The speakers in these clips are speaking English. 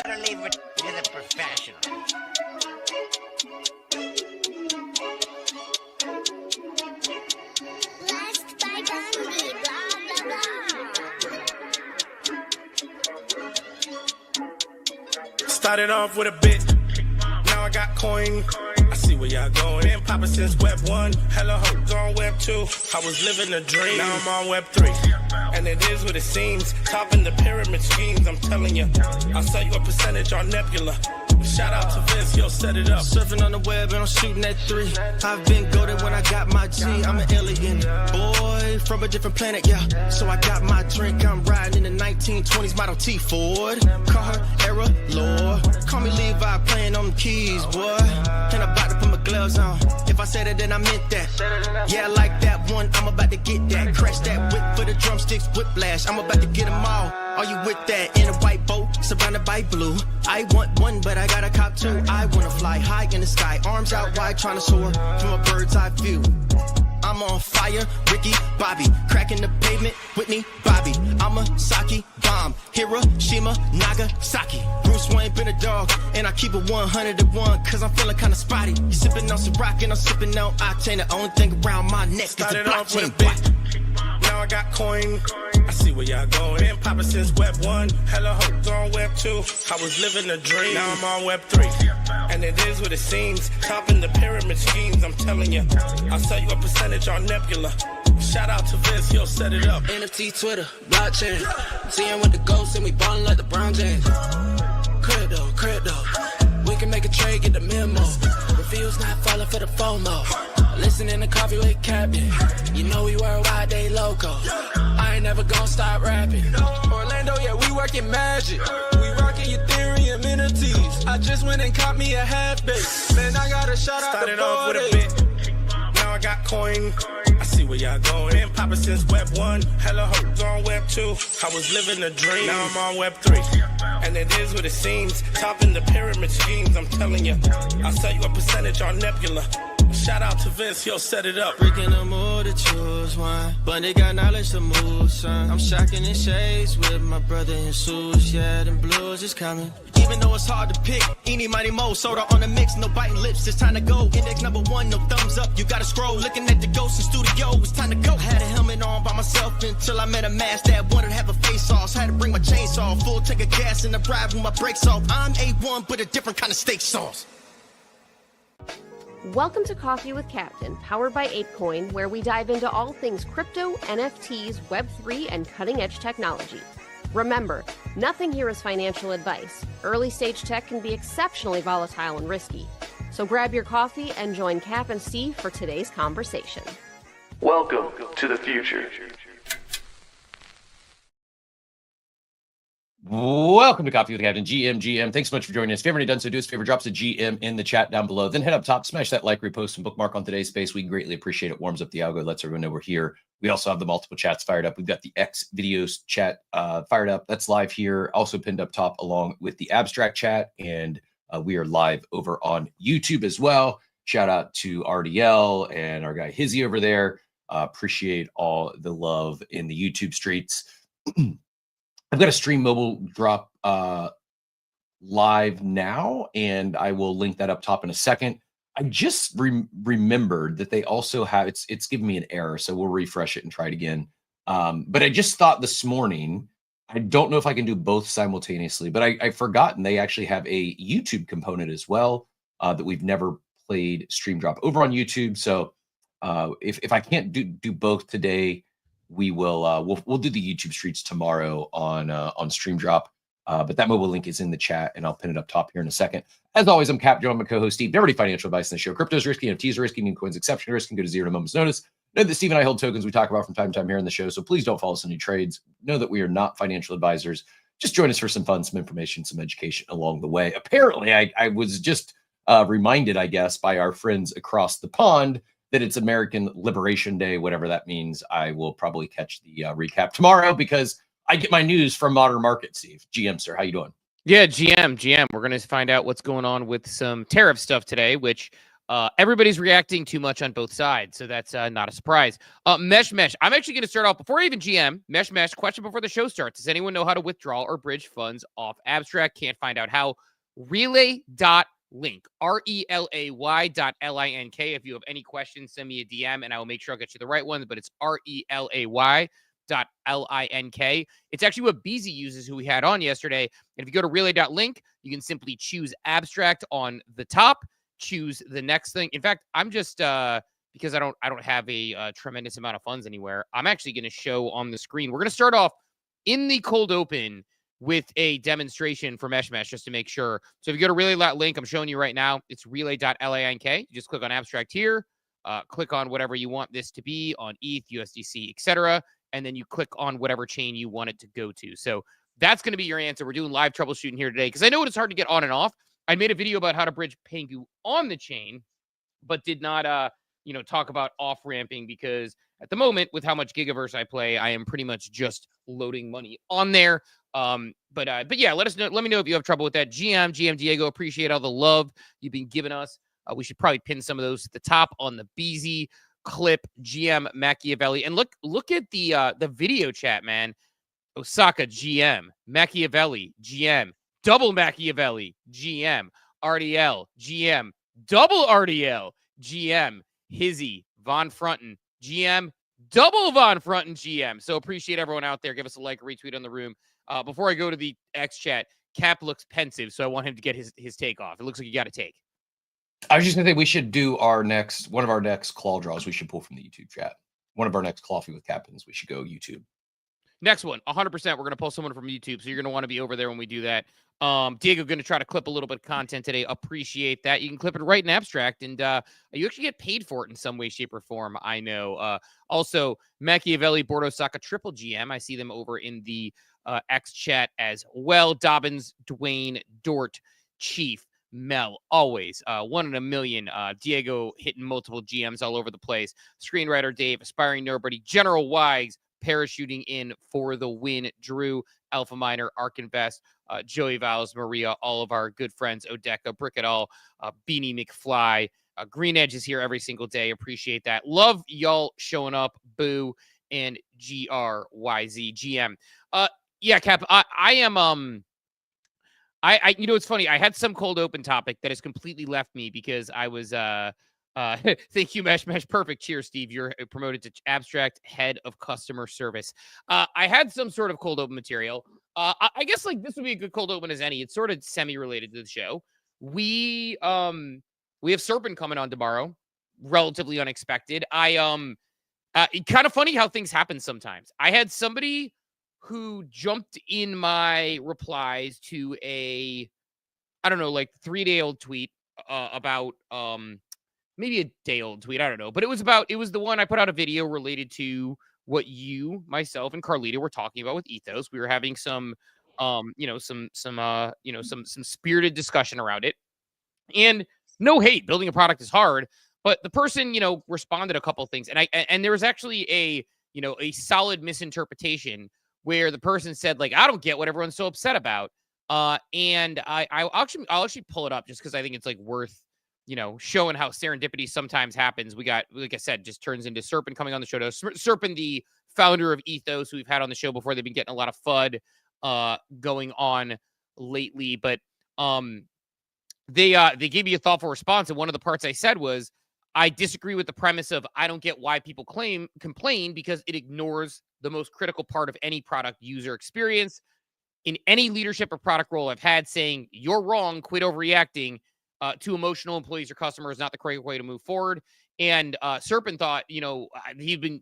better leave it to the professionals. Blessed by Gandhi, blah, blah, blah. Started off with a bit, now I got coin. I see where y'all going. Been poppin' since Web 1, hella hoes on Web 2. I was living a dream, now I'm on Web 3. And it is what it seems, topping the pyramid schemes, I'm telling you. I'll sell you a percentage on Nebula. Shout out to Vince, yo, set it up. Surfing on the web and I'm shooting at 3. I've been goated when I got my G. I'm an alien boy from a different planet, yeah. So I got my drink, I'm riding in the 1920s Model T Ford. Car era lore. Call me Levi playing on the keys, boy. And I'm about to put my gloves on. If I said it, then I meant that. Yeah, I like that one, I'm about to get that. Crash that whip for the drumsticks, whiplash. I'm about to get them all. Are you with that? In a white boat, surrounded by blue. I want one, but I got a cop too. I wanna fly high in the sky, arms out wide, trying to soar from a bird's eye view. I'm on fire, Ricky, Bobby, cracking the pavement, Whitney, Bobby. I'm a Saki bomb, Hiroshima, Nagasaki. Bruce Wayne been a dog, and I keep it 101, cause I'm feeling kinda spotty. You sipping on some rock, and I'm sipping on octane. The only thing around my neck is the Started off with a blockchain. bit, now I got coin. I see where y'all going. Been poppin' since Web 1, hella hoes on Web 2. I was living a dream, now I'm on Web 3. And it is what it seems, topping the pyramid schemes, I'm telling you. I'll sell you a percentage on Nebula. Shout out to Vince, he'll set it up. NFT, Twitter, blockchain. Seeing with the ghosts and we ballin' like the Brown James. Crypto. We can make a trade, get the memo. Refuse not falling for the FOMO. Listening to Coffee with Captain. You know we worldwide, they loco. I ain't never gonna stop rapping. Orlando, yeah, we working magic. We rocking Ethereum NFTs. I just went and caught me a half base. Man, I got a shout out to Started off with a bit, now I got coin. I see where y'all going. Been poppin' since Web 1, hella hoes on Web 2. I was living a dream, now I'm on Web 3. And it is what it seems, topping the pyramid schemes, I'm telling you. I'll sell you a percentage on Nebula. Shout out to Vince, he'll set it up. Freaking the more to choose one, but they got knowledge to move, son. I'm shocking in shades with my brother in suits, yeah, them blues is coming. Even though it's hard to pick, eeny, mighty, mo, soda on the mix, no biting lips, it's time to go. Index number 1, no thumbs up, you gotta scroll. Looking at the ghost in studio, it's time to go. Had a helmet on by myself until I met a mask that wanted to have a face off. So had to bring my chainsaw, full tank of gas in the ride with my brakes off. I'm A1, but a different kind of steak sauce. Welcome to Coffee with Captain, powered by ApeChain, where we dive into all things crypto, NFTs, Web3, and cutting-edge technology. Remember, nothing here is financial advice. Early-stage tech can be exceptionally volatile and risky. So grab your coffee and join Cap and Steve for today's conversation. Welcome to the future. Welcome to Coffee with the Captain, GM. Thanks so much for joining us. If you haven't already done so, do us a favor, drop us a GM in the chat down below. Then head up top, smash that like, repost, and bookmark on today's space. We greatly appreciate it. Warms up the algo, lets everyone know we're here. We also have the multiple chats fired up. We've got the X videos chat fired up. That's live here, also pinned up top along with the abstract chat. And we are live over on YouTube as well. Shout out to RDL and our guy Hizzy over there. Appreciate all the love in the YouTube streets. I've got a stream mobile drop live now, and I will link that up top in a second. I just remembered that they also have, it's giving me an error, so we'll refresh it and try it again. But I just thought this morning, I don't know if I can do both simultaneously, but I've forgotten they actually have a YouTube component as well that we've never played stream drop over on YouTube. So if I can't do both today, we will we'll do the YouTube streets tomorrow on Stream Drop. But that mobile link is in the chat, and I'll pin it up top here in a second. As always, I'm Cap Joe, my co-host Steve. Never any financial advice in the show. Crypto is risky, NFTs are risky, meme coins exceptionally risky. Go to zero at a moment's notice. Know that Steve and I hold tokens we talk about from time to time here on the show, so please don't follow us in any trades. Know that we are not financial advisors. Just join us for some fun, some information, some education along the way. Apparently, I was just reminded, I guess, by our friends across the pond that it's American Liberation Day, whatever that means. I will probably catch the recap tomorrow because I get my news from Modern Market. Steve, GM, sir, how you doing? Yeah, GM. We're going to find out what's going on with some tariff stuff today, which Everybody's reacting too much on both sides, so that's not a surprise. Mesh. I'm actually going to start off before I even GM. Mesh. Question before the show starts. Does anyone know how to withdraw or bridge funds off Abstract? Can't find out how. Relay.link. RELAY.LINK. If you have any questions, send me a DM and I will make sure I'll get you the right one. But it's RELAY.LINK. It's actually what Beezie uses, who we had on yesterday. And if you go to relay.link, you can simply choose Abstract on the top. Choose the next thing. In fact, I'm just because I don't have a tremendous amount of funds anywhere. I'm actually going to show on the screen. We're going to start off in the cold open with a demonstration for Mesh just to make sure. So if you go to relay.link, I'm showing you right now. It's relay.link. You just click on Abstract here. Click on whatever you want this to be on ETH, USDC, etc., and then you click on whatever chain you want it to go to. So that's going to be your answer. We're doing live troubleshooting here today because I know it's hard to get on and off. I made a video about how to bridge Pengu on the chain, but did not, talk about off-ramping because at the moment, with how much Gigaverse I play, I am pretty much just loading money on there. But yeah, let me know if you have trouble with that. GM Diego, appreciate all the love you've been giving us. We should probably pin some of those at the top on the Beezie clip. GM Machiavelli, and look at the video chat, man. Osaka GM, Machiavelli GM. Double Machiavelli, GM, RDL, GM, double RDL, GM, Hizzy, Von Frunten, GM, double Von Frunten, GM. So appreciate everyone out there. Give us a like, retweet on the room. Before I go to the X chat, Cap looks pensive, so I want him to get his take off. It looks like you got a take. I was just going to say we should do one of our next claw draws. We should pull from the YouTube chat. One of our next Coffee with Captains. We should go YouTube. Next one, 100%. We're going to pull someone from YouTube, so you're going to want to be over there when we do that. Diego, going to try to clip a little bit of content today. Appreciate that. You can clip it right in Abstract, and you actually get paid for it in some way, shape, or form. I know. Also, Machiavelli, Bordo Saka, Triple GM. I see them over in the X chat as well. Dobbins, Dwayne, Dort, Chief, Mel, always 1 in a million. Diego hitting multiple GMs all over the place. Screenwriter Dave, Aspiring Nobody, General Wags, parachuting in for the win. Drew, Alpha Minor, Ark Invest, Joey Valles, Maria, all of our good friends, Odeka, Brick It All, Beanie McFly, Green Edge is here every single day. Appreciate that. Love y'all showing up. Boo and GRYZ GM. Yeah, Cap. I am. It's funny. I had some cold open topic that has completely left me because I was thank you, Mesh. Perfect. Cheers, Steve. You're promoted to Abstract Head of Customer Service. I had some sort of cold open material. I guess like this would be a good cold open as any. It's sort of semi-related to the show. We have Serpent coming on tomorrow. Relatively unexpected. Kind of funny how things happen sometimes. I had somebody who jumped in my replies to a, I don't know, like 3-day-old tweet about maybe a day-old tweet. I don't know. But it was the one I put out a video related to what you, myself, and Carlita were talking about with Ethos. We were having some spirited discussion around it. And no hate, building a product is hard. But the person, responded a couple of things. And there was actually a solid misinterpretation where the person said, like, I don't get what everyone's so upset about. And I'll actually pull it up just because I think it's like worth, showing how serendipity sometimes happens. We got, like I said, just turns into Serpent coming on the show. Serpent, the founder of Ethos, who we've had on the show before. They've been getting a lot of FUD going on lately, but they gave me a thoughtful response. And one of the parts I said was, I disagree with the premise of I don't get why people complain because it ignores the most critical part of any product user experience. In any leadership or product role I've had, saying you're wrong, quit overreacting to emotional employees or customers is not the correct way to move forward. And Serpent thought,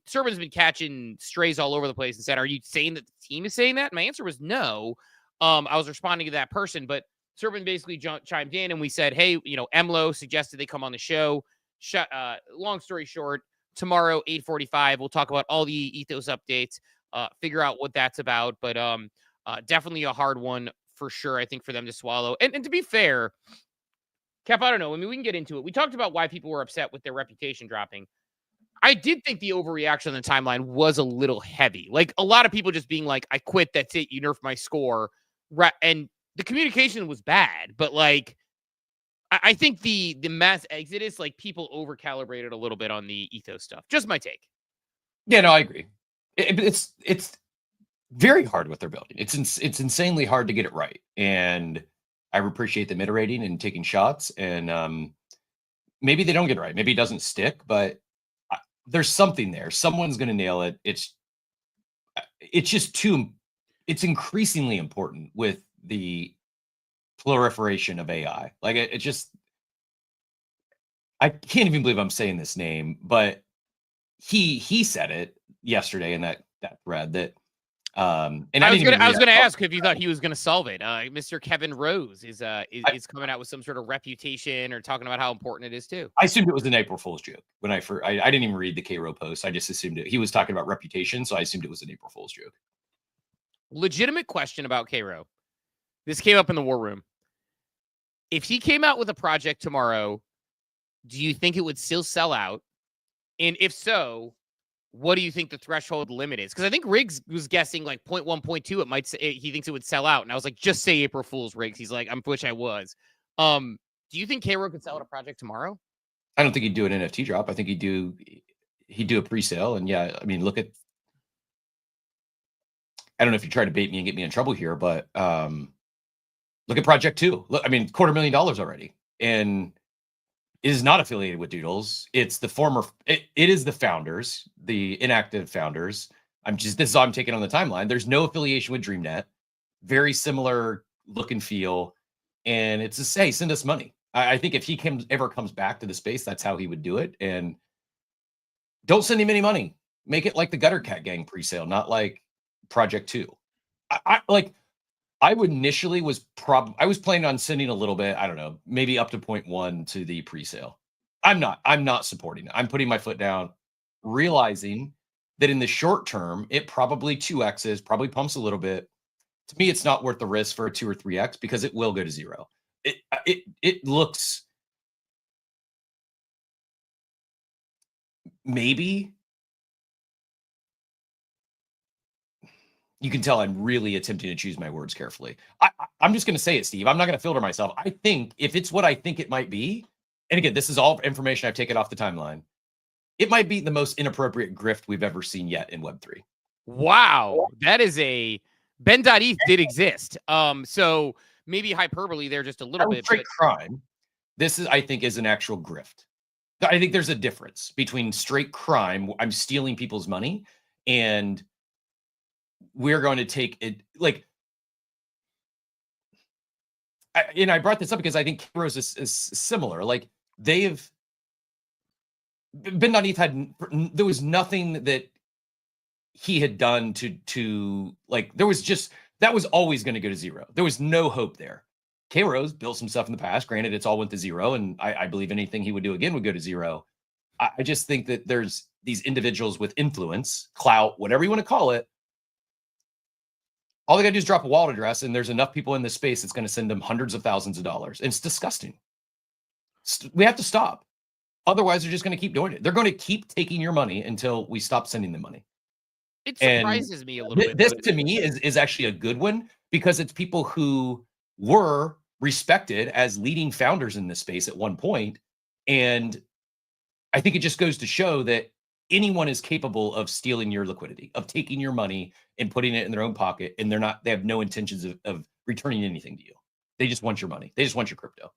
Serpent's been catching strays all over the place and said, are you saying that the team is saying that? And my answer was no. I was responding to that person, but Serpent basically chimed in and we said, hey, Emlo suggested they come on the show. Long story short, tomorrow, 8:45, we'll talk about all the Ethos updates, figure out what that's about. But definitely a hard one for sure, I think, for them to swallow. And to be fair, Cap, I don't know. I mean, we can get into it. We talked about why people were upset with their reputation dropping. I did think the overreaction on the timeline was a little heavy. Like, a lot of people just being like, I quit, that's it, you nerfed my score. And the communication was bad, but like, I think the mass exodus, like people over-calibrated a little bit on the ethos stuff. Just my take. Yeah, no, I agree. It's very hard what they're building. It's insanely hard to get it right, and I appreciate them iterating and taking shots. And maybe they don't get it right. Maybe it doesn't stick, but there's something there. Someone's going to nail it. It's just too. It's increasingly important with the proliferation of AI. Like it just. I can't even believe I'm saying this name, but he said it yesterday in that thread that. And I was gonna ask if you thought he was gonna solve it. Mr. Kevin Rose is coming out with some sort of reputation or talking about how important it is too. I assumed it was an April Fool's joke when I didn't even read the K-Row post. I just assumed it. He was talking about reputation, so I assumed it was an April Fool's joke. Legitimate question about K-Row. This came up in the war room. If he came out with a project tomorrow, do you think it would still sell out? And if so, what do you think the threshold limit is? Because I think Riggs was guessing like 0.1, 0.2. It might say he thinks it would sell out, and I was like, just say April Fool's, Riggs. He's like, I wish I was. Do you think K-Row could sell out a project tomorrow? I don't think he'd do an NFT drop. I think he'd do a pre-sale. And yeah, I mean, look at. I don't know if you try to bait me and get me in trouble here, but look at Project 2. Look, I mean, $250,000 already, and it is not affiliated with Doodles. It's the former. It is the founders, the inactive founders. This is all I'm taking on the timeline. There's no affiliation with DreamNet. Very similar look and feel, and it's to say, send us money. I think if he ever comes back to the space, that's how he would do it. And don't send him any money. Make it like the Gutter Cat Gang pre-sale, not like Project 2. I would initially I was planning on sending a little bit, I don't know, maybe up to 0.1 to the pre-sale. I'm not supporting it. I'm putting my foot down, realizing that in the short term, it probably 2x's, probably pumps a little bit. To me, it's not worth the risk for a 2 or 3x because it will go to zero. It looks maybe. You can tell I'm really attempting to choose my words carefully. I'm just going to say it, Steve. I'm not going to filter myself. I think if it's what I think it might be, and again, this is all information I've taken off the timeline, it might be the most inappropriate grift we've ever seen yet in Web3. Wow. That is a... Ben.eth did exist. So maybe hyperbole there just a little bit. Straight crime. This is, I think, is an actual grift. I think there's a difference between straight crime, I'm stealing people's money, and we're going to take it like, and I brought this up because I think K-Row's is similar. Like Ben.eth there was nothing that he had done to like, there was just, that was always going to go to zero. There was no hope there. K-Row's built some stuff in the past. Granted, it's all went to zero, and I believe anything he would do again would go to zero. I just think that there's these individuals with influence, clout, whatever you want to call it. All they got to do is drop a wallet address, and there's enough people in this space that's going to send them hundreds of thousands of dollars. And it's disgusting. We have to stop. Otherwise, they're just going to keep doing it. They're going to keep taking your money until we stop sending them money. It surprises me a little bit. This, to me, is actually a good one because it's people who were respected as leading founders in this space at one point. And I think it just goes to show that anyone is capable of stealing your liquidity, of taking your money and putting it in their own pocket, and they have no intentions of returning anything to you. They just want your money. They just want your crypto.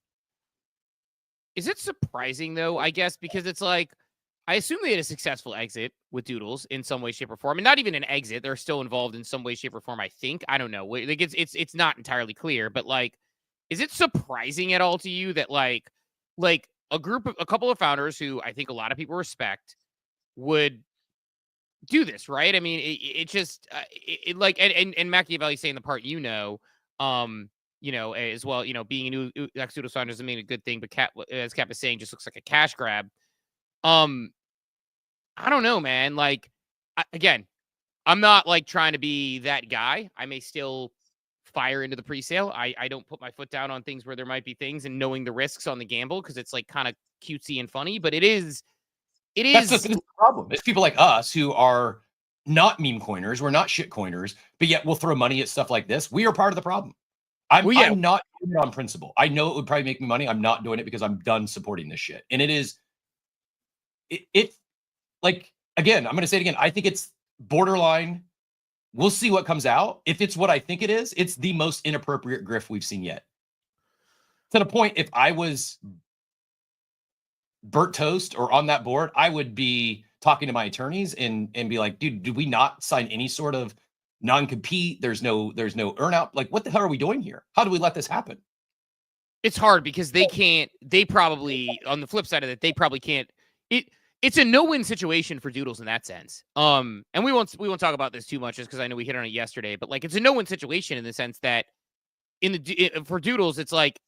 Is it surprising though? I guess because it's like, I assume they had a successful exit with Doodles in some way, shape, or form. And not even an exit. They're still involved in some way, shape, or form, I think. I don't know. Like it's not entirely clear, but like, is it surprising at all to you that like a couple of founders who I think a lot of people respect would do this, right? I mean, it just like, and Machiavelli saying the part, as well, being a new ex-Doodles founder doesn't mean a good thing, but as Cap is saying, just looks like a cash grab. I don't know, man. Like, again, I'm not like trying to be that guy. I may still fire into the pre-sale. I don't put my foot down on things where there might be things and knowing the risks on the gamble because it's like kind of cutesy and funny, but it is. That's the problem. It's people like us who are not meme coiners. We're not shit coiners, but yet we'll throw money at stuff like this. We are part of the problem. I'm not doing it on principle. I know it would probably make me money. I'm not doing it because I'm done supporting this shit. And it like, again, I'm going to say it again. I think it's borderline. We'll see what comes out. If it's what I think it is, it's the most inappropriate grift we've seen yet. To the point, if I was burnt toast or on that board, I would be talking to my attorneys and be like, dude, do we not sign any sort of non-compete? There's no earn out. Like, what the hell are we doing here? How do we let this happen? It's hard because they probably, on the flip side of it, they probably can't. It's a no-win situation for Doodles in that sense. And we won't talk about this too much just because I know we hit on it yesterday, but like, it's a no-win situation in the sense that for Doodles, it's like,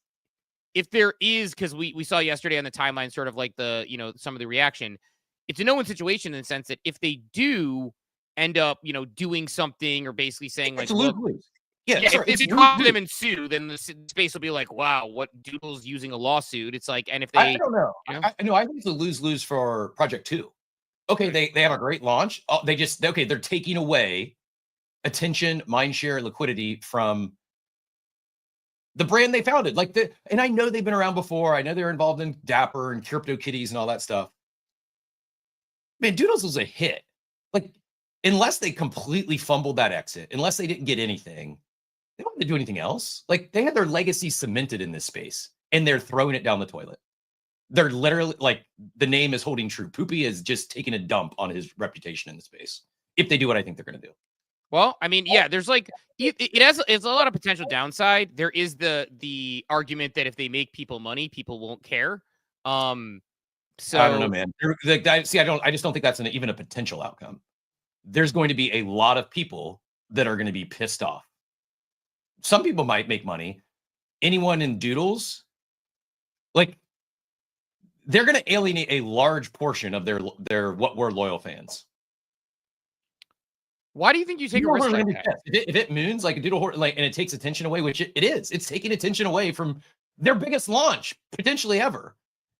if there is, because we saw yesterday on the timeline sort of like the, some of the reaction, it's a no-win situation in the sense that if they do end up, doing something or basically saying like, look, if they talk to them and sue, then the space will be like, wow, what Doodles using a lawsuit? It's like, and if they, I don't know. I think it's a lose-lose for Project 2. Okay, they have a great launch. Oh, they're taking away attention, mindshare, liquidity from the brand they founded. And I know they've been around before. I know they're involved in Dapper and CryptoKitties and all that stuff. Man, Doodles was a hit. Like, unless they completely fumbled that exit, unless they didn't get anything, they don't have to do anything else. Like, they had their legacy cemented in this space, and they're throwing it down the toilet. They're literally, like, the name is holding true. Poopy is just taking a dump on his reputation in the space, if they do what I think they're going to do. Well, I mean, yeah, there's like, it's a lot of potential downside. There is the argument that if they make people money, people won't care. So I don't know, man. I just don't think that's even a potential outcome. There's going to be a lot of people that are going to be pissed off. Some people might make money. Anyone in Doodles, like, they're going to alienate a large portion of their what were loyal fans. Why do you think you take a risk like that? If it moons like a Doodle horse, like, and it takes attention away, which it is, it's taking attention away from their biggest launch potentially ever.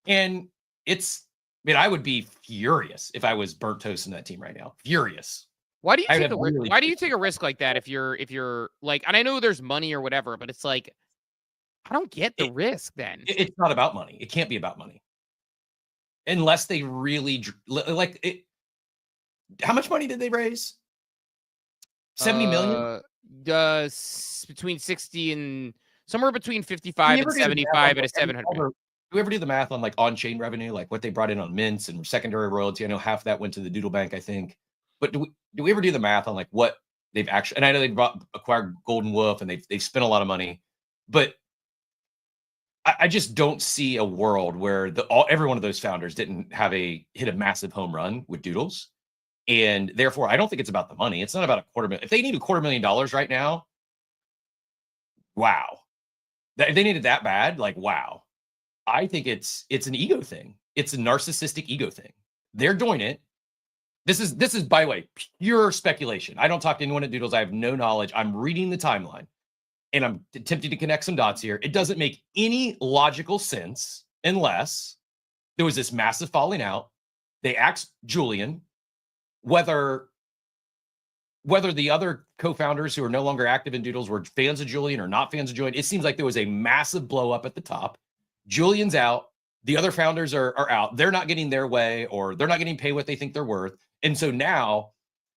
And I would be furious if I was burnt toast in that team right now. Furious. Why do you take a risk like that if you're like, and I know there's money or whatever, but it's like, I don't get the risk then. It's not about money. It can't be about money. Unless they really like it. How much money did they raise? 70 million? Between 60 and somewhere between 55 and 75 at a 700. Do we ever do the math on like on-chain revenue, like what they brought in on mints and secondary royalty? I know half that went to the Doodle Bank, I think. But do we ever do the math on like what they've actually? And I know they acquired Golden Wolf and they've spent a lot of money, but I just don't see a world where every one of those founders didn't hit a massive home run with Doodles. And therefore, I don't think it's about the money. It's not about $250,000. If they need $250,000 right now, wow. If they need it that bad, like, wow. I think it's an ego thing. It's a narcissistic ego thing. They're doing it. This is, by the way, pure speculation. I don't talk to anyone at Doodles. I have no knowledge. I'm reading the timeline, and I'm attempting to connect some dots here. It doesn't make any logical sense unless there was this massive falling out. They asked Julian whether the other co-founders who are no longer active in Doodles were fans of Julian or not fans of Julian. It seems like there was a massive blow up at the top. Julian's out. The other founders are out. They're not getting their way, or they're not getting paid what they think they're worth. And so now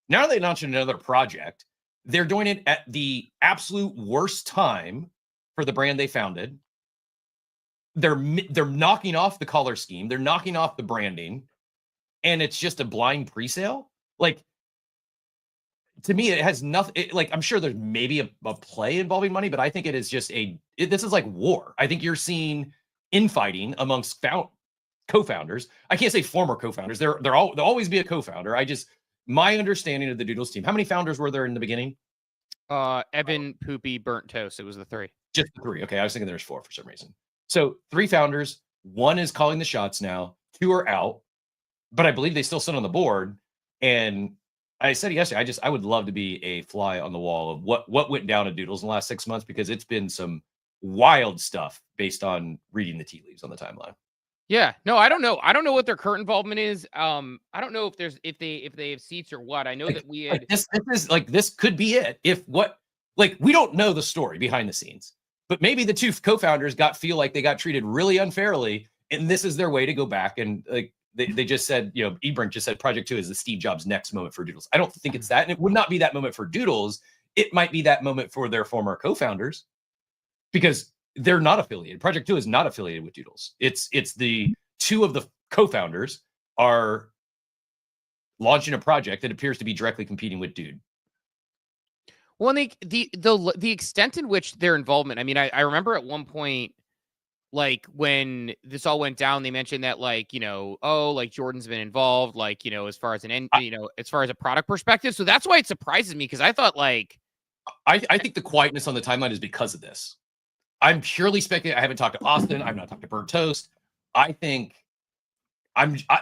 they launched another project. They're doing it at the absolute worst time for the brand they founded. They're knocking off the color scheme. They're knocking off the branding, and it's just a blind pre-sale. Like, to me, it has nothing. Like, I'm sure there's maybe a play involving money, but I think it is just this is like war. I think you're seeing infighting amongst co-founders. I can't say former co-founders. There'll always be a co-founder. My understanding of the Doodles team. How many founders were there in the beginning? Evan, Poopy, Burnt Toast. It was the 3. Just the 3. Okay, I was thinking there's 4 for some reason. So 3 founders. 1 is calling the shots now. 2 are out, but I believe they still sit on the board. And I said yesterday, I would love to be a fly on the wall of what went down at Doodles in the last 6 months, because it's been some wild stuff based on reading the tea leaves on the timeline. Yeah, no, I don't know. I don't know what their current involvement is. I don't know if they have seats or what. I know that we had this could be it. We don't know the story behind the scenes. But maybe the two co-founders feel like they got treated really unfairly, and this is their way to go back and like they just said, you know, Ebrink just said Project 2 is the Steve Jobs next moment for Doodles. I don't think it's that, and it would not be that moment for Doodles. It might be that moment for their former co-founders because they're not affiliated. Project 2 is not affiliated with Doodles. It's the two of the co-founders are launching a project that appears to be directly competing with Dude. Well, the extent in which their involvement, I mean, I remember at one point, like when this all went down, they mentioned that like, you know, oh, like Jordan's been involved, like, you know, as far as as far as a product perspective. So that's why it surprises me because I thought like, I think the quietness on the timeline is because of this. I'm purely speculating. I haven't talked to Austin. I've not talked to Burnt Toast. I think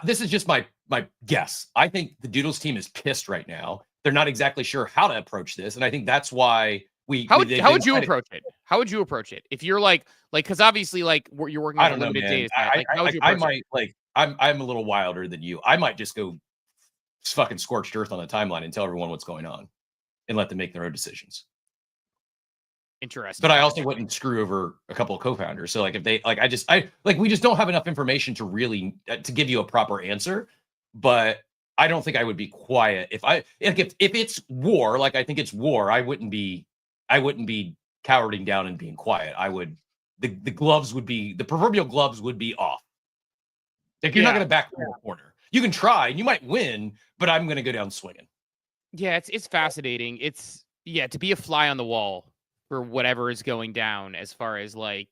this is just my guess. I think the Doodles team is pissed right now. They're not exactly sure how to approach this, and I think that's why How would you approach it? How would you approach it if you're like because obviously like you're working on a limited data set. Like, how would you approach it? I'm a little wilder than you. I might just go fucking scorched earth on the timeline and tell everyone what's going on, and let them make their own decisions. Interesting. But I also wouldn't screw over a couple of co-founders. So like if they we just don't have enough information to really to give you a proper answer. But I don't think I would be quiet if it's war, like I think it's war, I wouldn't be cowering down and being quiet. I would the proverbial gloves would be off. Like you're not going to back in the corner. You can try and you might win, but I'm going to go down swinging. Yeah, it's fascinating. It's to be a fly on the wall for whatever is going down as far as like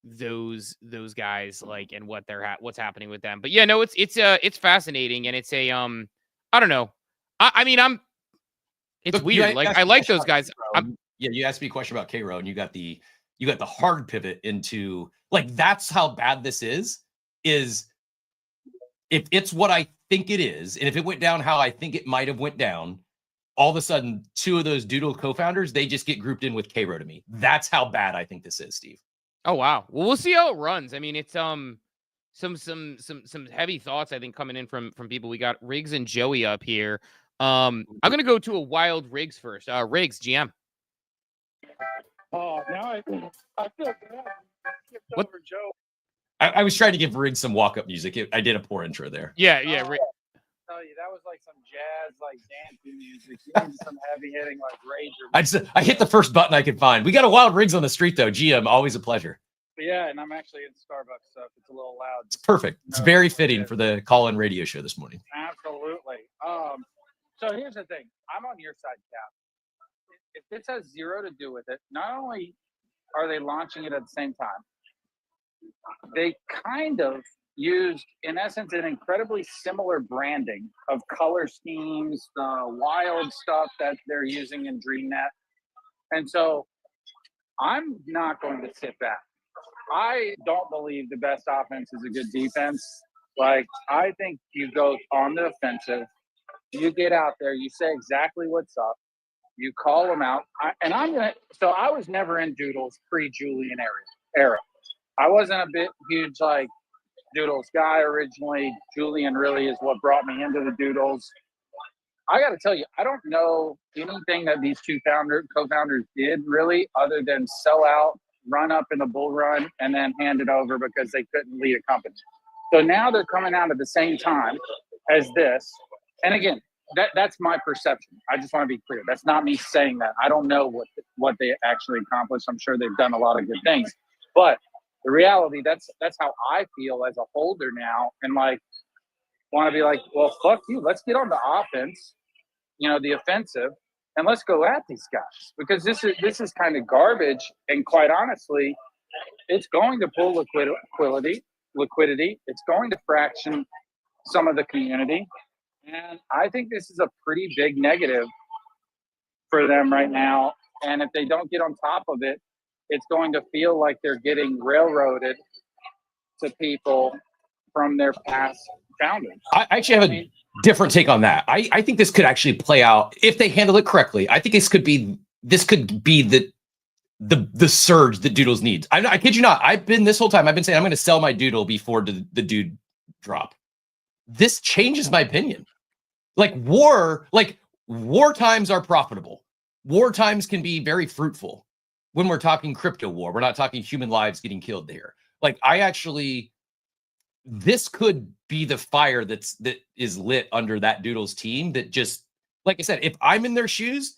those guys like and what what's happening with them. But yeah, no, it's fascinating and it's a I don't know. I mean it's weird. Like I like those guys. You asked me a question about K-Row and you got the hard pivot into like that's how bad this is if it's what I think it is, and if it went down how I think it might have went down, all of a sudden, two of those Doodle co-founders, they just get grouped in with K-Row to me. That's how bad I think this is, Steve. Oh wow. Well, we'll see how it runs. I mean, it's some heavy thoughts I think coming in from people. We got Riggs and Joey up here. I'm gonna go to a wild Riggs first. Riggs, GM. Oh, now I feel bad. What? Over Joe. I was trying to give Riggs some walk-up music. I did a poor intro there. Yeah. Riggs. Tell you that was like some jazz, like dancing music. You need some heavy hitting, like rage. I hit the first button I could find. We got a wild Riggs on the street though. GM, always a pleasure. Yeah, and I'm actually in Starbucks, so it's a little loud. It's perfect. It's very fitting for the call-in radio show this morning. Absolutely. So here's the thing. I'm on your side, Cap. If this has zero to do with it, not only are they launching it at the same time, they kind of used, in essence, an incredibly similar branding of color schemes, the wild stuff that they're using in DreamNet. And so I'm not going to sit back. I don't believe the best offense is a good defense. Like, I think you go on the offensive, you get out there, you say exactly what's up, you call them out. So I was never in Doodles pre-Julian era. I wasn't a huge, like, Doodles guy originally. Julian really is what brought me into the Doodles. I got to tell you, I don't know anything that these two co-founders did really other than sell out, run up in a bull run, and then hand it over because they couldn't lead a company. So now they're coming out at the same time as this. And again, that's my perception. I just want to be clear. That's not me saying that. I don't know what they actually accomplished. I'm sure they've done a lot of good things. But the reality, that's how I feel as a holder now, and like want to be like, well, fuck you. Let's get on the offense, the offensive, and let's go at these guys because this is kind of garbage. And quite honestly, it's going to pull liquidity. It's going to fraction some of the community, and I think this is a pretty big negative for them right now. And if they don't get on top of it, it's going to feel like they're getting railroaded to people from their past founders. I actually have a different take on that. I think this could actually play out if they handle it correctly. I think this could be the surge that Doodles needs. I kid you not. This whole time I've been saying I'm going to sell my Doodle before the Dude drop. This changes my opinion. Like war times are profitable. War times can be very fruitful. when we're talking crypto war. We're not talking human lives getting killed there. Like, this could be the fire that is lit under that Doodles team that just, like I said, if I'm in their shoes,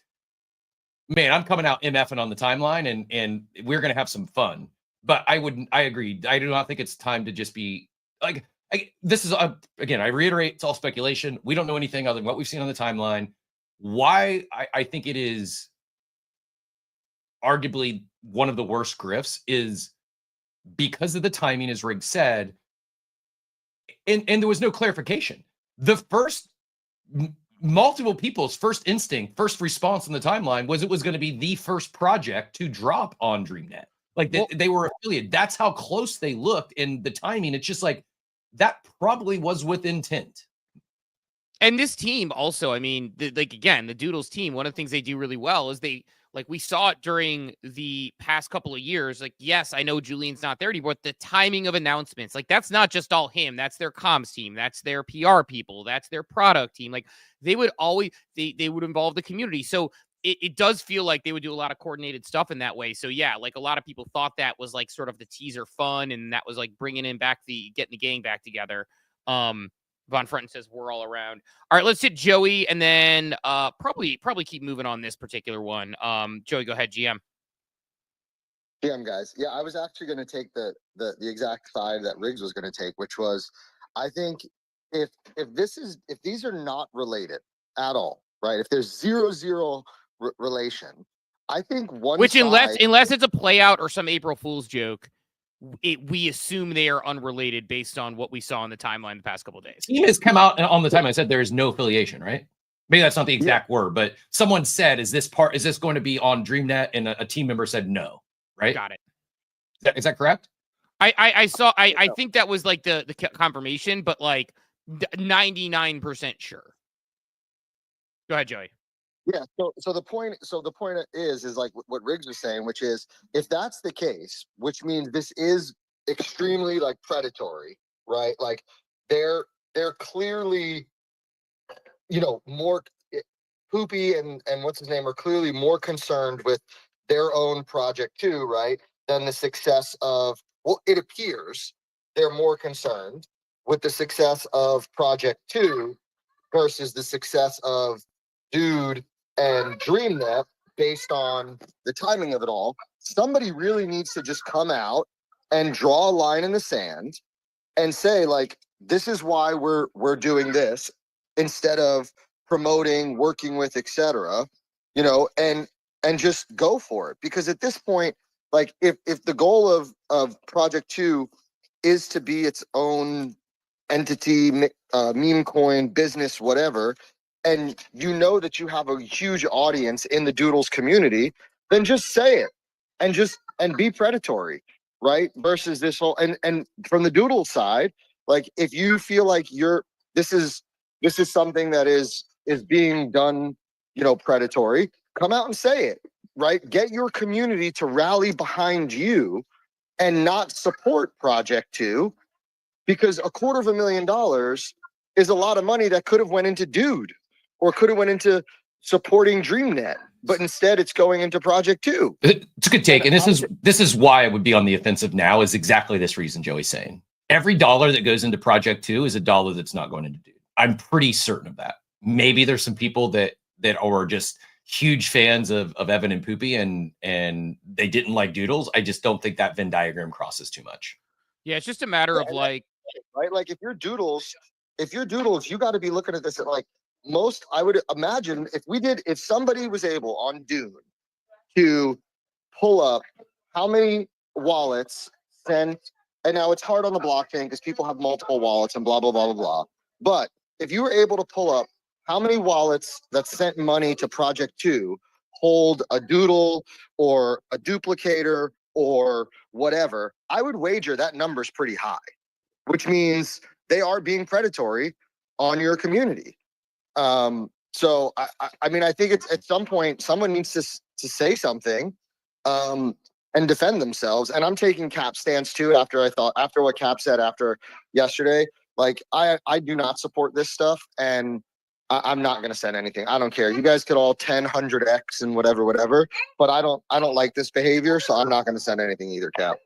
man, I'm coming out MFing on the timeline and we're going to have some fun. But I agree. I do not think it's time to just be like, this is, again, I reiterate, it's all speculation. We don't know anything other than what we've seen on the timeline. Why I think it is arguably one of the worst grifts is because of the timing, as Riggs said, and there was no clarification. The first, multiple people's first instinct, first response on the timeline was it was going to be the first project to drop on DreamNet. Like they were affiliated. That's how close they looked, and the timing. It's just like that probably was with intent. And this team also, I mean, again, the Doodles team, one of the things they do really well is we saw it during the past couple of years. Like, yes, I know Julian's not there anymore, but the timing of announcements, like, that's not just all him. That's their comms team. That's their PR people. That's their product team. Like, they would always, they would involve the community. So it does feel like they would do a lot of coordinated stuff in that way. So yeah, like a lot of people thought that was like sort of the teaser fun. And that was like getting the gang back together. Von Frenton says we're all around. All right, let's hit Joey and then probably keep moving on this particular one. Joey, go ahead, GM. GM, guys. Yeah, I was actually going to take the exact side that Riggs was going to take, which was, I think if these are not related at all, right? If there's zero relation, I think unless it's a play out or some April Fool's joke, we assume they are unrelated based on what we saw in the timeline the past couple of days. Team has come out on the timeline and said there is no affiliation, right? Maybe that's not the exact word, but someone said, is this going to be on DreamNet? And a team member said no, right? Got it. Is that correct? I think that was like the confirmation, but like 99% sure. Go ahead, Joey. Yeah. So the point is like what Riggs was saying, which is if that's the case, which means this is extremely like predatory, right? Like they're clearly, more Poopy and what's his name are clearly more concerned with their own project too, right? Than the success of, well, it appears they're more concerned with the success of Project 2 versus the success of Dude and DreamNet based on the timing of it all. Somebody really needs to just come out and draw a line in the sand and say, like, this is why we're doing this instead of promoting, working with, etc. And just go for it. Because at this point, like if the goal of Project 2 is to be its own entity, meme coin, business, whatever, and that you have a huge audience in the Doodles community, then just say it and be predatory, right? Versus this whole and from the Doodles side, like if you feel like this is something that is being done, predatory, come out and say it, right? Get your community to rally behind you and not support Project 2, because $250,000 is a lot of money that could have went into Dude or could have went into supporting DreamNet, but instead it's going into Project 2. It's a good take. And this is why I would be on the offensive now, is exactly this reason Joey's saying. Every dollar that goes into Project 2 is a dollar that's not going into Dude. I'm pretty certain of that. Maybe there's some people that are just huge fans of Evan and Poopy and they didn't like Doodles. I just don't think that Venn diagram crosses too much. Yeah, it's just a matter of like, right? Like if you're Doodles, you got to be looking at this at like I would imagine if somebody was able on Dune to pull up how many wallets sent, and now it's hard on the blockchain because people have multiple wallets and blah, blah, blah, blah, blah. But if you were able to pull up how many wallets that sent money to Project 2 hold a Doodle or a duplicator or whatever, I would wager that number's pretty high, which means they are being predatory on your community. So I mean, I think it's at some point someone needs to say something and defend themselves. And I'm taking Cap's stance too after what Cap said after yesterday. Like I do not support this stuff, and I'm not going to send anything. I don't care. You guys could all 100x and whatever, but I don't like this behavior, so I'm not going to send anything either, Cap.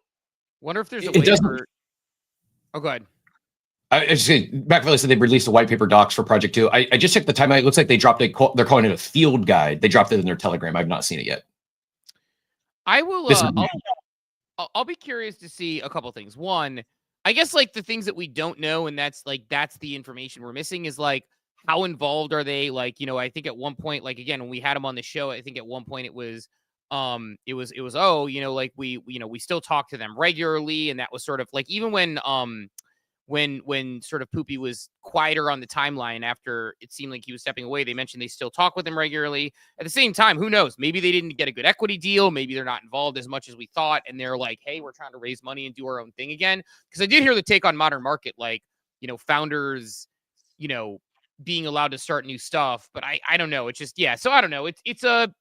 Wonder if there's a It way doesn't- for. Oh, go ahead. I just say, Machiavelli said they released a white paper docs for Project 2. I just checked the timeline. It looks like they dropped they're calling it a field guide. They dropped it in their Telegram. I've not seen it yet. I will. This is- I'll be curious to see a couple things. One, I guess like the things that we don't know, and that's the information we're missing is like how involved are they? Like, you know, I think at one point, like again, when we had them on the show, I think at one point it was oh, you know, like we still talk to them regularly, and that was sort of like even when sort of Poopy was quieter on the timeline after it seemed like he was stepping away, they mentioned they still talk with him regularly. At the same time, who knows? Maybe they didn't get a good equity deal. Maybe they're not involved as much as we thought. And they're like, hey, we're trying to raise money and do our own thing again. Because I did hear the take on Modern Market, like, you know, founders, you know, being allowed to start new stuff. But I don't know. It's just, yeah. So I don't know. It's a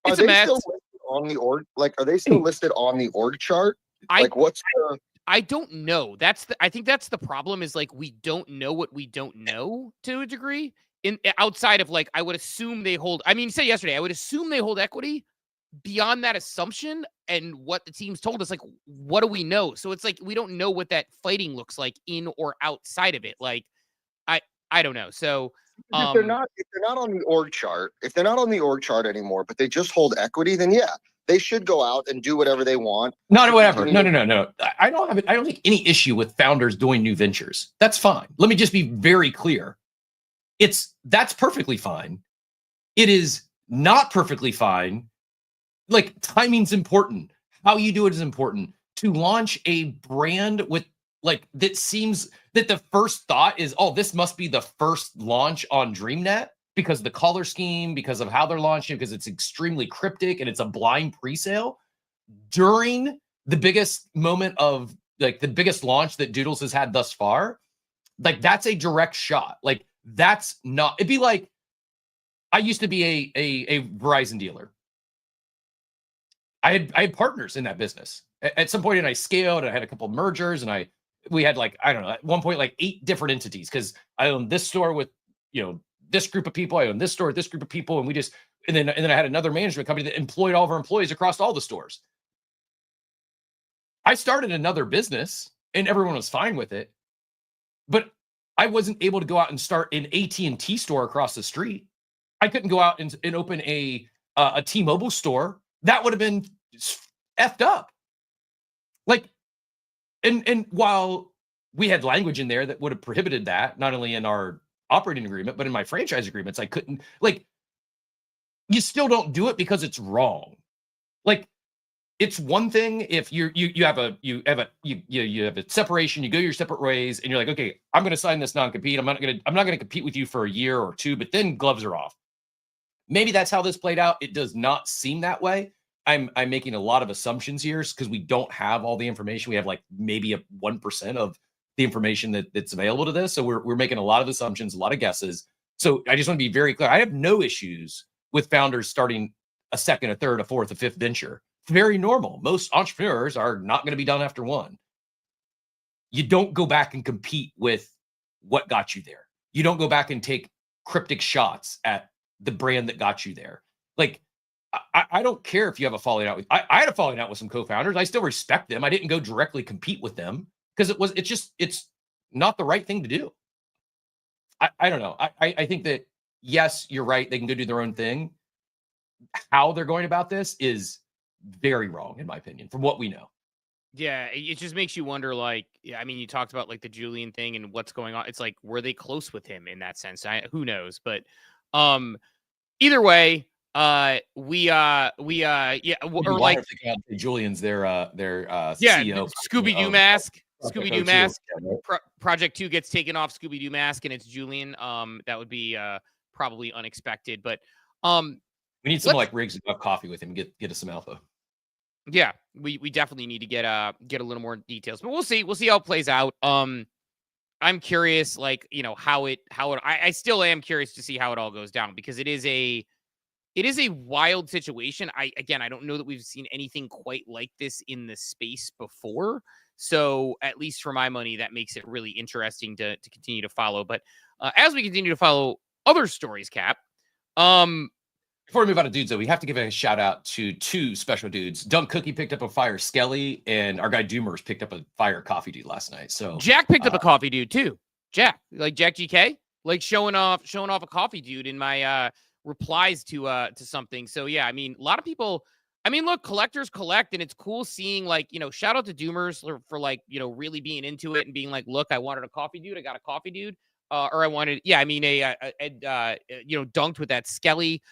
mess. Still listed on the org? Like, are they still listed on the org chart? Like, what's the... I don't know. I think that's the problem is like we don't know what we don't know to a degree. Outside of like I would assume they hold. I mean, say yesterday, I would assume they hold equity. Beyond that assumption and what the teams told us, like what do we know? So it's like we don't know what that fighting looks like in or outside of it. Like I don't know. So if they're not on the org chart anymore, but they just hold equity, then yeah, they should go out and do whatever they want. No. I don't think any issue with founders doing new ventures. That's fine. Let me just be very clear. That's perfectly fine. It is not perfectly fine. Like timing's important. How you do it is important. To launch a brand with like that seems that the first thought is, oh, this must be the first launch on DreamNet because of the color scheme, because of how they're launching, because it's extremely cryptic and it's a blind pre-sale during the biggest moment of like the biggest launch that Doodles has had thus far. Like that's a direct shot. Like that's not, it'd be like, I used to be a Verizon dealer. I had partners in that business. At some point, and I scaled, and I had a couple of mergers, and we had like, I don't know, at one point, like 8 different entities because I owned this store with, you know, this group of people. I owned this store with this group of people, and then I had another management company that employed all of our employees across all the stores. I started another business, and everyone was fine with it, but I wasn't able to go out and start an AT&T store across the street. I couldn't go out and open a T-Mobile store. That would have been effed up. Like, and while we had language in there that would have prohibited that, not only in our operating agreement, but in my franchise agreements, I couldn't, like, you still don't do it because it's wrong. Like, it's one thing if you have a separation, you go your separate ways, and you're like, okay, I'm going to sign this non-compete. I'm not going to compete with you for a year or 2, but then gloves are off. Maybe that's how this played out. It does not seem that way. I'm making a lot of assumptions here because we don't have all the information. We have like maybe 1% of the information that's available to this. So we're making a lot of assumptions, a lot of guesses. So I just want to be very clear. I have no issues with founders starting a second, a third, a fourth, a fifth venture. Very normal. Most entrepreneurs are not going to be done after one. You don't go back and compete with what got you there. You don't go back and take cryptic shots at the brand that got you there. Like, I don't care if you have a falling out with. I had a falling out with some co-founders. I still respect them. I didn't go directly compete with them because it's not the right thing to do. I don't know. I think that yes, you're right. They can go do their own thing. How they're going about this is very wrong, in my opinion, from what we know. Yeah, it just makes you wonder, like, I mean, you talked about like the Julian thing and what's going on. It's like, were they close with him in that sense? Who knows? But either way, yeah, or like Julian's their CEO. Scooby-Doo mask. Scooby-Doo mask. Project 2 gets taken off Scooby-Doo mask, and it's Julian. That would be probably unexpected, but we need some like Riggs to have coffee with him and get us some alpha. Yeah, we definitely need to get a little more details, but we'll see how it plays out. I'm curious, like, you know, I still am curious to see how it all goes down because it is a wild situation. I don't know that we've seen anything quite like this in the space before. So at least for my money, that makes it really interesting to continue to follow. But as we continue to follow other stories, Cap. Before we move on to dudes, though, we have to give a shout out to two special dudes. Dunk Cookie picked up a fire Skelly, and our guy Doomers picked up a fire Coffee Dude last night. So Jack picked up a Coffee Dude too. Jack GK, like showing off a Coffee Dude in my replies to something. So yeah, I mean, a lot of people. I mean, look, collectors collect, and it's cool seeing, like, you know, shout out to Doomers for like, you know, really being into it and being like, look, I wanted a Coffee Dude, I got a Coffee Dude, or I wanted, yeah, I mean, you know, dunked with that Skelly.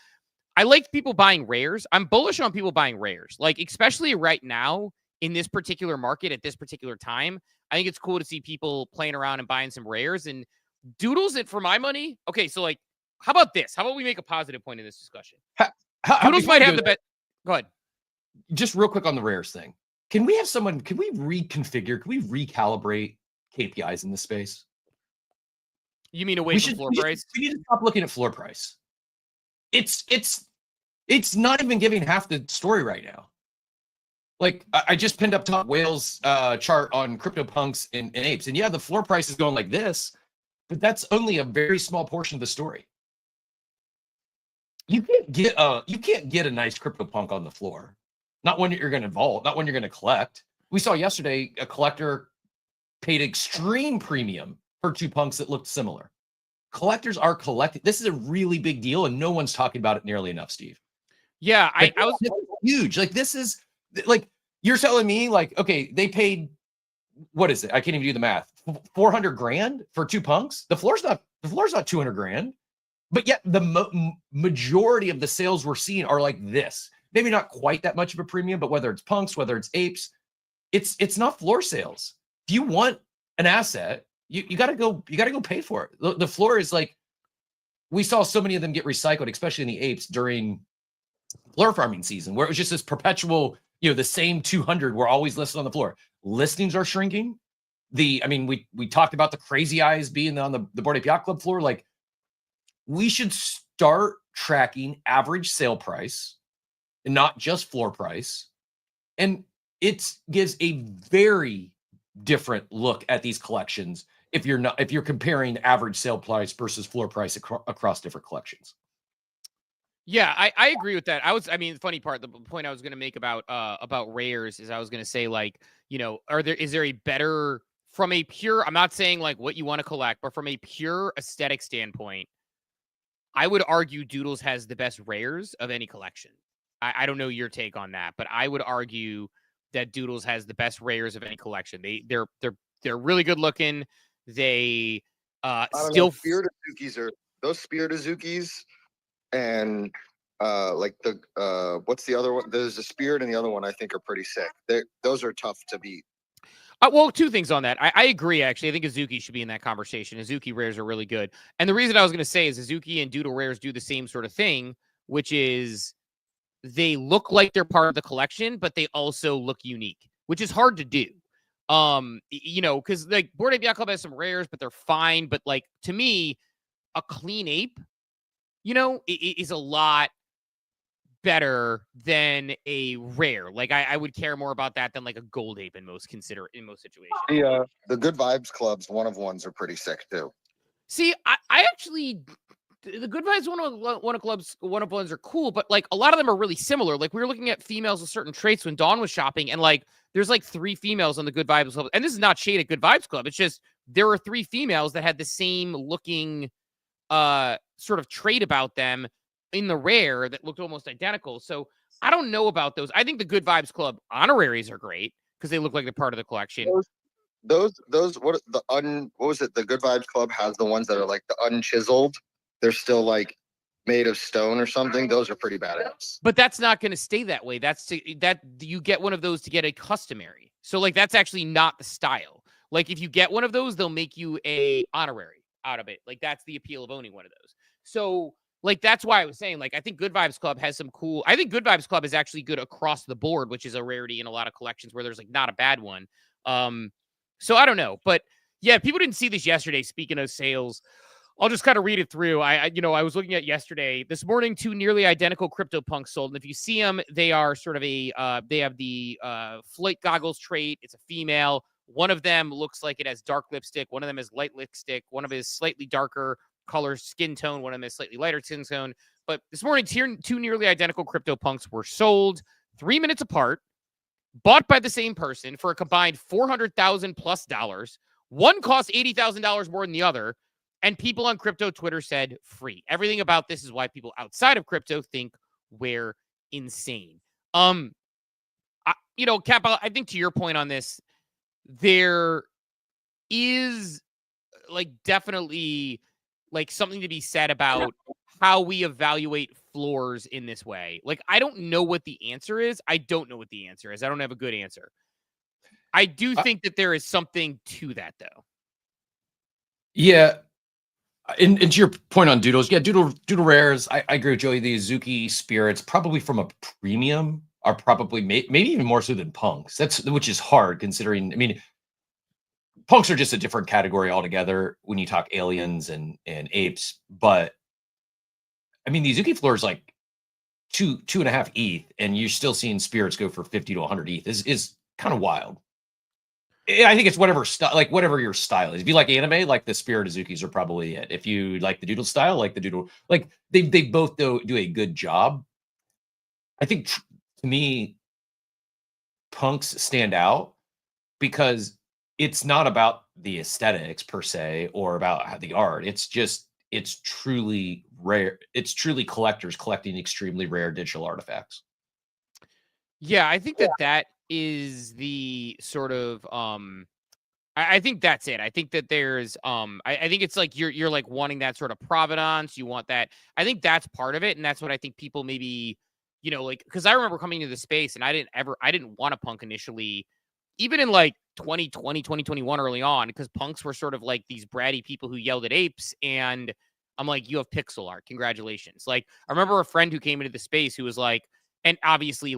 I like people buying rares. I'm bullish on people buying rares, like, especially right now in this particular market at this particular time. I think it's cool to see people playing around and buying some rares and Doodles. It for my money. Okay, so like, how about this? How about we make a positive point in this discussion? Doodles might have the best. Go ahead. Just real quick on the rares thing. Can we reconfigure? Can we recalibrate KPIs in this space? You mean away from floor price? We need to stop looking at floor price. It's not even giving half the story right now. Like, I just pinned up top Whale's chart on CryptoPunks and Apes, and yeah, the floor price is going like this, but that's only a very small portion of the story. You can't get a nice CryptoPunk on the floor. Not one you're going to vault, not one you're going to collect. We saw yesterday a collector paid extreme premium for two punks that looked similar. Collectors are collecting. This is a really big deal, and no one's talking about it nearly enough, Steve. Yeah, like, I was huge. Like, this is like, you're telling me, like, okay, they paid, what is it? I can't even do the math. 400 grand for two punks. The floor's not 200 grand, but yet the majority of the sales we're seeing are like this. Maybe not quite that much of a premium, but whether it's punks, whether it's apes, it's not floor sales. If you want an asset, you gotta go pay for it. The floor is like, we saw so many of them get recycled, especially in the apes during floor farming season, where it was just this perpetual, you know, the same 200 were always listed on the floor. Listings are shrinking. We talked about the crazy eyes being on the Bored Ape Yacht Club floor. Like, we should start tracking average sale price and not just floor price. And it gives a very different look at these collections if you're comparing average sale price versus floor price across different collections. Yeah, I agree with that. The funny part, the point I was going to make about rares is I was going to say, like, you know, is there a better, from a pure, I'm not saying like what you want to collect, but from a pure aesthetic standpoint, I would argue Doodles has the best rares of any collection. I don't know your take on that, but I would argue that Doodles has the best rares of any collection. They're really good looking. They Spirit Azukis are those Spirit Azukis, and like the what's the other one? There's a Spirit and the other one I think are pretty sick. Those are tough to beat. Well, two things on that. I agree, actually. I think Azuki should be in that conversation. Azuki rares are really good. And the reason I was going to say is Azuki and Doodle rares do the same sort of thing, which is they look like they're part of the collection, but they also look unique, which is hard to do. You know, because like Bored Ape Yacht Club has some rares, but they're fine. But like, to me, a clean ape, you know, is a lot better than a rare. Like, I would care more about that than like a gold ape in most situations. Yeah, the Good Vibes Clubs, ones are pretty sick too. See, I actually, the Good Vibes one of ones are cool, but like a lot of them are really similar. Like, we were looking at females with certain traits when Dawn was shopping, and like there's like 3 females on the Good Vibes Club. And this is not shade at Good Vibes Club. It's just there were 3 females that had the same looking sort of trait about them in the rare that looked almost identical. So I don't know about those. I think the Good Vibes Club honoraries are great because they look like they're part of the collection. What was it? The Good Vibes Club has the ones that are like the unchiseled. They're still like made of stone or something. Those are pretty badass. But that's not going to stay that way. That you get one of those to get a customary. So like, that's actually not the style. Like, if you get one of those, they'll make you a honorary out of it. Like, that's the appeal of owning one of those. So like, that's why I was saying, like, I think Good Vibes Club has some cool, I think Good Vibes Club is actually good across the board, which is a rarity in a lot of collections where there's like not a bad one. So I don't know, but yeah, people didn't see this yesterday. Speaking of sales, I'll just kind of read it through. I was looking at yesterday, this morning, 2 nearly identical CryptoPunks sold. And if you see them, they are sort of they have the flight goggles trait. It's a female. One of them looks like it has dark lipstick. One of them is light lipstick. One of them is slightly darker. color skin tone, one of them is slightly lighter skin tone. But this morning, two nearly identical CryptoPunks were sold 3 minutes apart, bought by the same person for a combined $400,000 plus. One cost $80,000 more than the other. And people on crypto Twitter said free. Everything about this is why people outside of crypto think we're insane. Cap, I think to your point on this, there is definitely something to be said about how we evaluate floors in this way. I don't know what the answer is. I don't know what the answer is. I don't have a good answer. I do think that there is something to that, though. Yeah. And to your point on Doodles, yeah, Doodle rares, I agree with Joey. The Azuki spirits, probably from a premium, are probably maybe even more so than punks. Which is hard considering. I mean, punks are just a different category altogether when you talk aliens and apes. But I mean, the Azuki floor is like 2.5 ETH, and you're still seeing spirits go for 50 to 100 ETH. Is kind of wild. I think it's whatever your style is. If you like anime, the Spirit Azukis are probably it. If you like the Doodle style, the Doodle, they both do a good job. I think to me, punks stand out because it's not about the aesthetics per se or about the art. It's truly rare. It's truly collectors collecting extremely rare digital artifacts. Yeah, I think that is the sort of I think that's it. I think that there's I think it's you're wanting that sort of provenance. You want that. I think that's part of it, and that's what I think people maybe because I remember coming into the space and I didn't want a punk initially, even in 2020, 2021 early on, because punks were sort of these bratty people who yelled at apes, and I'm like, you have pixel art, congratulations. I remember a friend who came into the space who was like, and obviously,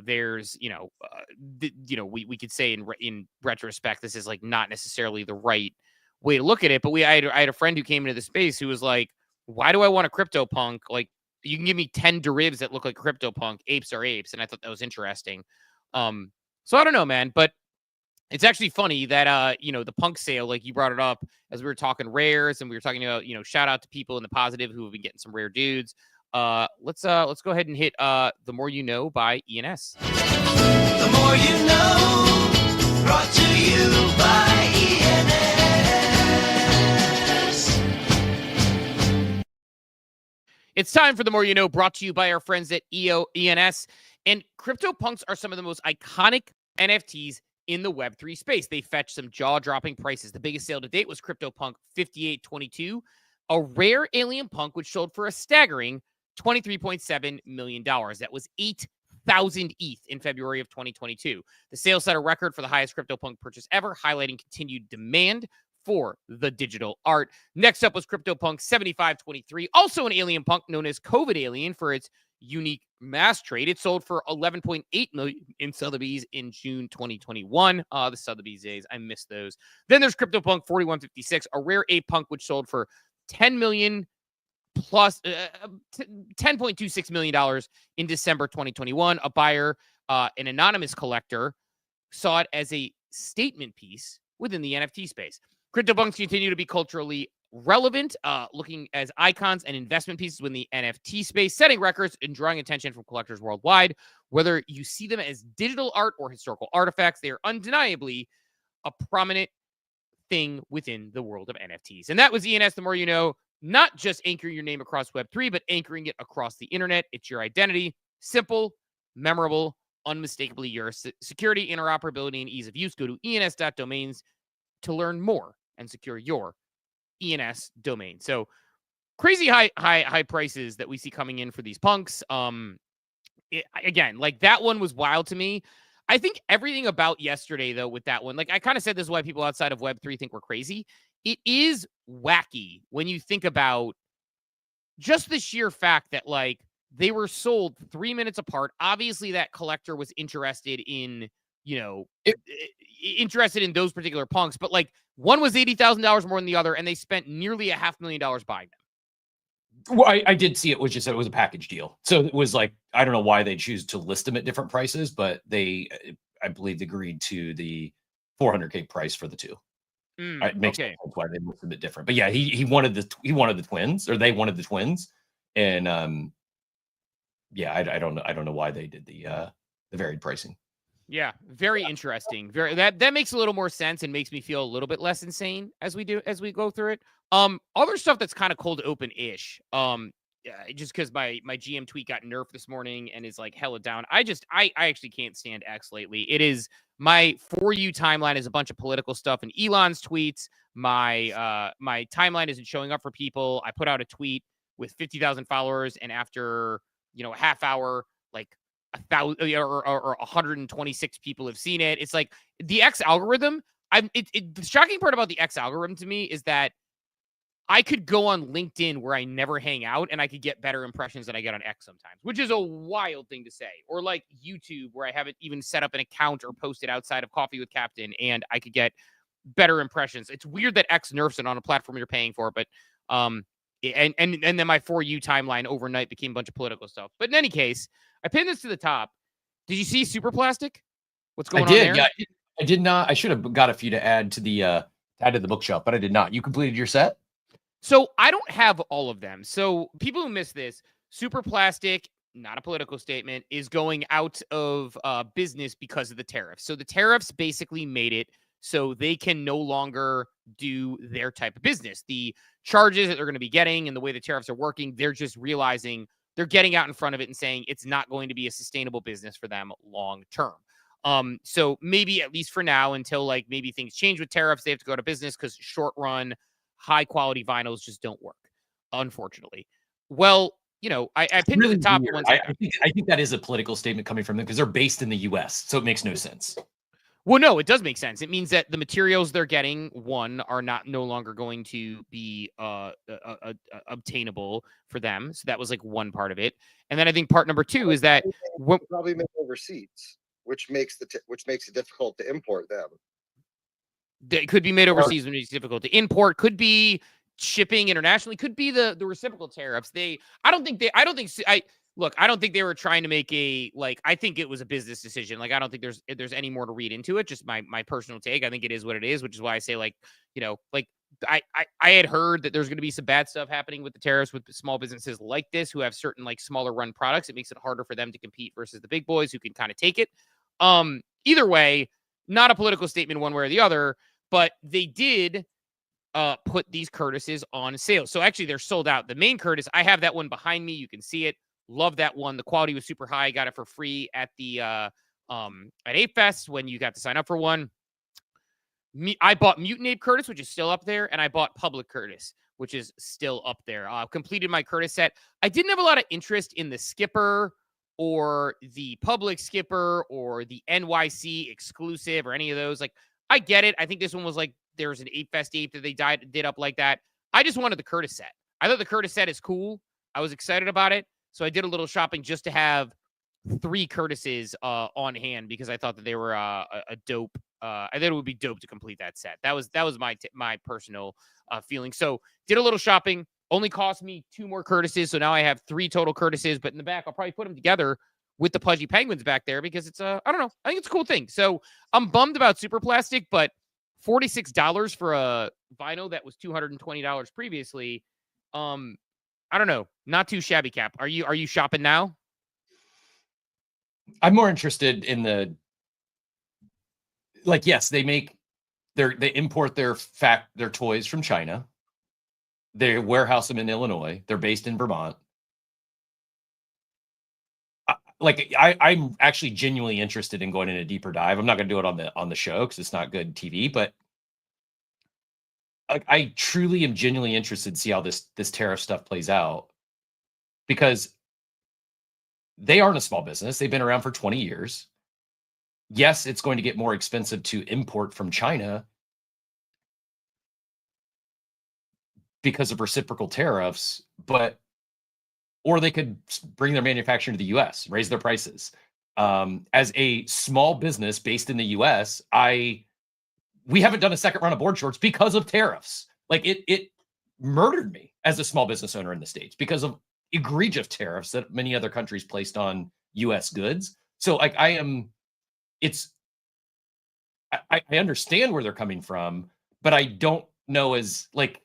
there's, we could say in retrospect, this is not necessarily the right way to look at it. But I had a friend who came into the space who was like, why do I want a CryptoPunk? You can give me 10 derivatives that look like CryptoPunk. Apes are apes. And I thought that was interesting. So I don't know, man. But it's actually funny that, the punk sale, you brought it up as we were talking rares and we were talking about, shout out to people in the positive who have been getting some rare dudes. Let's go ahead and hit The More You Know by ENS. The More You Know, brought to you by ENS. It's time for The More You Know, brought to you by our friends at ENS. And CryptoPunks are some of the most iconic NFTs in the Web3 space. They fetch some jaw-dropping prices. The biggest sale to date was CryptoPunk 5822, a rare alien punk which sold for a staggering $23.7 million. That was 8,000 ETH in February of 2022. The sale set a record for the highest CryptoPunk purchase ever, highlighting continued demand for the digital art. Next up was CryptoPunk 7523, also an alien punk known as COVID Alien for its unique mass trade. It sold for 11.8 million in Sotheby's in June 2021. The Sotheby's days, I miss those. Then there's CryptoPunk 4156, a rare ape punk which sold for $10 million plus $10.26 million in December 2021. A buyer, an anonymous collector, saw it as a statement piece within the NFT space. CryptoPunks continue to be culturally relevant, looking as icons and investment pieces within the NFT space, setting records and drawing attention from collectors worldwide. Whether you see them as digital art or historical artifacts, they are undeniably a prominent thing within the world of NFTs. And that was ENS, The More You Know, not just anchoring your name across Web3, but anchoring it across the internet. It's your identity. Simple, memorable, unmistakably yours. Security, interoperability, and ease of use. Go to ens.domains to learn more and secure your ENS domain. So crazy high prices that we see coming in for these punks. Again, that one was wild to me. I think everything about yesterday, though, with that one, I kind of said this is why people outside of Web3 think we're crazy. It is wacky when you think about just the sheer fact that, they were sold 3 minutes apart. Obviously, that collector was interested in, interested in those particular punks. But, one was $80,000 more than the other, and they spent nearly $500,000 buying them. Well, I did see it was just, it was a package deal. So it was I don't know why they choose to list them at different prices, but I believe, agreed to the $400K price for the two. It makes Okay. sense why they looked a bit different. But yeah, he wanted the twins, or they wanted the twins, and yeah, I don't know why they did the varied pricing. Yeah, very interesting. Very that makes a little more sense and makes me feel a little bit less insane as we go through it. Other stuff that's kind of cold open-ish. Just because my GM tweet got nerfed this morning and is like hella down. I actually can't stand X lately. It is my For You timeline is a bunch of political stuff and Elon's tweets. My timeline isn't showing up for people. I put out a tweet with 50,000 followers, and after a half hour, like 1,000 or 126 people have seen it. It's like the X algorithm. The shocking part about the X algorithm to me is that I could go on LinkedIn where I never hang out and I could get better impressions than I get on X sometimes, which is a wild thing to say. Or like YouTube, where I haven't even set up an account or posted outside of Coffee with Captain, and I could get better impressions. It's weird that X nerfs it on a platform you're paying for, but and then my For You timeline overnight became a bunch of political stuff. But in any case, I pinned this to the top. Did you see Super Plastic? What's going on there? Yeah, I did not. I should have got a few to add to the bookshelf, but I did not. You completed your set? So I don't have all of them. So people who miss this, Super Plastic, not a political statement, is going out of business because of the tariffs. So the tariffs basically made it so they can no longer do their type of business. The charges that they're going to be getting and the way the tariffs are working, they're just realizing they're getting out in front of it and saying it's not going to be a sustainable business for them long term. So maybe at least for now, until like maybe things change with tariffs, they have to go to business because short run, high quality vinyls just don't work, unfortunately. Well, I pinned really the top weird. ones. I think that is a political statement coming from them because they're based in the U.S., so it makes no sense. Well, no, it does make sense. It means that the materials they're getting, one, are no longer going to be obtainable for them. So that was like one part of it. And then I think part number two is that probably made overseas, which makes it difficult to import them. It could be made overseas when it's difficult to import. Could be shipping internationally. Could be the reciprocal tariffs. I don't think they were trying to make I think it was a business decision. Like, I don't think there's any more to read into it. Just my personal take. I think it is what it is, which is why I say I had heard that there's going to be some bad stuff happening with the tariffs with small businesses like this who have certain like smaller run products. It makes it harder for them to compete versus the big boys who can kind of take it. Either way, not a political statement one way or the other, but they did put these Curtises on sale. So actually they're sold out. The main Curtis, I have that one behind me. You can see it. Love that one. The quality was super high. Got it for free at the at Ape Fest when you got to sign up for one. I bought Mutant Ape Curtis, which is still up there, and I bought Public Curtis, which is still up there. Completed my Curtis set. I didn't have a lot of interest in the Skipper or the Public Skipper or the NYC exclusive or any of those. Like, I get it. I think this one was like, there was an Ape Fest ape that they did up like that. I just wanted the Curtis set. I thought the Curtis set is cool. I was excited about it. So I did a little shopping just to have 3 Curtises on hand because I thought that they were a dope. I thought it would be dope to complete that set. That was my personal feeling. So did a little shopping. Only cost me 2 more Curtises. So now I have 3 total Curtises. But in the back, I'll probably put them together with the Pudgy Penguins back there because it's I don't know. I think it's a cool thing. So I'm bummed about Super Plastic, but $46 for a vinyl that was $220 previously. I don't know. Not too shabby, Cap. Are you shopping now? I'm more interested in the yes, they import their toys from China. They warehouse them in Illinois. They're based in Vermont. I'm actually genuinely interested in going in a deeper dive. I'm not going to do it on the show because it's not good TV, but I truly am genuinely interested to see how this tariff stuff plays out because they aren't a small business. They've been around for 20 years. Yes, it's going to get more expensive to import from China because of reciprocal tariffs, or they could bring their manufacturing to the U.S., raise their prices. As a small business based in the U.S., we haven't done a second round of board shorts because of tariffs. Like it murdered me as a small business owner in the States because of egregious tariffs that many other countries placed on U.S. goods. So I understand where they're coming from, but I don't know as like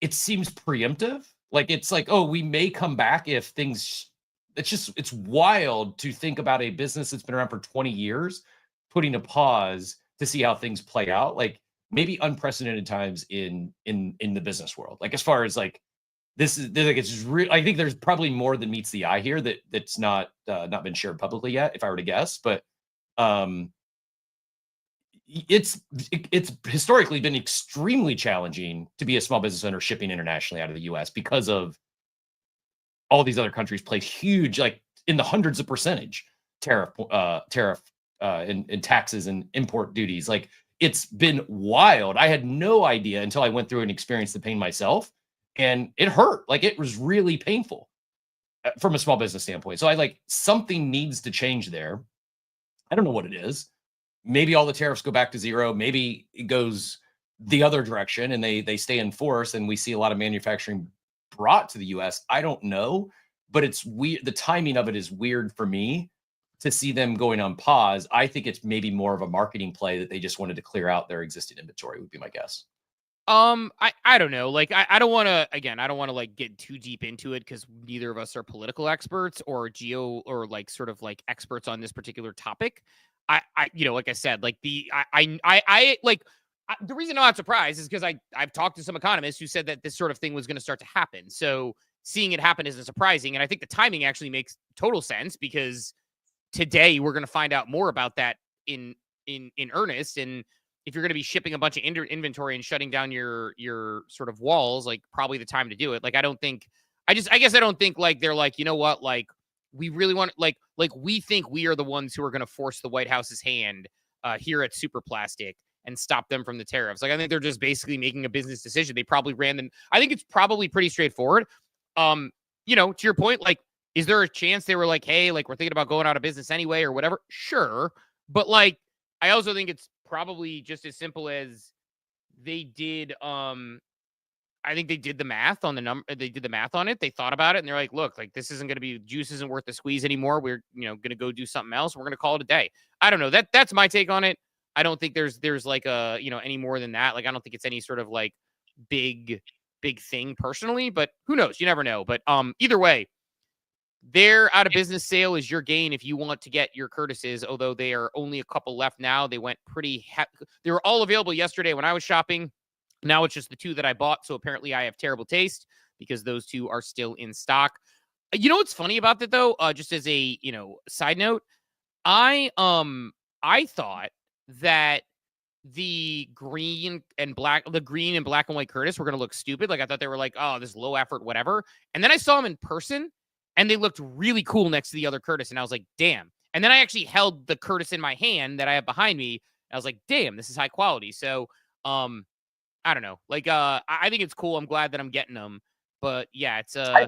it seems preemptive. Like it's like, oh, we may come back if things. It's wild to think about a business that's been around for 20 years, putting a pause to see how things play out. Like maybe unprecedented times in the business world. Like as far as like this is like it's real. I think there's probably more than meets the eye here that's not been shared publicly yet, if I were to guess. But it's historically been extremely challenging to be a small business owner shipping internationally out of the US because of all these other countries place huge, like in the hundreds of percentage tariff and taxes and import duties. Like it's been wild. I had no idea until I went through and experienced the pain myself, and it hurt. Like it was really painful from a small business standpoint. So I like something needs to change there. I don't know what it is. Maybe all the tariffs go back to zero. Maybe it goes the other direction and they stay in force and we see a lot of manufacturing brought to the US. I don't know, but it's weird. The timing of it is weird for me to see them going on pause. I think it's maybe more of a marketing play that they just wanted to clear out their existing inventory would be my guess. I don't know. Like I don't want to like get too deep into it because neither of us are political experts or like sort of like experts on this particular topic. I like I said, like the reason I'm not surprised is because I've talked to some economists who said that this sort of thing was going to start to happen. So seeing it happen isn't surprising. And I think the timing actually makes total sense because today we're going to find out more about that in earnest. And if you're going to be shipping a bunch of inventory and shutting down your sort of walls, like probably the time to do it. Like, I guess I don't think like, they're like, you know what? Like we really want like we think we are the ones who are going to force the White House's hand here at Super Plastic and stop them from the tariffs. Like, I think they're just basically making a business decision. They probably ran them. I think it's probably pretty straightforward. To your point, like, is there a chance they were like, hey, like we're thinking about going out of business anyway or whatever? Sure. But like, I also think it's probably just as simple as they did. I think they did the math on the number. They did the math on it. They thought about it and they're like, look, like this isn't going to be, juice isn't worth the squeeze anymore. We're, going to go do something else. We're going to call it a day. I don't know. That's my take on it. I don't think there's like a, any more than that. Like, I don't think it's any sort of like big thing personally, but who knows? You never know. But either way, their out of business sale is your gain if you want to get your Curtises, although they are only a couple left now. They went they were all available yesterday when I was shopping. Now it's just the two that I bought. So apparently I have terrible taste because those two are still in stock. You know what's funny about that though? Just as a, side note, I thought that the green and black and white Curtis were going to look stupid. Like I thought they were like, oh, this low effort, whatever. And then I saw them in person and they looked really cool next to the other Curtis. And I was like, damn. And then I actually held the Curtis in my hand that I have behind me. I was like, damn, this is high quality. So, I don't know. Like, I think it's cool. I'm glad that I'm getting them. But yeah, it's I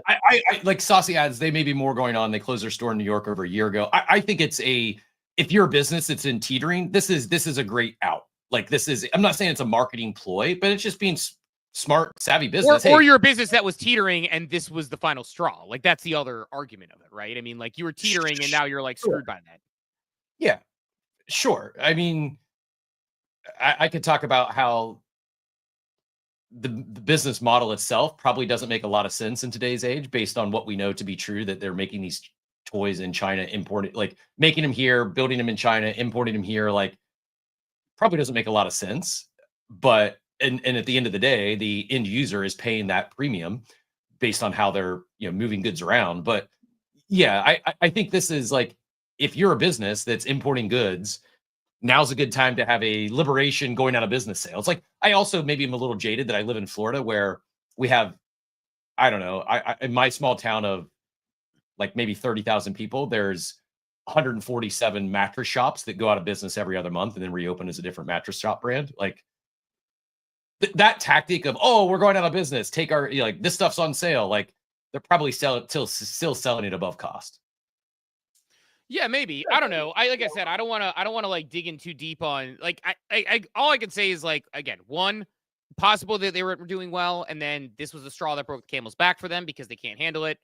like Saucy adds, they may be more going on. They closed their store in New York over a year ago. I think it's if you're a business that's in teetering, this is a great out. Like I'm not saying it's a marketing ploy, but it's just being smart, savvy business. Or you're a business that was teetering and this was the final straw. Like that's the other argument of it, right? I mean, like you were teetering and now you're like screwed by that. Yeah, sure. I mean, I could talk about how the business model itself probably doesn't make a lot of sense in today's age based on what we know to be true, that they're making these toys in China, importing, like making them here, building them in China, importing them here, like probably doesn't make a lot of sense. But, and at the end of the day, the end user is paying that premium based on how they're, moving goods around. But yeah, I think this is like, if you're a business that's importing goods, now's a good time to have a liberation going out of business sale. It's like, I also maybe am a little jaded that I live in Florida where we have, I don't know, I in my small town of like maybe 30,000 people, there's 147 mattress shops that go out of business every other month and then reopen as a different mattress shop brand. Like that tactic of, oh, we're going out of business, take our, like this stuff's on sale. Like they're probably still selling it above cost. Yeah, maybe. I don't know. Like I said, I don't want to like dig in too deep on like, I all I can say is like, again, one, possible that they were doing well. And then this was the straw that broke the camel's back for them because they can't handle it.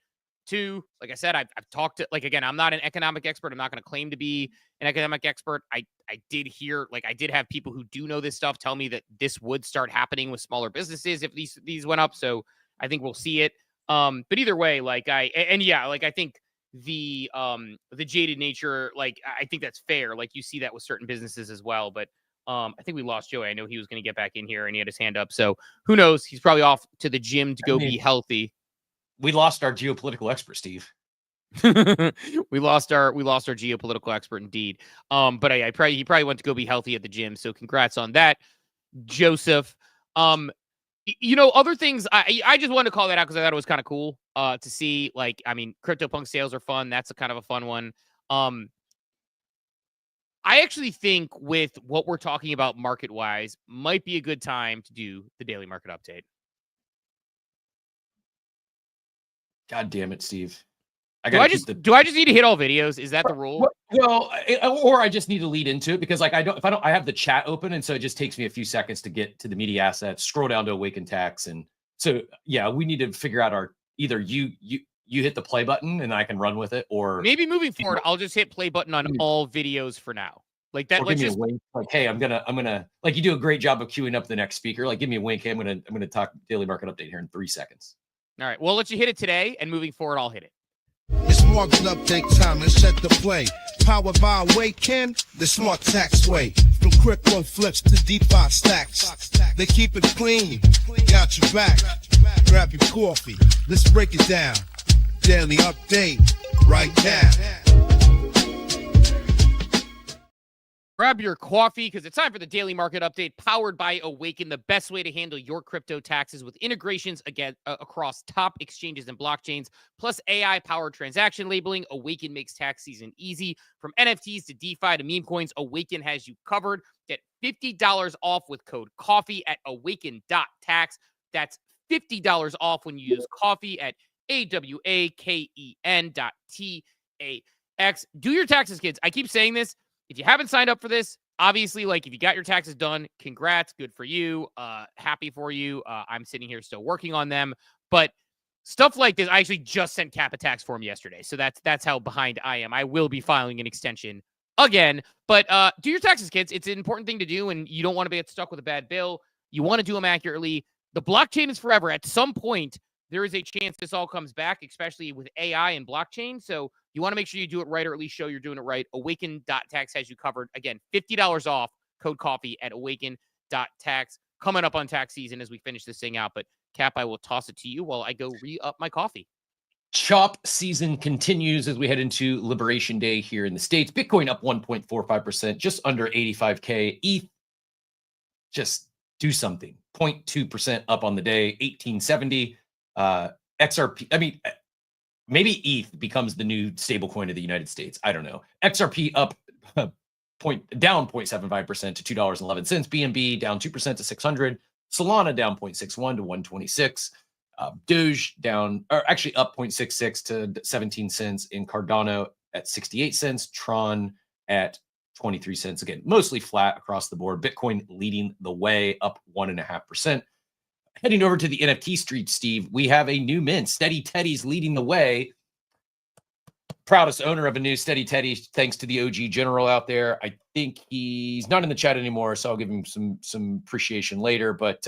Two, like I said, I've talked to, like, again, I'm not an economic expert. I'm not going to claim to be an economic expert. I did hear, like, I did have people who do know this stuff tell me that this would start happening with smaller businesses if these went up. So I think we'll see it. But either way, like I think the jaded nature, like, I think that's fair. Like, you see that with certain businesses as well. But I think we lost Joey. I know he was going to get back in here and he had his hand up. So who knows? He's probably off to the gym to go be healthy. We lost our geopolitical expert, Steve. we lost our geopolitical expert indeed. But he probably went to go be healthy at the gym. So congrats on that, Joseph. Other things, I just wanted to call that out because I thought it was kind of cool to see. Like, I mean, CryptoPunk sales are fun. That's a kind of a fun one. I actually think with what we're talking about market-wise, might be a good time to do the daily market update. God damn it, Steve. Do I just need to hit all videos? Is that the rule? Well, or I just need to lead into it because, like, I have the chat open, and so it just takes me a few seconds to get to the media assets, scroll down to Awaken tax, and so yeah, we need to figure out either you hit the play button and I can run with it, or maybe moving forward, I'll just hit play button on all videos for now. Like that. Let's just wink. Like, hey, I'm gonna like, you do a great job of queuing up the next speaker. Like, give me a wink. Hey, I'm gonna talk daily market update here in 3 seconds. All right. Well, I'll let you hit it today, and moving forward, I'll hit it. It's market update time. Let's set the play. Powered by Awaken, the smart tax way. From crypto flips to DeFi stacks. They keep it clean. Got your back. Grab your coffee. Let's break it down. Daily update right now. Grab your coffee because it's time for the daily market update powered by Awaken, the best way to handle your crypto taxes with integrations across top exchanges and blockchains, plus AI-powered transaction labeling. Awaken makes tax season easy. From NFTs to DeFi to meme coins, Awaken has you covered. Get $50 off with code COFFEE at awaken.tax. That's $50 off when you use coffee at AWAKEN.TAX. Do your taxes, kids. I keep saying this. If you haven't signed up for this, obviously, like, if you got your taxes done, congrats, good for you, happy for you. I'm sitting here still working on them, but stuff like this, I actually just sent Cap a tax form yesterday, so that's how behind I am. I will be filing an extension again, but do your taxes, kids. It's an important thing to do, and you don't want to get stuck with a bad bill. You want to do them accurately. The blockchain is forever. At some point, there is a chance this all comes back, especially with AI and blockchain. So you want to make sure you do it right, or at least show you're doing it right. Awaken.tax has you covered. Again, $50 off, code COFFEE at awaken.tax. Coming up on tax season as we finish this thing out. But Cap, I will toss it to you while I go re-up my coffee. Chop season continues as we head into Liberation Day here in the States. Bitcoin up 1.45%, just under 85K. ETH, just do something. 0.2% up on the day, 1870. XRP, I mean, maybe ETH becomes the new stable coin of the United States. I don't know. XRP up down 0.75% to $2.11. BNB down 2% to 600. Solana down 0.61 to 126. Doge down, or actually up 0.66 to 17 cents. In Cardano at 68 cents. Tron at 23 cents. Again, mostly flat across the board. Bitcoin leading the way, up 1.5%. Heading over to the NFT street, Steve, we have a new mint. Steady Teddy's leading the way. Proudest owner of a new Steady Teddy, thanks to the OG General out there. I think he's not in the chat anymore, so I'll give him some appreciation later. But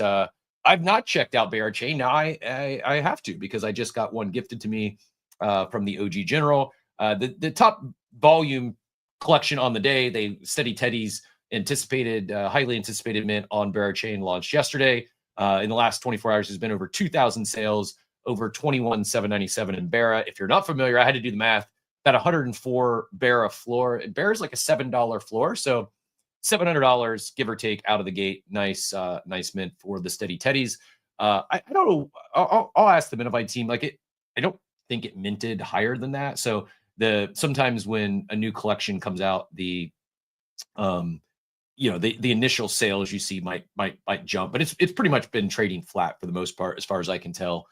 I've not checked out ApeChain. Now I have to, because I just got one gifted to me from the OG General. The top volume collection on the day, Steady Teddy's highly anticipated mint on ApeChain launched yesterday. In the last 24 hours, there's been over 2,000 sales, over 21,797 in Barra. If you're not familiar, I had to do the math. That 104 Barra floor, Barra is like a $7 floor, so $700 give or take out of the gate. Nice mint for the Steady Teddies. I don't know. I'll ask the Minify team. Like, I don't think it minted higher than that. So sometimes when a new collection comes out, the initial sales you see might jump, but it's pretty much been trading flat for the most part, as far as I can tell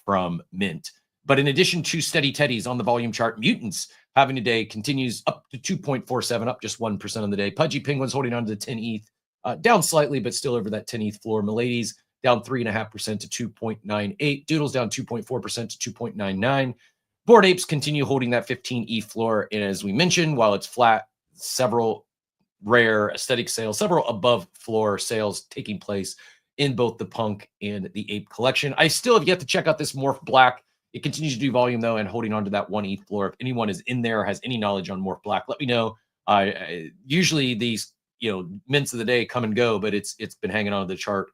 from mint. But in addition to Steady Teddies on the volume chart, Mutants having a day continues up to 2.47, up just 1% on the day. Pudgy Penguins holding on to the 10 ETH, down slightly, but still over that 10 ETH floor. Milady's down 3.5% to 2.98. Doodles down 2.4% to 2.99. Bored Apes continue holding that 15 ETH floor. And as we mentioned, while it's flat, several rare aesthetic sales, several above floor sales taking place in both the Punk and the Ape collection. I still have yet to check out this Morph Black. It continues to do volume though, and holding on to that 1 ETH floor. If anyone is in there, has any knowledge on Morph Black, let me know. Usually these, mints of the day come and go, but it's been hanging on to the chart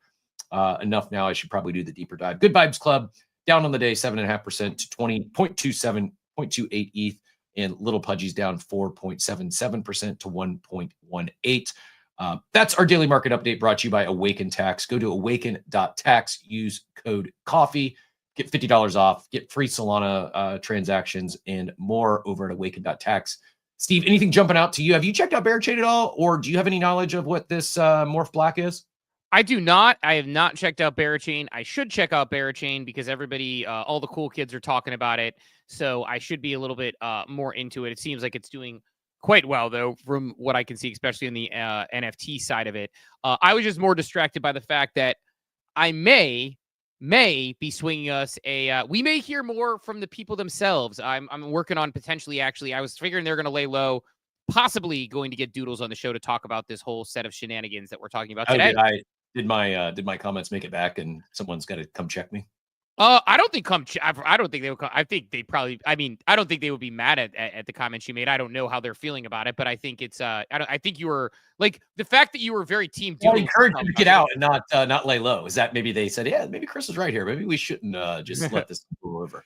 enough now. I should probably do the deeper dive. Good Vibes Club down on the day 7.5% to 20.28 ETH, and Little Pudgy's down 4.77% to 1.18. That's our daily market update brought to you by Awaken Tax. Go to awaken.tax, use code coffee, get $50 off, get free Solana transactions, and more over at awaken.tax. Steve, anything jumping out to you? Have you checked out ApeChain at all, or do you have any knowledge of what this Morph Black is? I do not. I have not checked out ApeChain. I should check out ApeChain because everybody, all the cool kids are talking about it. So I should be a little bit more into it. It seems like it's doing quite well, though, from what I can see, especially on the NFT side of it. I was just more distracted by the fact that I may be swinging us we may hear more from the people themselves. I'm working on potentially, actually, I was figuring they're going to lay low, possibly going to get Doodles on the show to talk about this whole set of shenanigans that we're talking about today. Did my comments make it back and someone's got to come check me? I don't think I don't think they would come. I think they probably, I don't think they would be mad at the comments you made. I don't know how they're feeling about it, but I think it's, I think you were like the fact that you were very team Doodles. I encourage you to get out and not lay low. Is that maybe they said, yeah, maybe Chris is right here. Maybe we shouldn't just let this go over.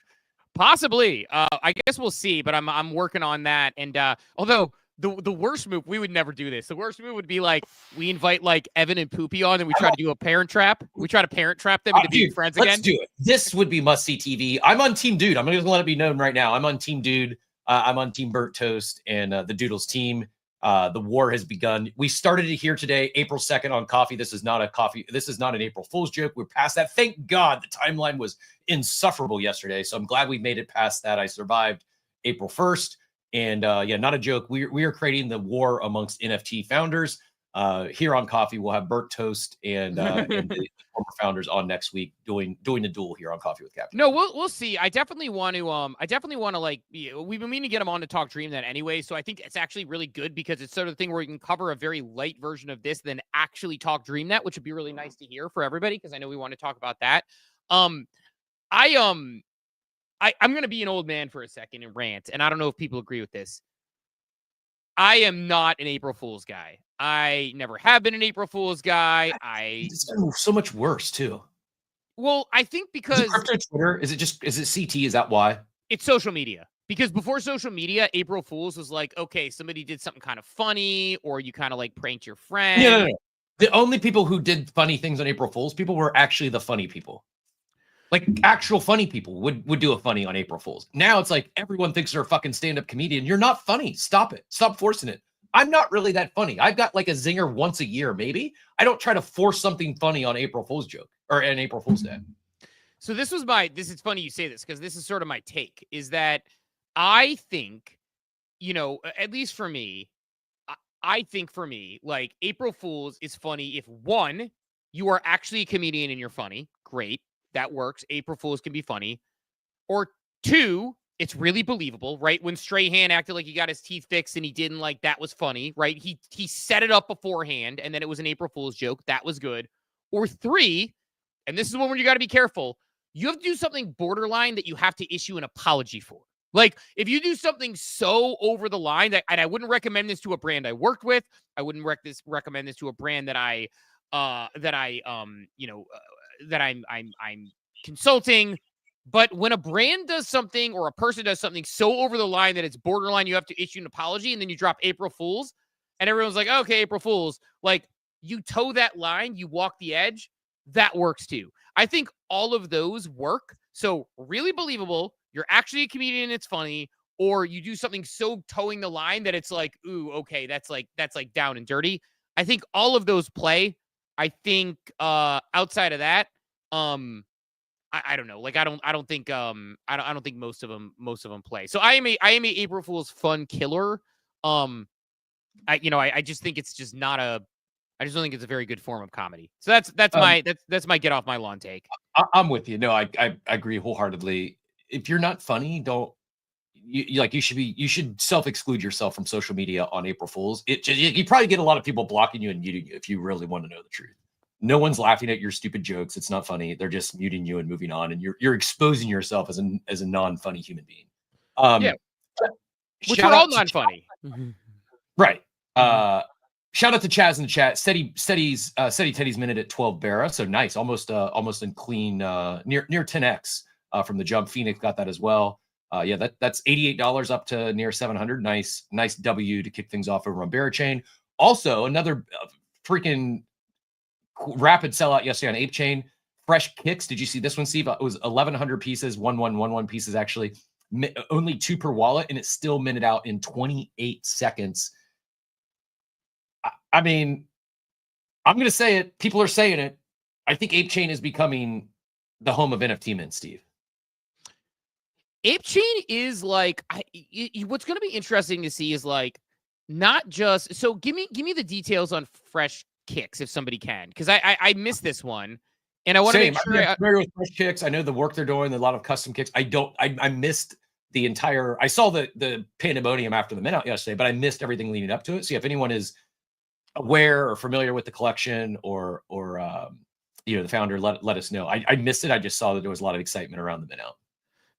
Possibly. I guess we'll see, but I'm working on that. And although the worst move, we would never do this. The worst move would be like we invite like Evan and Poopy on, and we try to do a parent trap. We try to parent trap them into being friends again. Let's do it. This would be must see TV. I'm on Team Dude. I'm going to let it be known right now. I'm on Team Dude. I'm on Team Burnt Toast and the Doodles team. The war has begun. We started it here today, April 2nd on coffee. This is not a coffee. This is not an April Fool's joke. We're past that. Thank God the timeline was insufferable yesterday. So I'm glad we made it past that. I survived April 1st. And not a joke. We are creating the war amongst NFT founders. Here on Coffee, we'll have Burnt Toast and the former founders on next week doing the duel here on Coffee with Captain. No, we'll see. I definitely want to like we've been meaning to get them on to talk DreamNet anyway. So I think it's actually really good because it's sort of the thing where we can cover a very light version of this, then actually talk DreamNet, which would be really nice to hear for everybody because I know we want to talk about that. I'm going to be an old man for a second and rant, and I don't know if people agree with this. I am not an April Fool's guy. I never have been an April Fool's guy. It's so much worse, too. Well, I think because... Is it crypto Twitter? Is it CT? Is that why? It's social media. Because before social media, April Fool's was like, okay, somebody did something kind of funny, or you kind of like pranked your friend. No. The only people who did funny things on April Fool's people were actually the funny people. Like actual funny people would do a funny on April Fool's. Now it's like everyone thinks they're a fucking stand-up comedian. You're not funny. Stop it. Stop forcing it. I'm not really that funny. I've got like a zinger once a year, maybe. I don't try to force something funny on April Fool's joke or an April Fool's Day. So this is funny you say this because this is sort of my take is that I think, at least for me, I think for me, like April Fool's is funny if one, you are actually a comedian and you're funny. Great. That works. April Fool's can be funny. Or two, it's really believable, right? When Strahan acted like he got his teeth fixed and he didn't, like that was funny, right? He set it up beforehand and then it was an April Fool's joke. That was good. Or three, and this is one where you got to be careful. You have to do something borderline that you have to issue an apology for. Like if you do something so over the line that, and I wouldn't recommend this to a brand I worked with. I wouldn't recommend this to a brand that I'm consulting, but when a brand does something or a person does something so over the line that it's borderline, you have to issue an apology and then you drop April Fool's and everyone's like, okay, April Fool's, like you toe that line, you walk the edge. That works too. I think all of those work. So really believable. You're actually a comedian and it's funny, or you do something so towing the line that it's like, ooh, okay, that's like down and dirty. I think all of those play. I think outside of that, I don't know. Like I don't think most of them play. So I am a April Fool's fun killer. I just think it's just not a I just don't think it's a very good form of comedy. So that's my get off my lawn take. I'm with you. No, I agree wholeheartedly. If you're not funny, don't you should self-exclude yourself from social media on April Fools. You probably get a lot of people blocking you and muting you if you really want to know the truth. No one's laughing at your stupid jokes. It's not funny. They're just muting you and moving on, and you're exposing yourself as a non-funny human being. Yeah, which we're all non-funny, right? Shout out to Chaz in the chat. Steady Teddy's minute at 12 Barra. So nice, almost in clean, near 10x from the jump. Phoenix got that as well. Yeah, that's $88 up to near 700. Nice W to kick things off over on ApeChain. Also, another freaking rapid sellout yesterday on ApeChain. Fresh kicks. Did you see this one, Steve? It was 1,100 pieces, 1111 pieces actually. Only 2 per wallet, and it's still minted out in 28 seconds. I mean, I'm going to say it. People are saying it. I think ApeChain is becoming the home of NFT mint, Steve. ApeChain is like, what's going to be interesting to see is like, not just, so give me the details on fresh kicks if somebody can, because I missed this one. And I want to make sure I'm familiar with fresh kicks. I know the work they're doing, a lot of custom kicks. I missed the entire, I saw the pandemonium after the mint out yesterday, but I missed everything leading up to it. So if anyone is aware or familiar with the collection or the founder, let us know. I missed it. I just saw that there was a lot of excitement around the mint out.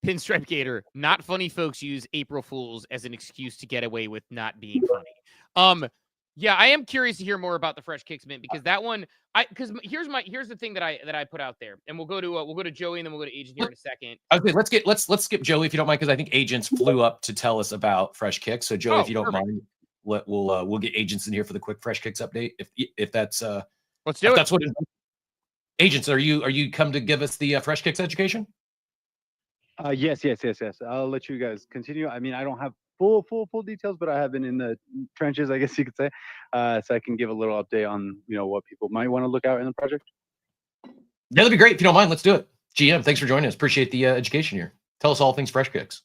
Pinstripe Gator, not funny folks use April Fools as an excuse to get away with not being funny. Yeah, I am curious to hear more about the fresh kicks mint, because that one, because here's the thing that I put out there, and we'll go to Joey and then we'll go to Agent here in a second. Okay, let's skip Joey if you don't mind, because I think Agents flew up to tell us about fresh kicks. So Joey, if you don't mind, we'll get Agents in here for the quick fresh kicks update. If that's let's do it. That's what Agents, are you come to give us the fresh kicks education? Yes. I'll let you guys continue. I mean, I don't have full details, but I have been in the trenches, I guess you could say, so I can give a little update on what people might want to look out in the project. Yeah, that'd be great. If you don't mind, let's do it. GM, thanks for joining us. Appreciate the education here. Tell us all things fresh kicks.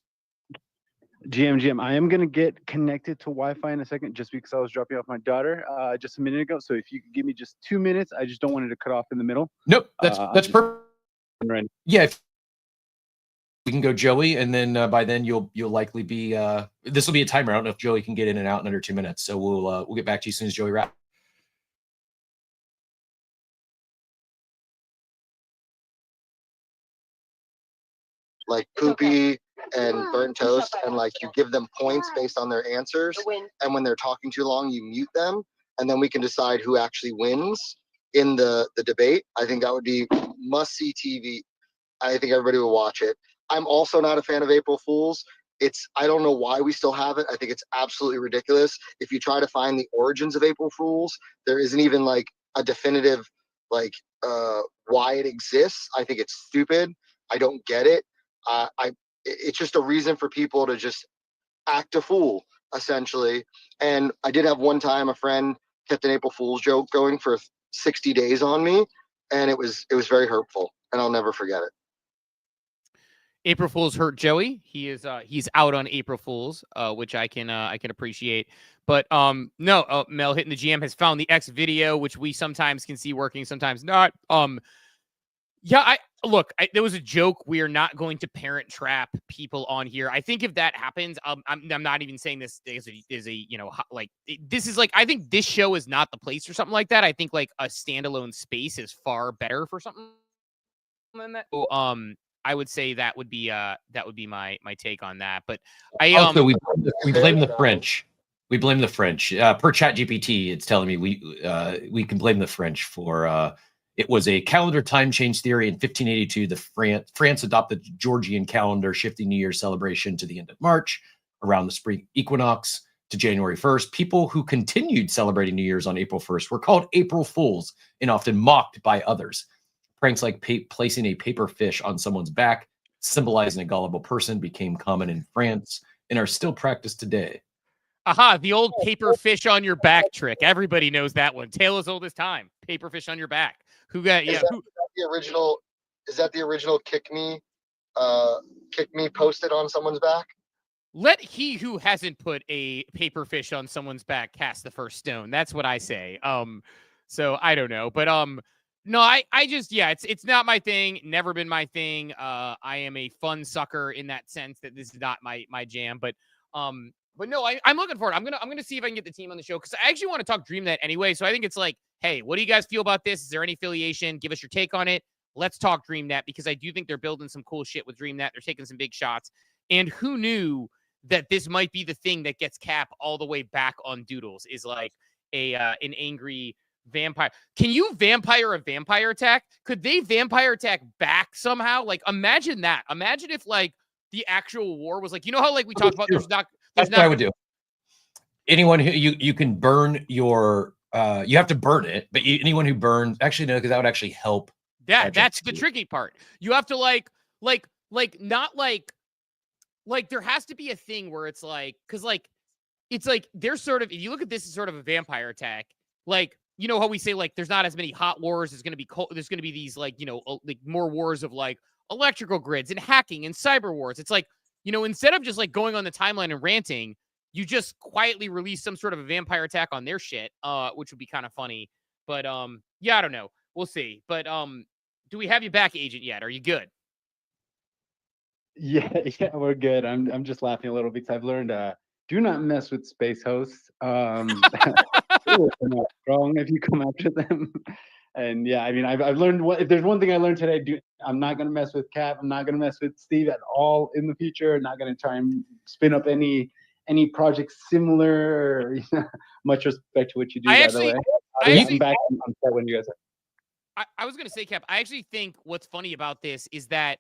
GM, I am gonna get connected to Wi-Fi in a second, just because I was dropping off my daughter just a minute ago. So if you could give me just 2 minutes, I just don't want it to cut off in the middle. Nope, that's perfect. Right. Yeah. We can go Joey, and then by then you'll likely be this will be a timer. I don't know if Joey can get in and out in under 2 minutes, so we'll get back to you as soon as Joey wraps. Like Poopy and Burnt Toast, and like you give them points based on their answers, and when they're talking too long, you mute them, and then we can decide who actually wins in the debate. I think that would be must-see TV. I think everybody will watch it. I'm also not a fan of April Fools. I don't know why we still have it. I think it's absolutely ridiculous. If you try to find the origins of April Fools, there isn't even like a definitive why it exists. I think it's stupid. I don't get it. It's just a reason for people to just act a fool, essentially. And I did have one time a friend kept an April Fool's joke going for 60 days on me, and it was very hurtful, and I'll never forget it. April Fools hurt Joey. He's out on April Fools, which I can appreciate. But no, Mel hitting the GM has found the X video, which we sometimes can see working, sometimes not. Yeah, there was a joke. We are not going to parent trap people on here. I think if that happens, I'm not even saying this is this is like, I think this show is not the place for something like that. I think like a standalone space is far better for something than that. So, I would say that would be my take on that. But we blame the French. We blame the French. Per ChatGPT, it's telling me we can blame the French for it was a calendar time change theory in 1582. France adopted the Georgian calendar, shifting New Year's celebration to the end of March, around the spring equinox to January 1st. People who continued celebrating New Year's on April 1st were called April Fools and often mocked by others. Pranks like placing a paper fish on someone's back, symbolizing a gullible person, became common in France and are still practiced today. Aha, the old paper fish on your back trick. Everybody knows that one. Tale as old as time. Paper fish on your back. Who got Is that the original kick me posted on someone's back? Let he who hasn't put a paper fish on someone's back cast the first stone. That's what I say. So I don't know, but no, I just it's not my thing. Never been my thing. I am a fun sucker in that sense that this is not my jam. But no, I'm looking forward. I'm gonna see if I can get the team on the show because I actually want to talk DreamNet anyway. So I think it's like, hey, what do you guys feel about this? Is there any affiliation? Give us your take on it. Let's talk DreamNet because I do think they're building some cool shit with DreamNet. They're taking some big shots. And who knew that this might be the thing that gets Cap all the way back on Doodles is like an angry vampire. Can you vampire a vampire attack? Could they vampire attack back somehow? Like imagine that. Imagine if like the actual war was like, you know how like we talked about That's what I would do. Anyone who you can burn your you have to burn it, but anyone who burns actually no, because that would actually help. Yeah, that's the tricky part. You have to not like there has to be a thing where it's like because like it's like there's sort of if you look at this as sort of a vampire attack, like you know how we say like there's not as many hot wars, there's gonna be these like like more wars of like electrical grids and hacking and cyber wars. It's like instead of just like going on the timeline and ranting, you just quietly release some sort of a vampire attack on their shit, which would be kind of funny. But yeah, I don't know. We'll see. But do we have you back, Agent, yet? Are you good? Yeah, we're good. I'm just laughing a little because I've learned do not mess with space hosts. They're not strong if you come after them. And yeah, I mean, I've learned if there's one thing I learned today, I'm not gonna mess with Cap. I'm not gonna mess with Steve at all in the future. I'm not gonna try and spin up any projects similar. Much respect to what you do, by the way. I'm back. I'm sorry when you guys are. I was gonna say, Cap, I actually think what's funny about this is that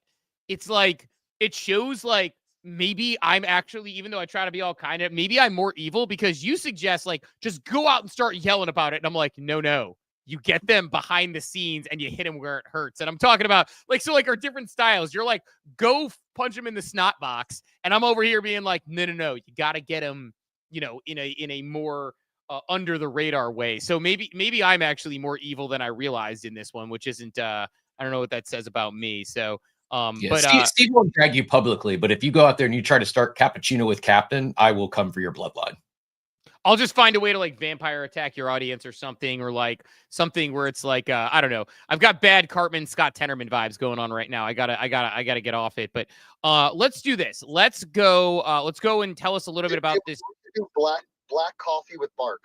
it's like it shows like maybe I'm actually, even though I try to be all kind of, maybe I'm more evil because you suggest like just go out and start yelling about it. And I'm like, no. You get them behind the scenes and you hit them where it hurts. And I'm talking about like, so like our different styles. You're like, go punch him in the snot box. And I'm over here being like, no. You got to get him, in a more under the radar way. So maybe I'm actually more evil than I realized in this one, which isn't, I don't know what that says about me. So, but Steve won't drag you publicly, but if you go out there and you try to start cappuccino with Captain, I will come for your bloodline. I'll just find a way to like vampire attack your audience or something, or like something where it's like I don't know. I've got bad Cartman, Scott Tenorman vibes going on right now. I gotta get off it. But let's do this. Let's go and tell us a little bit about this. Black coffee with bark.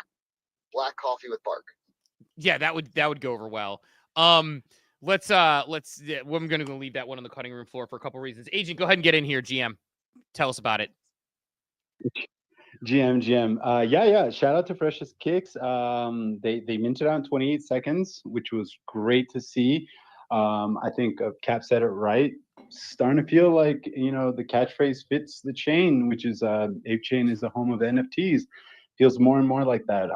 Black coffee with bark. Yeah, that would go over well. I'm gonna leave that one on the cutting room floor for a couple reasons. Agent, go ahead and get in here. GM, tell us about it. GM. Yeah. Shout out to Freshest Kicks. They minted out in 28 seconds, which was great to see. I think Cap said it right. Starting to feel like, the catchphrase fits the chain, which is ApeChain is the home of NFTs. Feels more and more like that.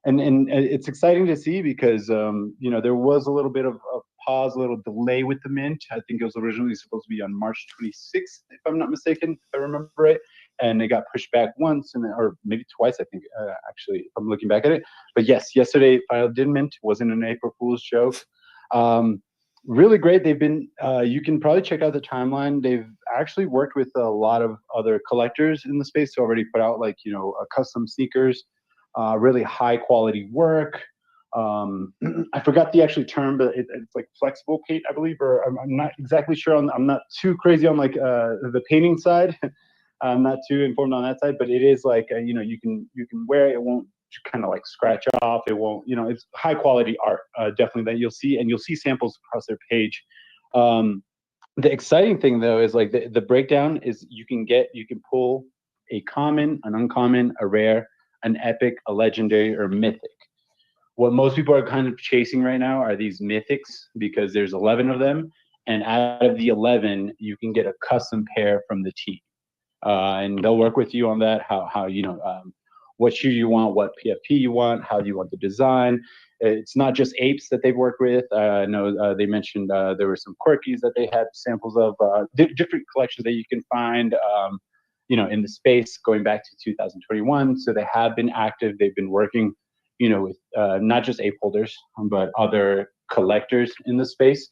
And it's exciting to see because, there was a little bit of a pause, a little delay with the mint. I think it was originally supposed to be on March 26th, if I'm not mistaken, if I remember right. And it got pushed back once or maybe twice, I think, actually, if I'm looking back at it. But yes, yesterday finally did mint. Wasn't an April Fool's joke. Really great. They've been, you can probably check out the timeline. They've actually worked with a lot of other collectors in the space to already put out custom sneakers, really high quality work. I forgot the actual term, but it's like flexible paint, I believe, or I'm not exactly sure I'm not too crazy on the painting side. I'm not too informed on that side, but it is like, you can wear it. It won't kind of like scratch off. It won't, it's high quality art, definitely that you'll see, and you'll see samples across their page. The exciting thing though, is like the breakdown is you can pull a common, an uncommon, a rare, an epic, a legendary, or mythic. What most people are kind of chasing right now are these mythics because there's 11 of them. And out of the 11, you can get a custom pair from the team. And they'll work with you on that, how what shoe you want, what PFP you want, how you want the design. It's not just apes that they've worked with. I know they mentioned there were some quirkies that they had samples of, different collections that you can find, in the space going back to 2021. So they have been active. They've been working, with not just ape holders, but other collectors in the space.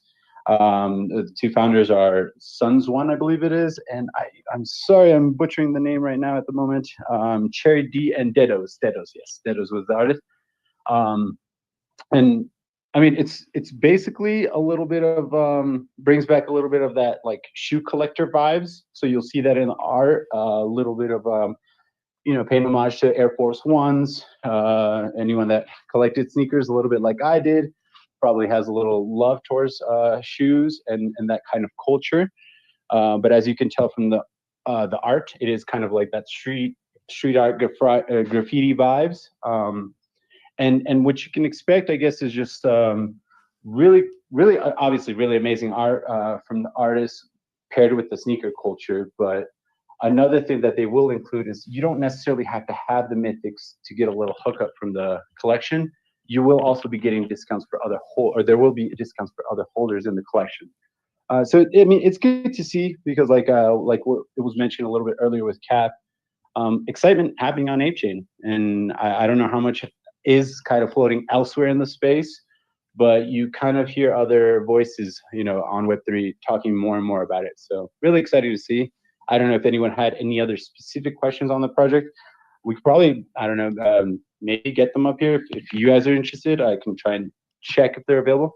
The two founders are Sons One, I believe it is, and I'm sorry I'm butchering the name right now at the moment. Cherry D and Dedos. Yes, Dedos was the artist. and I mean, it's basically a little bit of brings back a little bit of that like shoe collector vibes. So you'll see that in the art, a little bit of paying homage to Air Force Ones. Anyone that collected sneakers a little bit like I did probably has a little love towards shoes and that kind of culture. But as you can tell from the art, it is kind of like that street art graffiti vibes. And what you can expect, I guess, is just really obviously really amazing art from the artists paired with the sneaker culture. But another thing that they will include is you don't necessarily have to have the mythics to get a little hookup from the collection. You will also be getting discounts for there will be discounts for other holders in the collection. So I mean, it's good to see because like what it was mentioned a little bit earlier with Cap, excitement happening on ApeChain, and I don't know how much is kind of floating elsewhere in the space, but you kind of hear other voices, on Web3 talking more and more about it. So really excited to see. I don't know if anyone had any other specific questions on the project. We could probably, I don't know, maybe get them up here. If you guys are interested, I can try and check if they're available.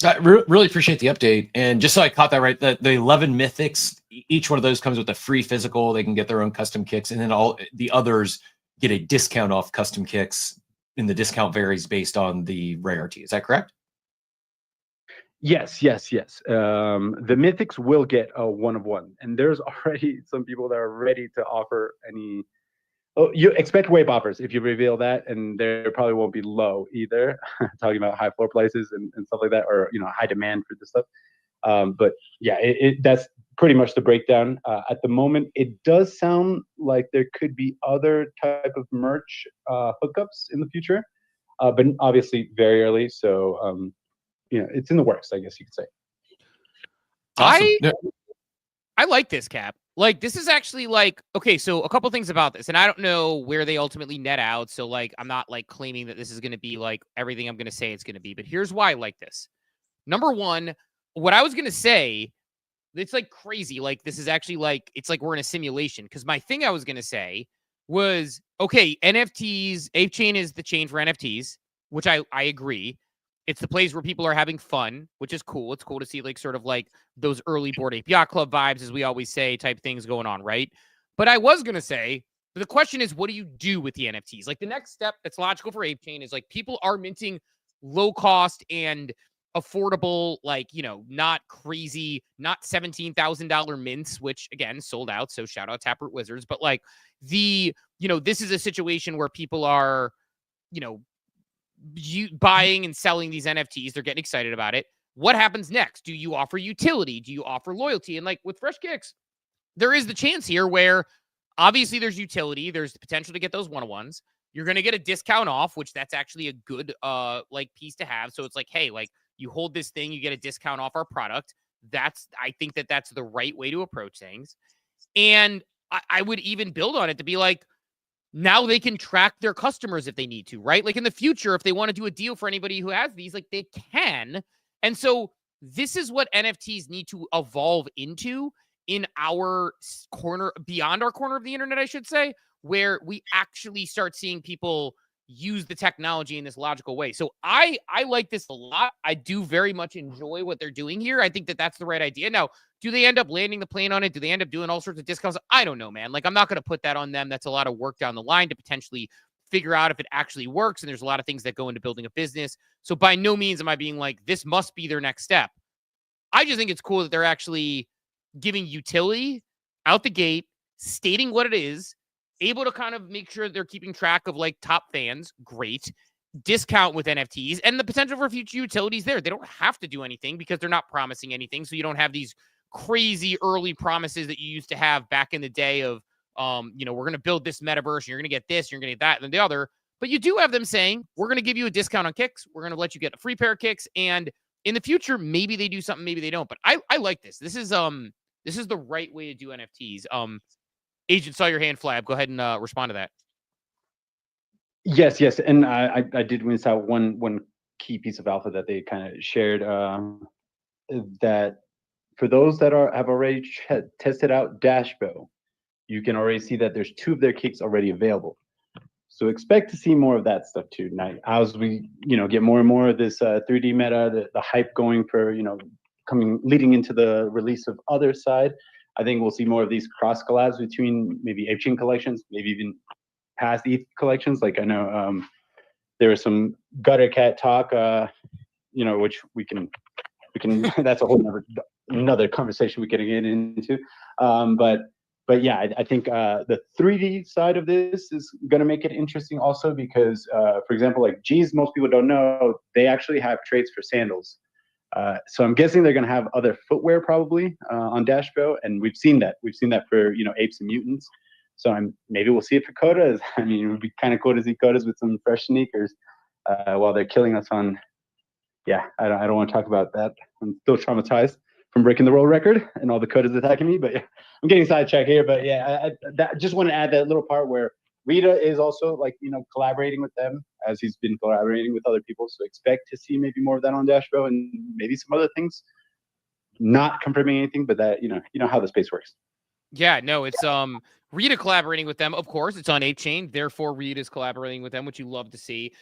I really appreciate the update. And just so I caught that right, the 11 mythics, each one of those comes with a free physical. They can get their own custom kicks. And then all the others get a discount off custom kicks. And the discount varies based on the rarity. Is that correct? Yes. The mythics will get a 1-of-1, and there's already some people that are ready to offer any. Oh, you expect wave offers if you reveal that, and there probably won't be low either. Talking about high floor prices and stuff like that, or high demand for this stuff. But yeah, that's pretty much the breakdown at the moment. It does sound like there could be other type of merch hookups in the future, but obviously very early. So it's in the works, I guess you could say. Awesome. I like this, Cap. Like, this is actually like, okay, so a couple things about this, and I don't know where they ultimately net out. So like, I'm not like claiming that this is going to be like everything I'm going to say it's going to be, but here's why I like this. Number one, what I was going to say, it's like crazy. Like, this is actually like, it's like we're in a simulation. Because my thing I was going to say was, okay, NFTs, ApeChain is the chain for NFTs, which I agree. It's the place where people are having fun, which is cool. It's cool to see like sort of like those early Bored Ape Yacht Club vibes, as we always say, type things going on, right? But I was going to say, but the question is, what do you do with the NFTs? Like, the next step that's logical for ApeChain is like people are minting low cost and affordable, like, not crazy, not $17,000 mints, which again, sold out. So shout out Taproot Wizards. But like this is a situation where people are, buying and selling these NFTs. They're getting excited about it. What happens next? Do you offer utility? Do you offer loyalty? And like with Fresh Kicks, there is the chance here where obviously there's utility. There's the potential to get those 1-of-1s. You're going to get a discount off, which that's actually a good like piece to have. So it's like, hey, like you hold this thing, you get a discount off our product. I think that's the right way to approach things. And I would even build on it to be like, now they can track their customers if they need to, right? Like in the future, if they want to do a deal for anybody who has these, like they can. And so this is what NFTs need to evolve into in our corner, beyond our corner of the internet, I should say, where we actually start seeing people use the technology in this logical way. So I like this a lot. I do very much enjoy what they're doing here. I think that that's the right idea. Now, do they end up landing the plane on it? Do they end up doing all sorts of discounts? I don't know, man. Like, I'm not going to put that on them. That's a lot of work down the line to potentially figure out if it actually works. And there's a lot of things that go into building a business. So by no means am I being like, this must be their next step. I just think it's cool that they're actually giving utility out the gate, stating what it is, able to kind of make sure they're keeping track of like top fans. Great. Discount with NFTs and the potential for future utilities there. They don't have to do anything because they're not promising anything. So you don't have these crazy early promises that you used to have back in the day of, we're going to build this metaverse. And you're going to get this, you're going to get that, and then the other. But you do have them saying, we're going to give you a discount on kicks. We're going to let you get a free pair of kicks. And in the future, maybe they do something, maybe they don't. But I like this. This is the right way to do NFTs. Agent, saw your hand, Flab. Go ahead and respond to that. Yes, and I did miss out one key piece of alpha that they kind of shared. That for those that have already tested out Dashbow, you can already see that there's 2 of their kicks already available. So expect to see more of that stuff too. Now, as we, get more and more of this 3D meta, the hype going for, leading into the release of other side, I think we'll see more of these cross collabs between maybe ApeChain collections, maybe even past ETH collections. Like I know there was some gutter cat talk, which we can that's a whole another conversation we can get into. But yeah, I think the 3D side of this is going to make it interesting also because, for example, like G's, most people don't know, they actually have traits for sandals. So I'm guessing they're going to have other footwear probably on Dashbo, and we've seen that. We've seen that for apes and mutants. So maybe we'll see it for Kodas. I mean, it would be kind of cool to see Kodas with some fresh sneakers while they're killing us on. Yeah, I don't want to talk about that. I'm still traumatized from breaking the world record and all the Kodas attacking me. But yeah, I'm getting sidetracked here. But yeah, I just want to add that little part where Rita is also collaborating with them as he's been collaborating with other people. So expect to see maybe more of that on Dashbo and maybe some other things. Not confirming anything, but that you know how the space works. Yeah, no, it's Rita collaborating with them. Of course, it's on ApeChain. Therefore, Rita's collaborating with them, which you love to see.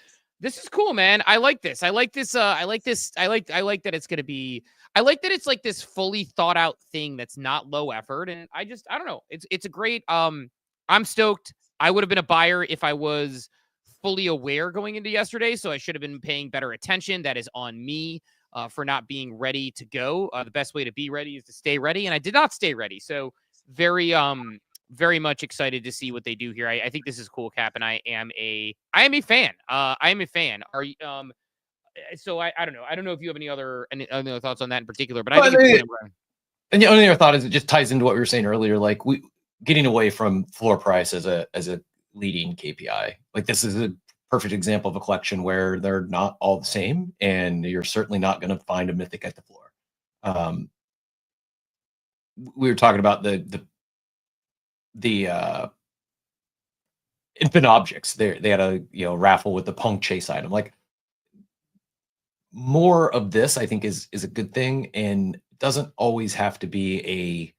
This is cool, man. I like this. I like this. I like that it's going to be. I like that it's like this fully thought out thing that's not low effort. And I don't know. It's a great. I'm stoked. I would have been a buyer if I was fully aware going into yesterday. So I should have been paying better attention. That is on me for not being ready to go. The best way to be ready is to stay ready, and I did not stay ready. So very much excited to see what they do here. I think this is cool, Cap, and I am a fan. I am a fan. Are you? So I don't know. I don't know if you have any other thoughts on that in particular, but I think and the only other thought is it just ties into what we were saying earlier. Like we getting away from floor price as a leading KPI. Like this is a perfect example of a collection where they're not all the same, and you're certainly not going to find a mythic at the floor. We were talking about the infinite objects. They had a raffle with the punk chase item. Like more of this, I think is a good thing, and doesn't always have to be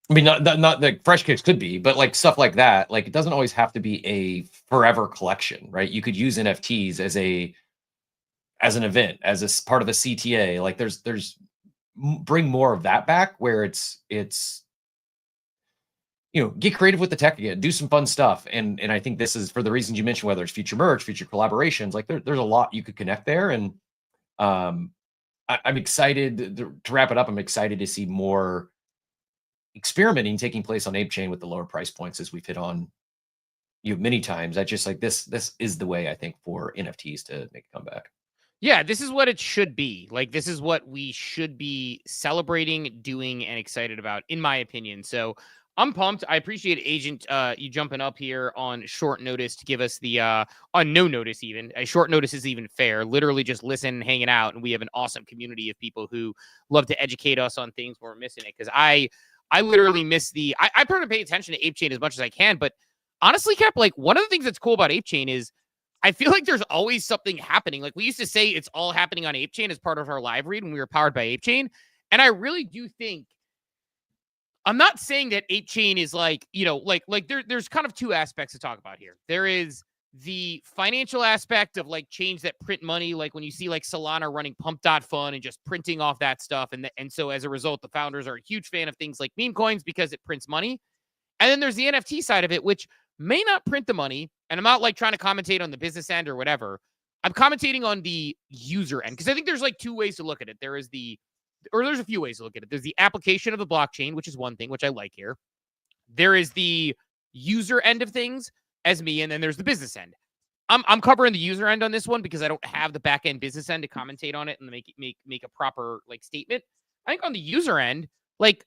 I mean, not that fresh kicks could be, but like stuff like that. Like it doesn't always have to be a forever collection, right? You could use NFTs as an event, as a part of the CTA. Like there's bring more of that back where it's get creative with the tech again, do some fun stuff. And I think this is for the reasons you mentioned, whether it's future merch, future collaborations, like there's a lot you could connect there. And I'm excited to wrap it up. I'm excited to see more experimenting taking place on ApeChain with the lower price points, as we've hit on many times. I just like this is the way I think for NFTs to make a comeback. Yeah, this is what it should be. Like, this is what we should be celebrating, doing, and excited about, in my opinion. So I'm pumped. I appreciate Agent you jumping up here on short notice to give us the on no notice even. Short notice is even fair. Literally just listen, hanging out, and we have an awesome community of people who love to educate us on things when we're missing it. Because I literally miss I try to pay attention to ApeChain as much as I can, but honestly, Cap, like one of the things that's cool about ApeChain is I feel like there's always something happening. Like we used to say it's all happening on ApeChain as part of our live read when we were powered by ApeChain. And I really do think, I'm not saying that ApeChain is like, there's kind of two aspects to talk about here. There is the financial aspect of like chains that print money, like when you see like Solana running pump.fun and just printing off that stuff. And so as a result, the founders are a huge fan of things like meme coins because it prints money. And then there's the NFT side of it, which may not print the money. And I'm not like trying to commentate on the business end or whatever. I'm commentating on the user end because I think there's like two ways to look at it. There's a few ways to look at it. There's the application of the blockchain, which is one thing, which I like here. There is the user end of things as me, and then there's the business end. I'm covering the user end on this one because I don't have the back end business end to commentate on it and make a proper like statement. I think on the user end, like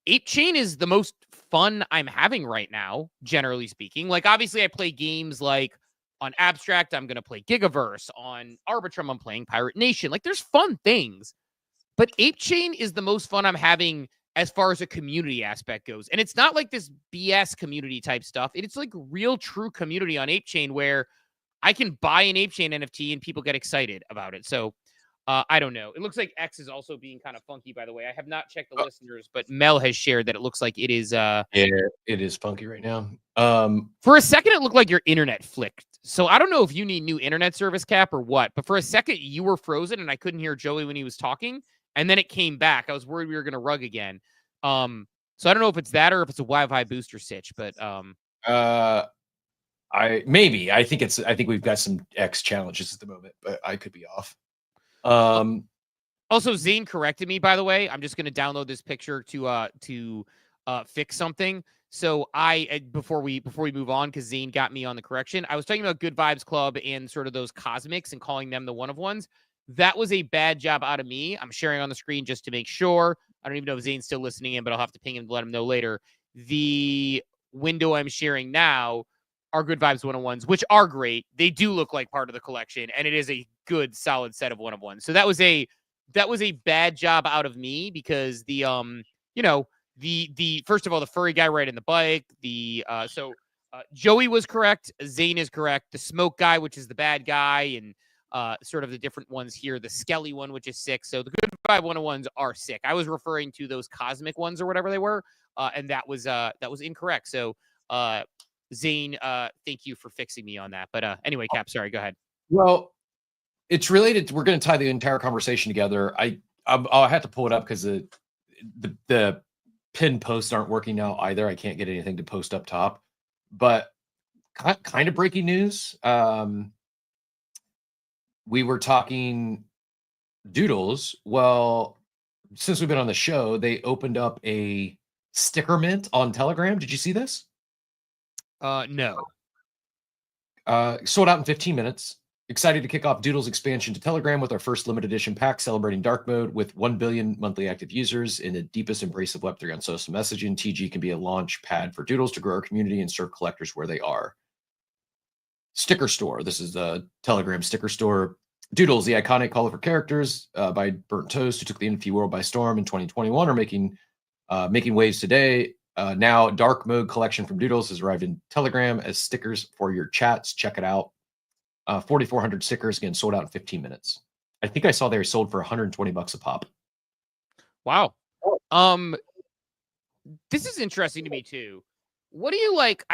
ApeChain is the most fun I'm having right now, generally speaking. Like obviously I play games like on Abstract, I'm going to play Gigaverse. On Arbitrum, I'm playing Pirate Nation. Like there's fun things. But ApeChain is the most fun I'm having as far as a community aspect goes. And it's not like this BS community type stuff. It's like real true community on ApeChain where I can buy an ApeChain NFT and people get excited about it. So I don't know. It looks like X is also being kind of funky, by the way. I have not checked the listeners, but Mel has shared that it looks like it is. Yeah, it is funky right now. For a second, it looked like your internet flicked. So I don't know if you need new internet service, Cap, or what. But for a second, you were frozen, and I couldn't hear Joey when he was talking. And then it came back. I was worried we were going to rug again. So I don't know if it's that or if it's a Wi-Fi booster sitch. But I think we've got some X challenges at the moment, but I could be off. Also, Zane corrected me, by the way. I'm just going to download this picture to fix something. So before we move on, because Zane got me on the correction, I was talking about Good Vibes Club and sort of those cosmics and calling them the one of ones. That was a bad job out of me. I'm sharing on the screen just to make sure. I don't even know if Zane's still listening in, but I'll have to ping him to let him know later. The window I'm sharing now are Good Vibes one-of-ones, which are great. They do look like part of the collection, and it is a good, solid set of one-of-ones. So that was a bad job out of me because the first of all, the furry guy riding the bike, Joey was correct, Zane is correct, the smoke guy, which is the bad guy, and sort of the different ones here, the Skelly one, which is sick. So the Good Vibe one-of-ones are sick. I was referring to those cosmic ones or whatever they were, and that was incorrect. So Zane, thank you for fixing me on that. But anyway, Cap, sorry, go ahead. Well, it's related. We're going to tie the entire conversation together. I'll have to pull it up because the pinned posts aren't working now either. I can't get anything to post up top. But kind of breaking news. We were talking Doodles. Well, since we've been on the show, they opened up a sticker mint on Telegram. Did you see this? No. Sold out in 15 minutes. Excited to kick off Doodles expansion to Telegram with our first limited edition pack celebrating dark mode with 1 billion monthly active users in the deepest embrace of Web3 on social messaging. TG can be a launch pad for Doodles to grow our community and serve collectors where they are. Sticker store. This is the Telegram sticker store. Doodles, the iconic colorful characters by Burnt Toast, who took the NFT world by storm in 2021, are making waves today. Now, dark mode collection from Doodles has arrived in Telegram as stickers for your chats. Check it out. 4,400 stickers, again, sold out in 15 minutes. I think I saw they were sold for $120 a pop. Wow. This is interesting to me too. What do you like?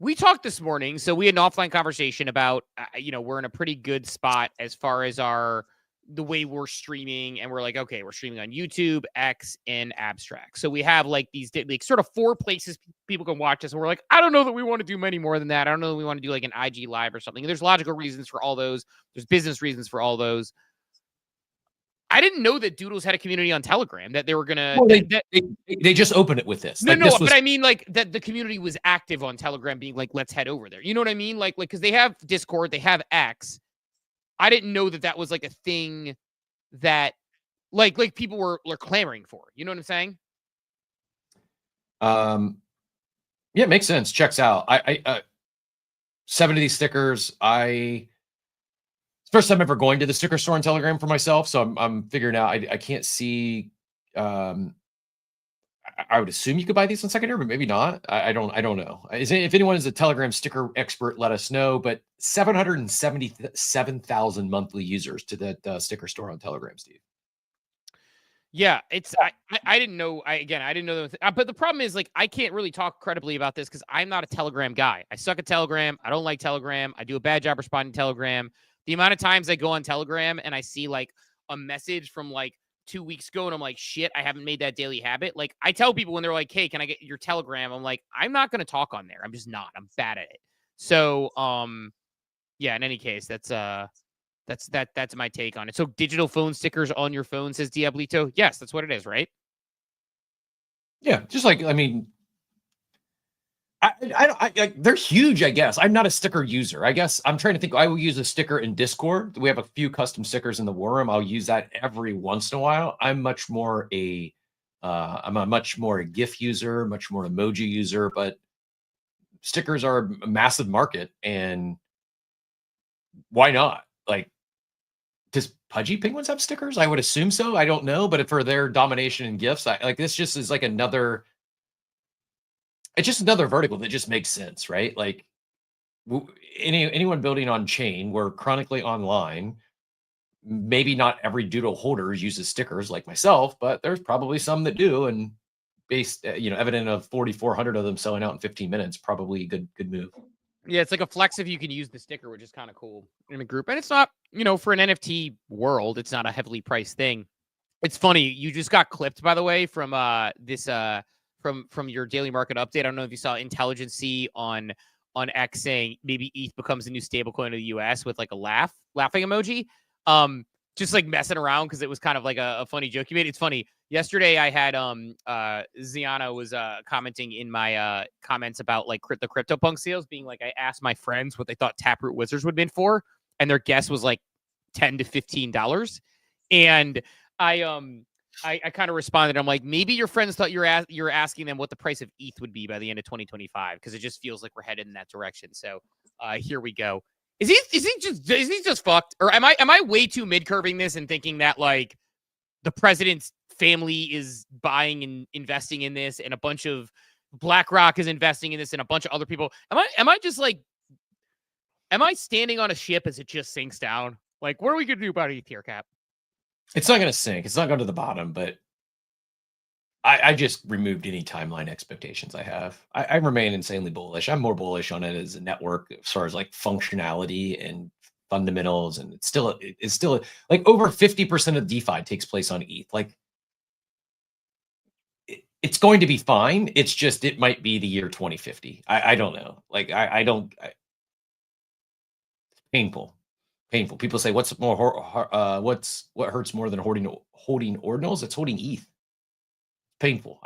We talked this morning, so we had an offline conversation about, we're in a pretty good spot as far as the way we're streaming, and we're like, okay, we're streaming on YouTube, X, and Abstract. So we have like these sort of 4 places people can watch us, and we're like, I don't know that we want to do many more than that. I don't know that we want to do like an IG live or something. And there's logical reasons for all those. There's business reasons for all those. I didn't know that Doodles had a community on Telegram, that they were gonna. Well, they just opened it with this. But I mean, like that the community was active on Telegram, being like, let's head over there. You know what I mean? Like because they have Discord, they have X. I didn't know that was like a thing that like people were clamoring for. You know what I'm saying? Yeah, it makes sense. Checks out. I 7 of these stickers. It's the first time ever going to the sticker store on Telegram for myself, so I'm figuring out. I can't see. I would assume you could buy these on secondary, but maybe not. I don't know. If anyone is a Telegram sticker expert, let us know. But 777,000 monthly users to that sticker store on Telegram, Steve. Yeah, it's I didn't know. I didn't know. But the problem is, like, I can't really talk credibly about this because I'm not a Telegram guy. I suck at Telegram. I don't like Telegram. I do a bad job responding to Telegram. The amount of times I go on Telegram and I see like a message from like 2 weeks ago, and I'm like, shit, I haven't made that daily habit. Like, I tell people when they're like, hey, can I get your Telegram? I'm like, I'm not going to talk on there. I'm just not. I'm bad at it. So, yeah, in any case, that's my take on it. So digital phone stickers on your phone, says Diablito. Yes, that's what it is, right? Yeah, just like, I mean, they're huge, I guess. I'm not a sticker user. I guess I'm trying to think. I will use a sticker in Discord. We have a few custom stickers in the war room. I'll use that every once in a while. I'm a much more a GIF user, much more emoji user, but stickers are a massive market, and why not? Like, does Pudgy Penguins have stickers? I would assume so. I don't know, but for their domination in GIFs, this just is like another. It's just another vertical that just makes sense, right? Like anyone building on chain, we're chronically online. maybe not every Doodle holder uses stickers like myself, but there's probably some that do. And based, evident of 4,400 of them selling out in 15 minutes, probably a good move. Yeah, it's like a flex if you can use the sticker, which is kind of cool in a group. And it's not, for an NFT world, it's not a heavily priced thing. It's funny, you just got clipped, by the way, from this from your daily market update. I don't know if you saw Intelligence on X saying maybe ETH becomes the new stablecoin of the US with like a laughing emoji. Just like messing around because it was kind of like a funny joke you made. It's funny. Yesterday I had Ziana was commenting in my comments about like the CryptoPunk sales being like, I asked my friends what they thought Taproot Wizards would have been for, and their guess was like $10 to $15. And I kind of responded. I'm like, maybe your friends thought you're asking them what the price of ETH would be by the end of 2025 because it just feels like we're headed in that direction. So here we go. Is he just fucked, or am I way too mid curving this and thinking that like the president's family is buying and investing in this, and a bunch of BlackRock is investing in this, and a bunch of other people? Am I standing on a ship as it just sinks down? Like, what are we gonna do about ETH here, Cap? It's not going to sink. It's not going to the bottom, but I just removed any timeline expectations I have. I remain insanely bullish. I'm more bullish on it as a network as far as like functionality and fundamentals. And it's still like over 50% of DeFi takes place on ETH. Like it's going to be fine. It's just, it might be the year 2050. I don't know. Like painful. People say, what hurts more than holding ordinals? It's holding ETH. Painful.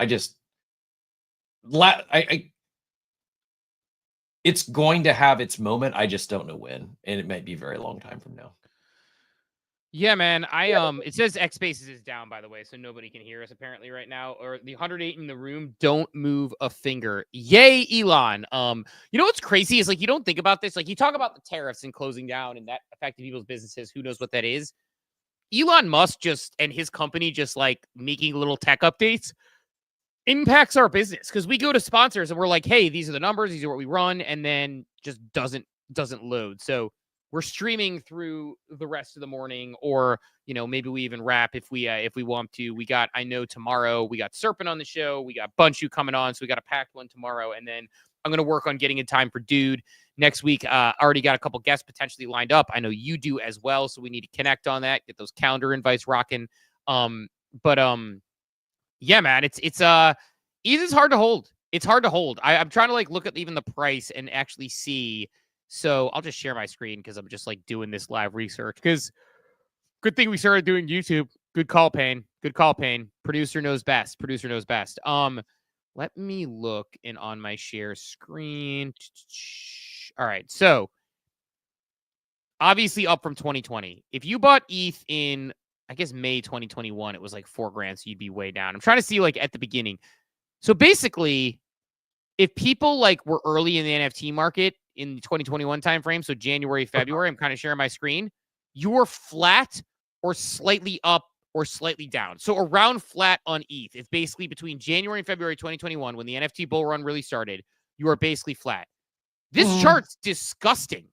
It's going to have its moment. I just don't know when, and it might be a very long time from now. Yeah, man. It says X Spaces is down, by the way, so nobody can hear us apparently right now. Or the 108 in the room, don't move a finger. Yay, Elon. You know what's crazy is like you don't think about this. Like you talk about the tariffs and closing down and that affecting people's businesses. Who knows what that is? Elon Musk and his company just like making little tech updates impacts our business because we go to sponsors and we're like, hey, these are the numbers, these are what we run, and then just doesn't load. So we're streaming through the rest of the morning, or maybe we even wrap if we want to. I know tomorrow we got Serpent on the show, we got Bunchu coming on, so we got a packed one tomorrow, and then I'm gonna work on getting in time for Dude next week. Already got a couple guests potentially lined up. I know you do as well, so we need to connect on that, get those calendar invites rocking. Yeah, man, ETH is hard to hold. It's hard to hold. I'm trying to like look at even the price and actually see. So I'll just share my screen because I'm just like doing this live research. Because good thing we started doing YouTube. Good call, Payne. Good call, Payne. Producer knows best. Producer knows best. Let me look on my share screen. All right, so obviously up from 2020. If you bought ETH in, I guess, May 2021, it was like $4,000, so you'd be way down. I'm trying to see like at the beginning. So basically, if people like were early in the NFT market in the 2021 timeframe, so January, February, I'm kind of sharing my screen, you were flat or slightly up or slightly down. So around flat on ETH. It's basically between January and February 2021, when the NFT bull run really started, you are basically flat. This chart's disgusting.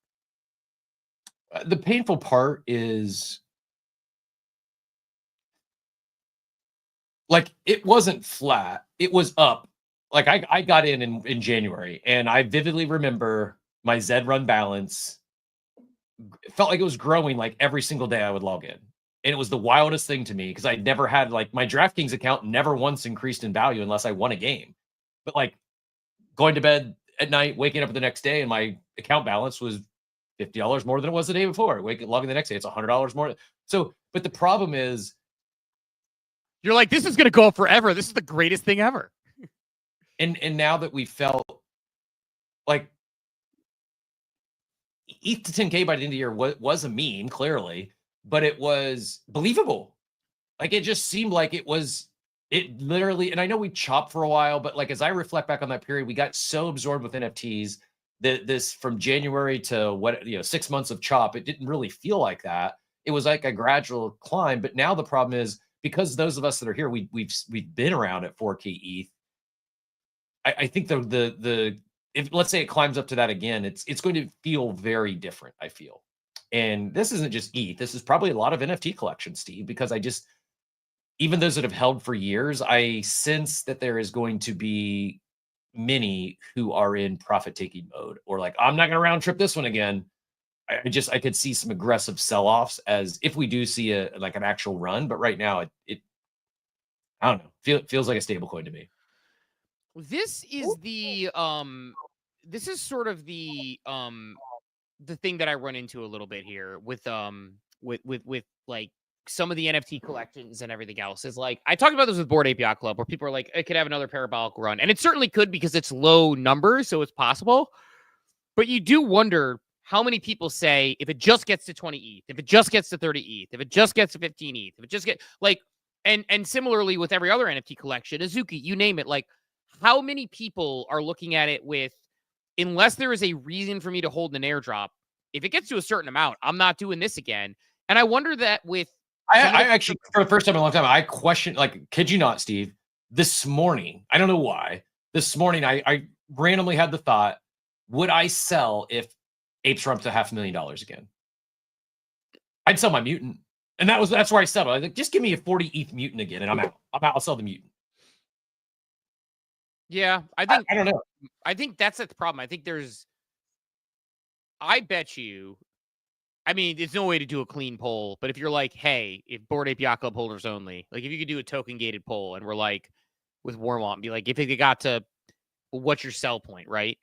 The painful part is like it wasn't flat. It was up. Like I got in January, and I vividly remember my Zed run balance. It felt like it was growing like every single day I would log in. And it was the wildest thing to me because I never had like my DraftKings account never once increased in value unless I won a game. But like going to bed at night, waking up the next day, and my account balance was $50 more than it was the day before. Logging the next day, it's $100 more. So, but the problem is, you're like, this is going to go up forever. This is the greatest thing ever. And now that we felt like ETH to 10K by the end of the year was a meme, clearly, but it was believable. Like it just seemed like it literally, and I know we chopped for a while, but like as I reflect back on that period, we got so absorbed with NFTs that this from January to 6 months of chop, it didn't really feel like that. It was like a gradual climb. But now the problem is, because those of us that are here, we've been around at 4K ETH. I think if let's say it climbs up to that again, it's going to feel very different, I feel. And this isn't just ETH. This is probably a lot of NFT collections, Steve, because even those that have held for years, I sense that there is going to be many who are in profit-taking mode, or like, I'm not going to round trip this one again. I could see some aggressive sell-offs as if we do see an actual run, but right now it I don't know, feels like a stable coin to me. This is this is sort of the thing that I run into a little bit here with like some of the NFT collections and everything else is like, I talked about this with Bored Ape Yacht Club, where people are like, it could have another parabolic run, and it certainly could because it's low numbers, so it's possible. But you do wonder how many people say, if it just gets to 20 ETH, if it just gets to 30 ETH, if it just gets to 15 ETH, if it just like, and similarly with every other NFT collection, Azuki, you name it, like, how many people are looking at it with, unless there is a reason for me to hold an airdrop, if it gets to a certain amount, I'm not doing this again. And I wonder that with, I actually, for the first time in a long time, I questioned, like, kid you not, Steve, this morning, I don't know why, this morning, I randomly had the thought, would I sell if Apes were up to $500,000 again? I'd sell my mutant. And that's where I settled. I was like, just give me a 40 ETH mutant again, and I'm out. I'll sell the mutant. Yeah, I don't know. I think that's the problem. I think I bet you, I mean, there's no way to do a clean poll, but if you're like, hey, if Bored Ape Yacht Club holders only, like if you could do a token gated poll and we're like with Warmont, be like, if it got to, what's your sell point, right?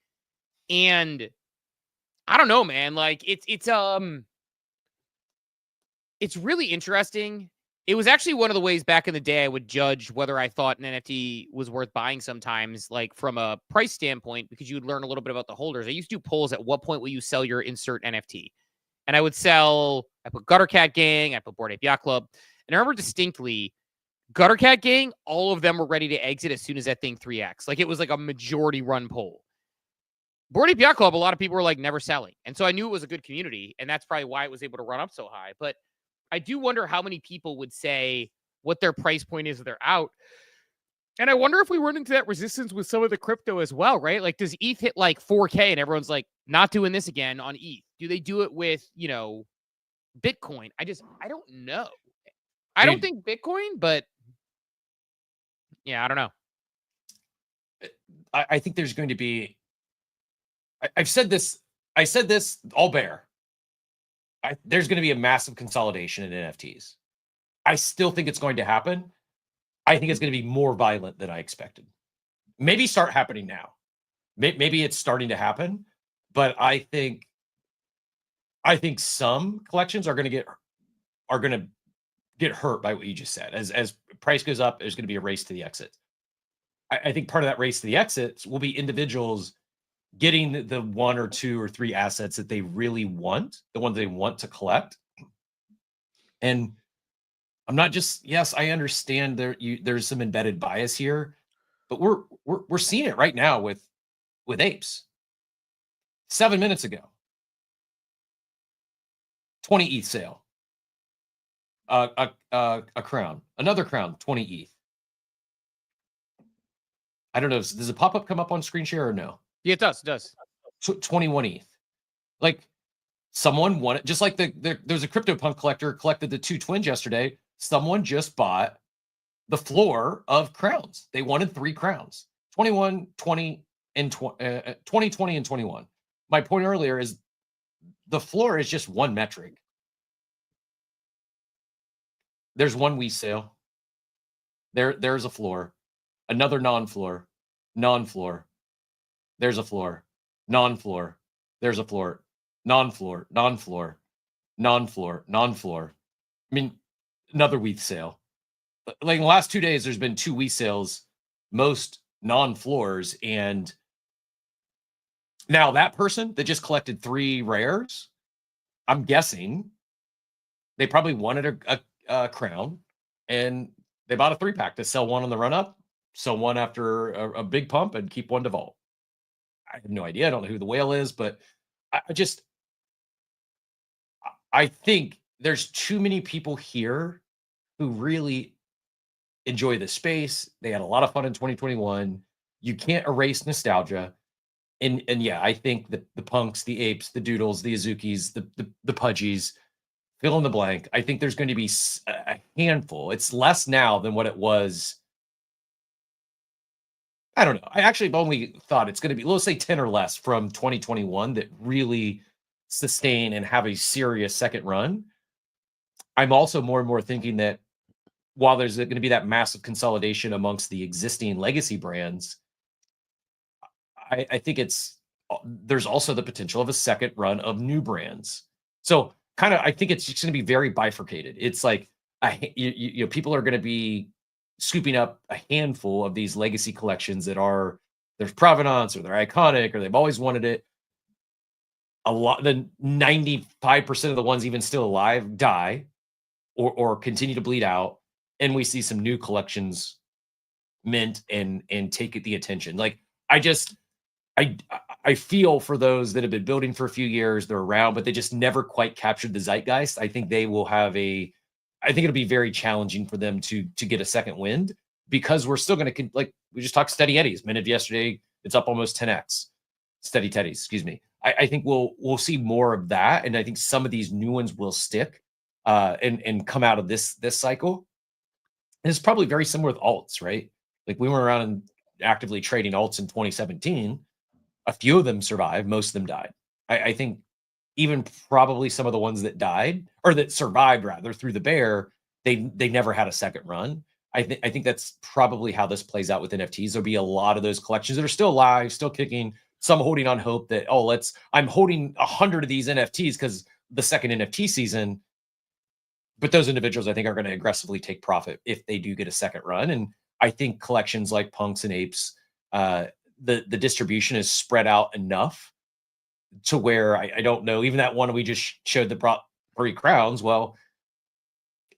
And I don't know, man. Like it's really interesting. It was actually one of the ways back in the day I would judge whether I thought an NFT was worth buying sometimes, like from a price standpoint, because you would learn a little bit about the holders. I used to do polls at what point will you sell your insert NFT? And I put Gutter Cat Gang, I put Bored Ape Yacht Club. And I remember distinctly, Gutter Cat Gang, all of them were ready to exit as soon as that thing 3x. Like it was like a majority run poll. Bored Ape Yacht Club, a lot of people were like never selling. And so I knew it was a good community, and that's probably why it was able to run up so high. But I do wonder how many people would say what their price point is if they're out. And I wonder if we run into that resistance with some of the crypto as well, right? Like, does ETH hit like 4K and everyone's like, not doing this again on ETH? Do they do it with, Bitcoin? I don't know. I don't think Bitcoin, but yeah, I don't know. I think there's going to be, I said this all bear. There's going to be a massive consolidation in NFTs. I still think it's going to happen. I think it's going to be more violent than I expected. Maybe start happening now. Maybe it's starting to happen, but I think some collections are going to get hurt by what you just said. As price goes up, there's going to be a race to the exit. I think part of that race to the exits will be individuals getting the one or two or three assets that they really want, the ones they want to collect. And I'm not just, yes, I understand there's some embedded bias here, but we're seeing it right now with apes. 7 minutes ago, 20 ETH sale. A crown, another crown, 20 ETH. I don't know. Does a pop-up come up on screen share or no? Yeah, it does. It does. 21 ETH. Like someone won it. Just like there's a CryptoPunk collector collected the two twins yesterday. Someone just bought the floor of crowns. They wanted 3 crowns. 21, 20, and 20, 20, and 21. My point earlier is the floor is just one metric. There's one we sale. There's a floor. Another non-floor. Non-floor. There's a floor. Non-floor. There's a floor. Non-floor. Non-floor. Non-floor. Non-floor. I mean, another WETH sale. Like in the last 2 days, there's been 2 WETH sales, most non-floors, and now that person that just collected 3 rares, I'm guessing they probably wanted a crown, and they bought a 3-pack to sell one on the run-up, sell one after a big pump, and keep one to vault. I have no idea. I don't know who the whale is, but I think there's too many people here who really enjoy the space. They had a lot of fun in 2021. You can't erase nostalgia. And yeah, I think the punks, the apes, the doodles, the azukis, the pudgies, fill in the blank. I think there's going to be a handful. It's less now than what it was. I don't know. I actually have only thought it's going to be, let's say 10 or less from 2021 that really sustain and have a serious second run. I'm also more and more thinking that while there's going to be that massive consolidation amongst the existing legacy brands, I think there's also the potential of a second run of new brands. So kind of, I think it's just going to be very bifurcated. It's like, people are going to be scooping up a handful of these legacy collections that are there's provenance or they're iconic or they've always wanted it. A lot, the 95% of the ones even still alive die or continue to bleed out, and we see some new collections mint and take the attention. Like I feel for those that have been building for a few years, they're around, but they just never quite captured the zeitgeist. I think they will have I think it'll be very challenging for them to get a second wind, because we're still going to, like we just talked Steady Eddies minute yesterday. It's up almost 10x. Steady Teddies, excuse me. I think we'll see more of that. And I think some of these new ones will stick and come out of this cycle. And it's probably very similar with alts, right? Like we were around and actively trading alts in 2017. A few of them survived, most of them died. I think even probably some of the ones that died or that survived rather through the bear, they never had a second run. I think that's probably how this plays out with NFTs. There'll be a lot of those collections that are still alive, still kicking, some holding on hope that, I'm holding 100 of these NFTs because the second NFT season. But those individuals, I think, are going to aggressively take profit if they do get a second run. And I think collections like punks and apes, the distribution is spread out enough to where I don't know, even that one we just showed that brought 3 crowns. Well,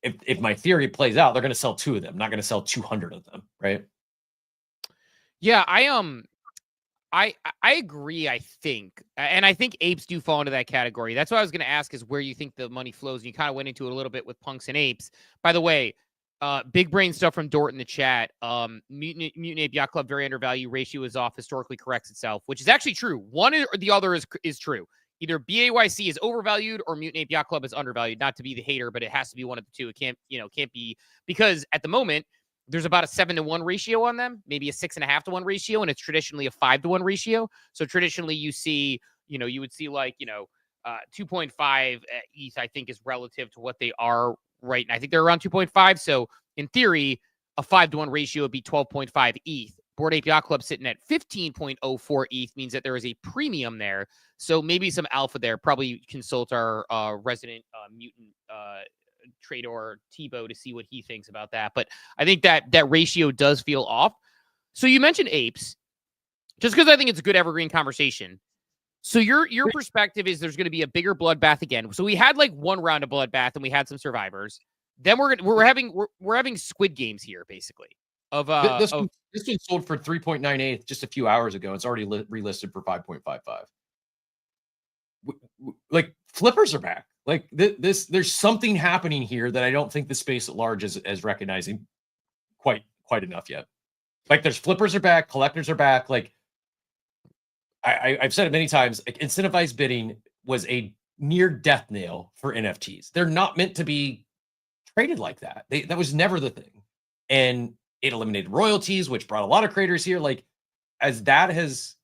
if my theory plays out, they're going to sell 2 of them, not going to sell 200 of them, right? Yeah, I agree, I think. And I think apes do fall into that category. That's what I was going to ask, is where you think the money flows. And you kind of went into it a little bit with punks and apes. By the way, big brain stuff from Dort in the chat. Mutant Ape Yacht Club, very undervalued. Ratio is off. Historically corrects itself, which is actually true. One or the other is true. Either BAYC is overvalued or Mutant Ape Yacht Club is undervalued. Not to be the hater, but it has to be one of the two. It can't be, because at the moment there's about a 7-to-1 ratio on them, maybe a 6.5-to-1 ratio, and it's traditionally a 5-to-1 ratio. So traditionally you would see 2.5 ETH, I think, is relative to what they are right now. I think they're around 2.5. So in theory, a 5-to-1 ratio would be 12.5 ETH. Bored Ape Yacht Club sitting at 15.04 ETH means that there is a premium there. So maybe some alpha there. Probably consult our resident mutant trader Tebow to see what he thinks about that. But I think that ratio does feel off. So you mentioned apes, just because I think it's a good evergreen conversation. So your perspective is there's going to be a bigger bloodbath again. So we had like one round of bloodbath and we had some survivors. Then we're having Squid Games here, basically. This one sold for 3.98 just a few hours ago. It's already relisted for 5.55. Like flippers are back. Like there's something happening here that I don't think the space at large is recognizing quite enough yet. Like there's flippers are back, collectors are back. Like I've said it many times, like incentivized bidding was a near death nail for NFTs. They're not meant to be traded like that. That was never the thing. And it eliminated royalties, which brought a lot of creators here. Like as that is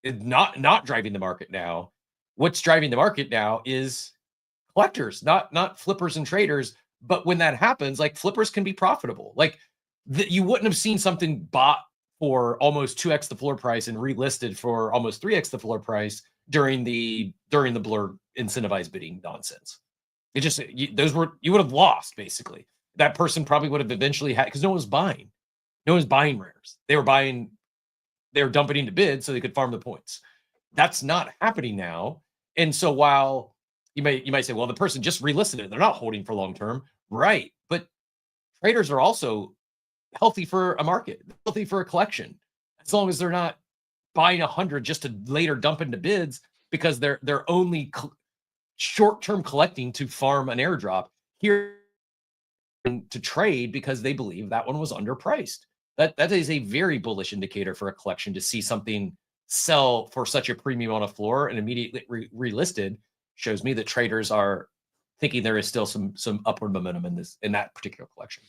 not driving the market now, what's driving the market now is collectors, not flippers and traders. But when that happens, like flippers can be profitable. Like you wouldn't have seen something bought for almost 2x the floor price and relisted for almost 3x the floor price during the Blur incentivized bidding nonsense. It just you would have lost basically. That person probably would have eventually had, because no one was buying. No one was buying rares. They were dumping into bids so they could farm the points. That's not happening now. And so while you might say, well, the person just relisted it, they're not holding for long term, right? But traders are also healthy for a market, healthy for a collection, as long as they're not buying 100 just to later dump into bids because they're only short-term collecting to farm an airdrop here to trade because they believe that one was underpriced. That is a very bullish indicator for a collection to see something sell for such a premium on a floor and immediately relisted shows me that traders are thinking there is still some upward momentum in that particular collection.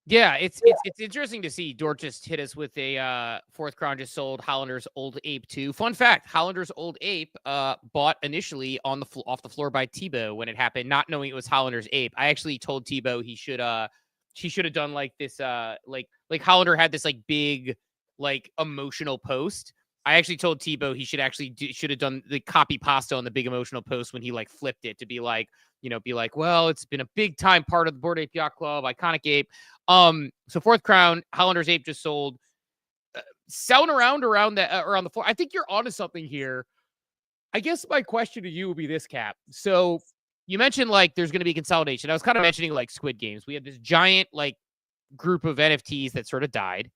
Yeah, it's interesting to see. Dort just hit us with a Fourth Crown just sold Hollander's Old Ape 2. Fun fact, Hollander's Old Ape bought initially on the off the floor by Tebow when it happened, not knowing it was Hollander's Ape. I actually told Tebow he should have done like this like Hollander had this like big like emotional post. I actually told Tebow he should have done the copy pasta on the big emotional post when he like flipped it to be like, well, it's been a big time part of the Bored Ape Yacht Club, iconic ape. So Fourth Crown, Hollander's Ape just sold, selling around the floor. I think you're onto something here. I guess my question to you would be this, Cap. So you mentioned like there's going to be consolidation. I was kind of mentioning like Squid Games. We had this giant like group of NFTs that sort of died.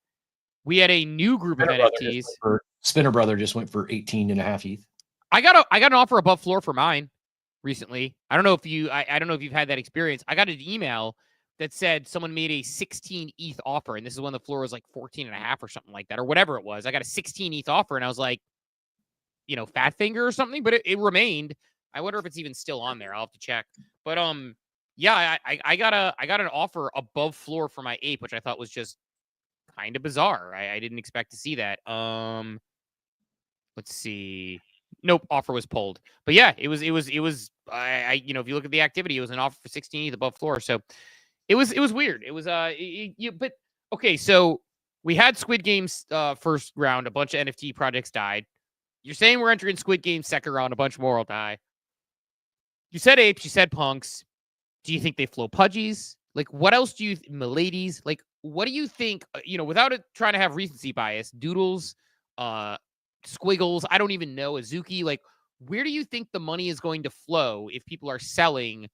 We had a new group of NFTs. Spinner Brother just went for 18.5 ETH. I got an offer above floor for mine recently. I don't know if you've had that experience. I got an email that said someone made a 16 ETH offer, and this is when the floor was like 14.5 or something like that, or whatever it was. I got a 16 ETH offer, and I was like, fat finger or something, but it remained. I wonder if it's even still on there. I'll have to check. But yeah, I got an offer above floor for my ape, which I thought was just kind of bizarre. I didn't expect to see that. Let's see. Nope, offer was pulled. But yeah, it was if you look at the activity, it was an offer for 16 ETH above floor. So it was weird. It was but okay, so we had Squid Games first round, a bunch of NFT projects died. You're saying we're entering Squid Games second round, a bunch more will die. You said apes, you said punks. Do you think they flow pudgies? Like, what else do you miladies? Like, what do you think, without it trying to have recency bias, Doodles, Squiggles, I don't even know, Azuki, like, where do you think the money is going to flow if people are selling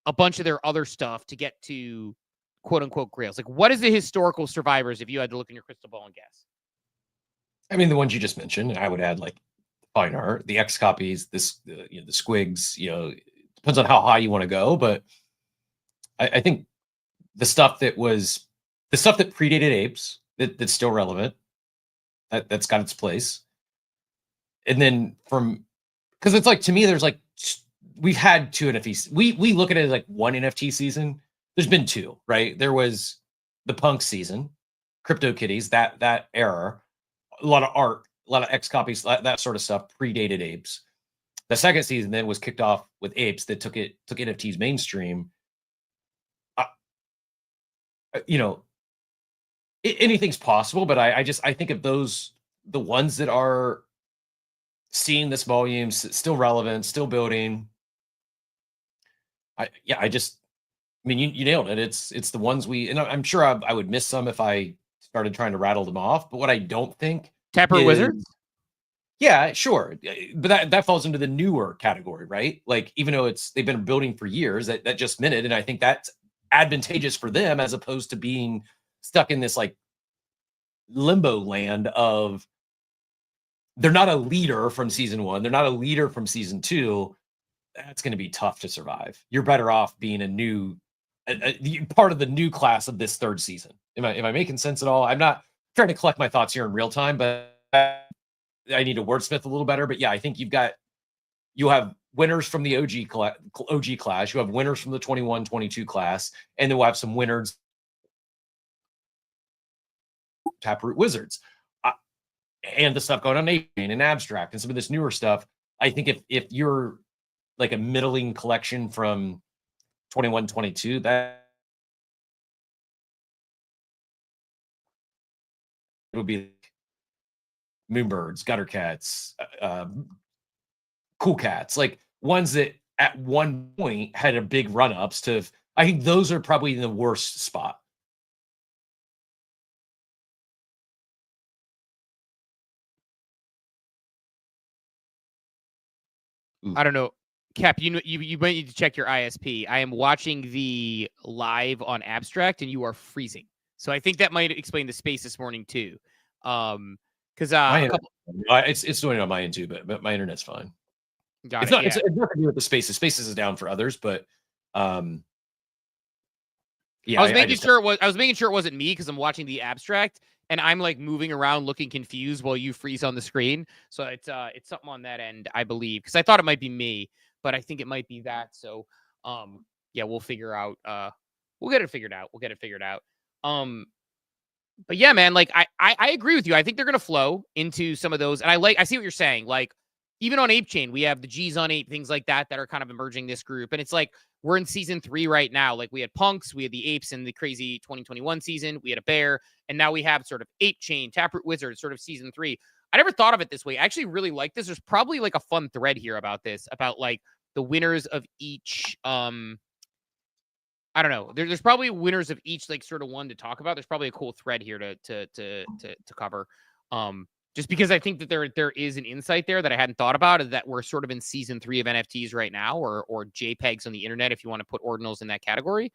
a bunch of their other stuff to get to quote unquote grails? Like, what is the historical survivors if you had to look in your crystal ball and guess? I mean, the ones you just mentioned, and I would add like fine art, the X copies, the squigs, depends on how high you want to go, but I think the stuff that predated apes that's still relevant, that's got its place. And then because it's like, to me, there's like, we've had 2 NFTs. We look at it as like one NFT season. There's been 2, right? There was the punk season, Crypto Kitties, that era, a lot of art, a lot of X copies, that sort of stuff predated apes. The second season then was kicked off with apes that took NFTs mainstream. Anything's possible, but I think of the ones that are seeing this volume, still relevant, still building. You nailed it. It's the ones and I'm sure I would miss some if I started trying to rattle them off. But what I don't think Tapper Wizards. Yeah, sure, but that falls into the newer category, right? Like, even though they've been building for years, that just minted, and I think that's advantageous for them as opposed to being stuck in this like limbo land of they're not a leader from season 1, they're not a leader from season 2. That's going to be tough to survive. You're better off being a part of the new class of this third season. Am I making sense at all? I'm not trying to collect my thoughts here in real time, but I need to wordsmith a little better. But yeah, I think you'll have winners from the OG class. You have winners from the 21-22 class, and then we'll have some winners Taproot Wizards. And the stuff going on ApeChain and Abstract and some of this newer stuff. I think if you're like a middling collection from 21-22, that it would be like Moonbirds, Gutter Cats, Cool Cats, like ones that at one point had a big run-ups to. I think those are probably in the worst spot. I don't know. Cap, you might need to check your ISP. I am watching the live on Abstract, and you are freezing. So I think that might explain the space this morning too. Because it's doing it on my end too, but my internet's fine. It's nothing to do with the spaces. Spaces is down for others, but Yeah, I was making sure it was. I was making sure it wasn't me because I'm watching the abstract and I'm like moving around, looking confused while you freeze on the screen. So it's something on that end, I believe, because I thought it might be me, but I think it might be that. So yeah, we'll figure out. We'll get it figured out. We'll get it figured out. But yeah, man, like I agree with you. I think they're gonna flow into some of those, and I see what you're saying. Like even on ApeChain, we have the G's on Ape, things like that are kind of emerging this group, and it's like we're in season 3 right now. Like we had punks, we had the apes in the crazy 2021 season, we had a bear, and now we have sort of ApeChain, Taproot Wizard, sort of season 3. I never thought of it this way. I actually really like this. There's probably like a fun thread here about this, about like the winners of each I don't know. There's probably winners of each like sort of one to talk about. There's probably a cool thread here to cover. Just because I think that there is an insight there that I hadn't thought about, is that we're sort of in season 3 of NFTs right now, or JPEGs on the internet, if you want to put ordinals in that category.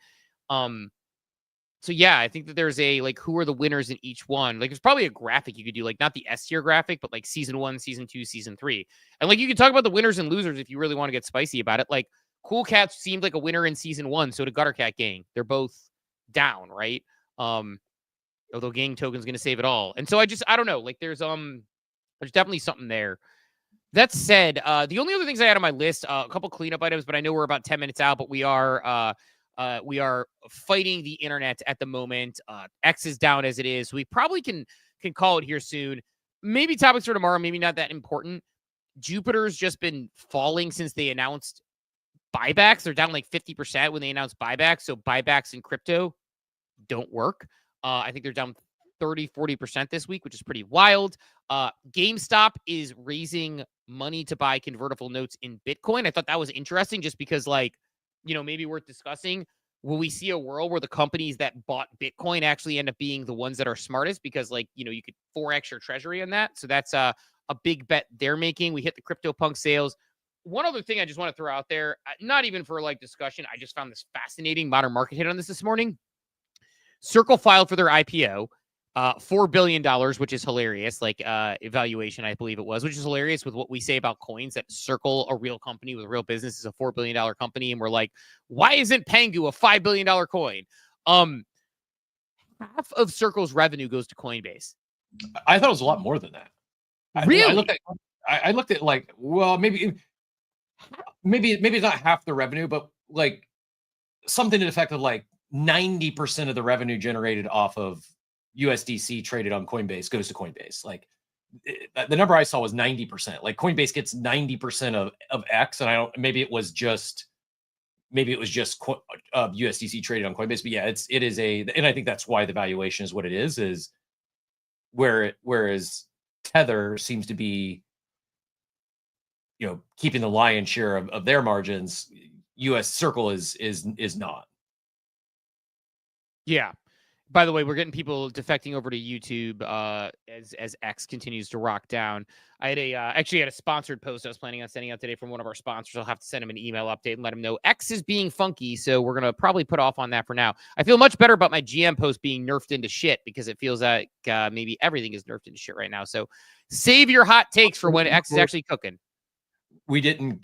So yeah, I think that there's a like who are the winners in each one. Like there's probably a graphic you could do, like not the S tier graphic, but like season 1, season 2, season 3. And like you can talk about the winners and losers if you really want to get spicy about it. Like Cool Cats seemed like a winner in season 1, so did Gutter Cat Gang. They're both down, right? Although Gang Token's gonna save it all. And so I don't know. Like there's definitely something there. That said, the only other things I had on my list, a couple cleanup items, but I know we're about 10 minutes out, but we are fighting the internet at the moment. X is down as it is. So we probably can call it here soon. Maybe topics for tomorrow, maybe not that important. Jupiter's just been falling since they announced buybacks. They're down like 50% when they announced buybacks. So buybacks in crypto don't work. I think they're down 30-40% this week, which is pretty wild. GameStop is raising money to buy convertible notes in Bitcoin. I thought that was interesting just because, like, maybe worth discussing. Will we see a world where the companies that bought Bitcoin actually end up being the ones that are smartest? Because, like, you could 4x your treasury on that. So that's a big bet they're making. We hit the CryptoPunk sales. One other thing I just want to throw out there, not even for like discussion, I just found this fascinating. Modern Market hit on this morning. Circle filed for their IPO, $4 billion, which is hilarious. Like evaluation, I believe it was, which is hilarious with what we say about coins, that Circle, a real company with a real business, is a $4 billion company. And we're like, why isn't Pengu a $5 billion coin? Half of Circle's revenue goes to Coinbase. I thought it was a lot more than that. Really? I looked at like, well, maybe it's not half the revenue, but like something to the effect of like 90% of the revenue generated off of USDC traded on Coinbase goes to Coinbase. Like the number I saw was 90%. Like Coinbase gets 90% of X, and maybe it was just USDC traded on Coinbase. But yeah, it is and I think that's why the valuation is what it is whereas Tether seems to be, keeping the lion's share of their margins. US Circle is not. Yeah. By the way, we're getting people defecting over to YouTube as X continues to rock down. I had actually had a sponsored post I was planning on sending out today from one of our sponsors. I'll have to send him an email update and let him know X is being funky. So we're going to probably put off on that for now. I feel much better about my GM post being nerfed into shit, because it feels like maybe everything is nerfed into shit right now. So save your hot takes for when X is actually cooking. We didn't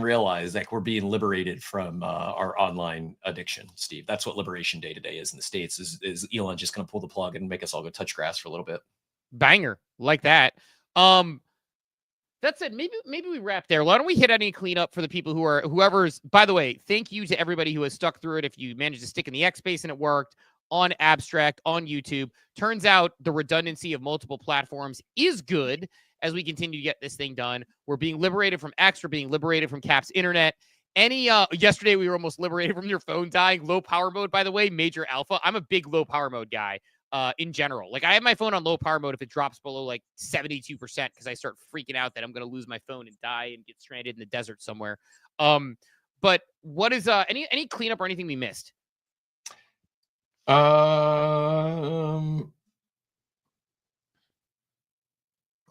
realize that we're being liberated from our online addiction, Steve. That's what Liberation Day today is in the States. Is Elon just going to pull the plug and make us all go touch grass for a little bit? Banger, like that. That said, maybe we wrap there. Why don't we hit any cleanup for the people whoever's. By the way, thank you to everybody who has stuck through it. If you managed to stick in the X space and it worked on Abstract on YouTube, turns out the redundancy of multiple platforms is good. As we continue to get this thing done, we're being liberated from X. We're being liberated from Cap's internet. Yesterday we were almost liberated from your phone dying. Low power mode, by the way, major alpha. I'm a big low power mode guy in general. Like I have my phone on low power mode if it drops below like 72%, because I start freaking out that I'm going to lose my phone and die and get stranded in the desert somewhere. But what is any cleanup or anything we missed?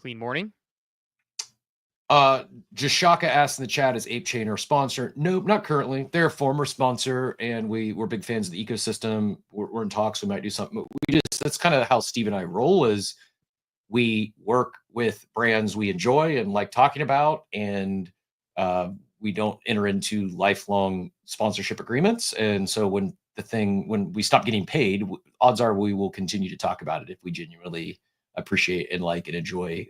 Clean morning. Jashaka asked in the chat, is ApeChain our sponsor? Nope, not currently. They're a former sponsor, and we're big fans of the ecosystem. We're in talks. We might do something. That's kind of how Steve and I roll. Is we work with brands we enjoy and like talking about, and we don't enter into lifelong sponsorship agreements. And so when the thing, when we stop getting paid, odds are we will continue to talk about it if we genuinely appreciate and like and enjoy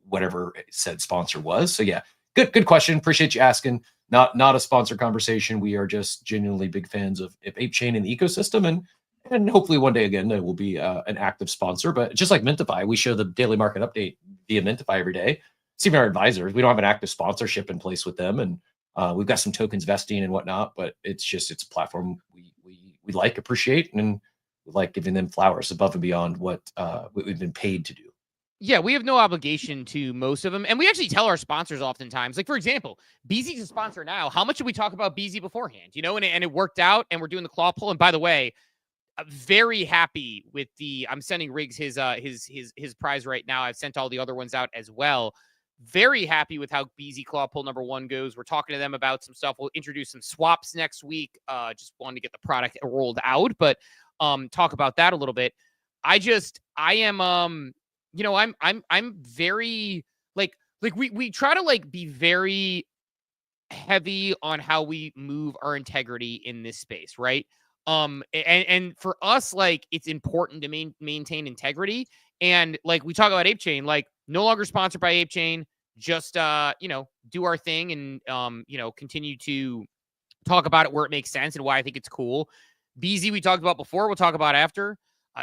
whatever said sponsor was. So yeah, good question. Appreciate you asking. Not a sponsor conversation. We are just genuinely big fans of ApeChain and the ecosystem, and hopefully one day again there will be an active sponsor. But just like Mintify, we show the daily market update via Mintify every day. Even our advisors, we don't have an active sponsorship in place with them, and we've got some tokens vesting and whatnot. But it's a platform we like, appreciate, and we like giving them flowers above and beyond what we've been paid to do. Yeah, we have no obligation to most of them. And we actually tell our sponsors oftentimes, like, for example, Beezie's a sponsor now. How much did we talk about Beezie beforehand? You know, and it worked out, and we're doing the claw pull. And by the way, very happy with I'm sending Riggs his prize right now. I've sent all the other ones out as well. Very happy with how Beezie claw pull number 1 goes. We're talking to them about some stuff. We'll introduce some swaps next week. Just wanted to get the product rolled out, but talk about that a little bit. I am you know, I'm very like we try to like be very heavy on how we move our integrity in this space, right? And for us, like, it's important to maintain integrity. And like we talk about ApeChain, like, no longer sponsored by ApeChain, just you know, do our thing and you know, continue to talk about it where it makes sense and why I think it's cool. Beezie we talked about before, we'll talk about after.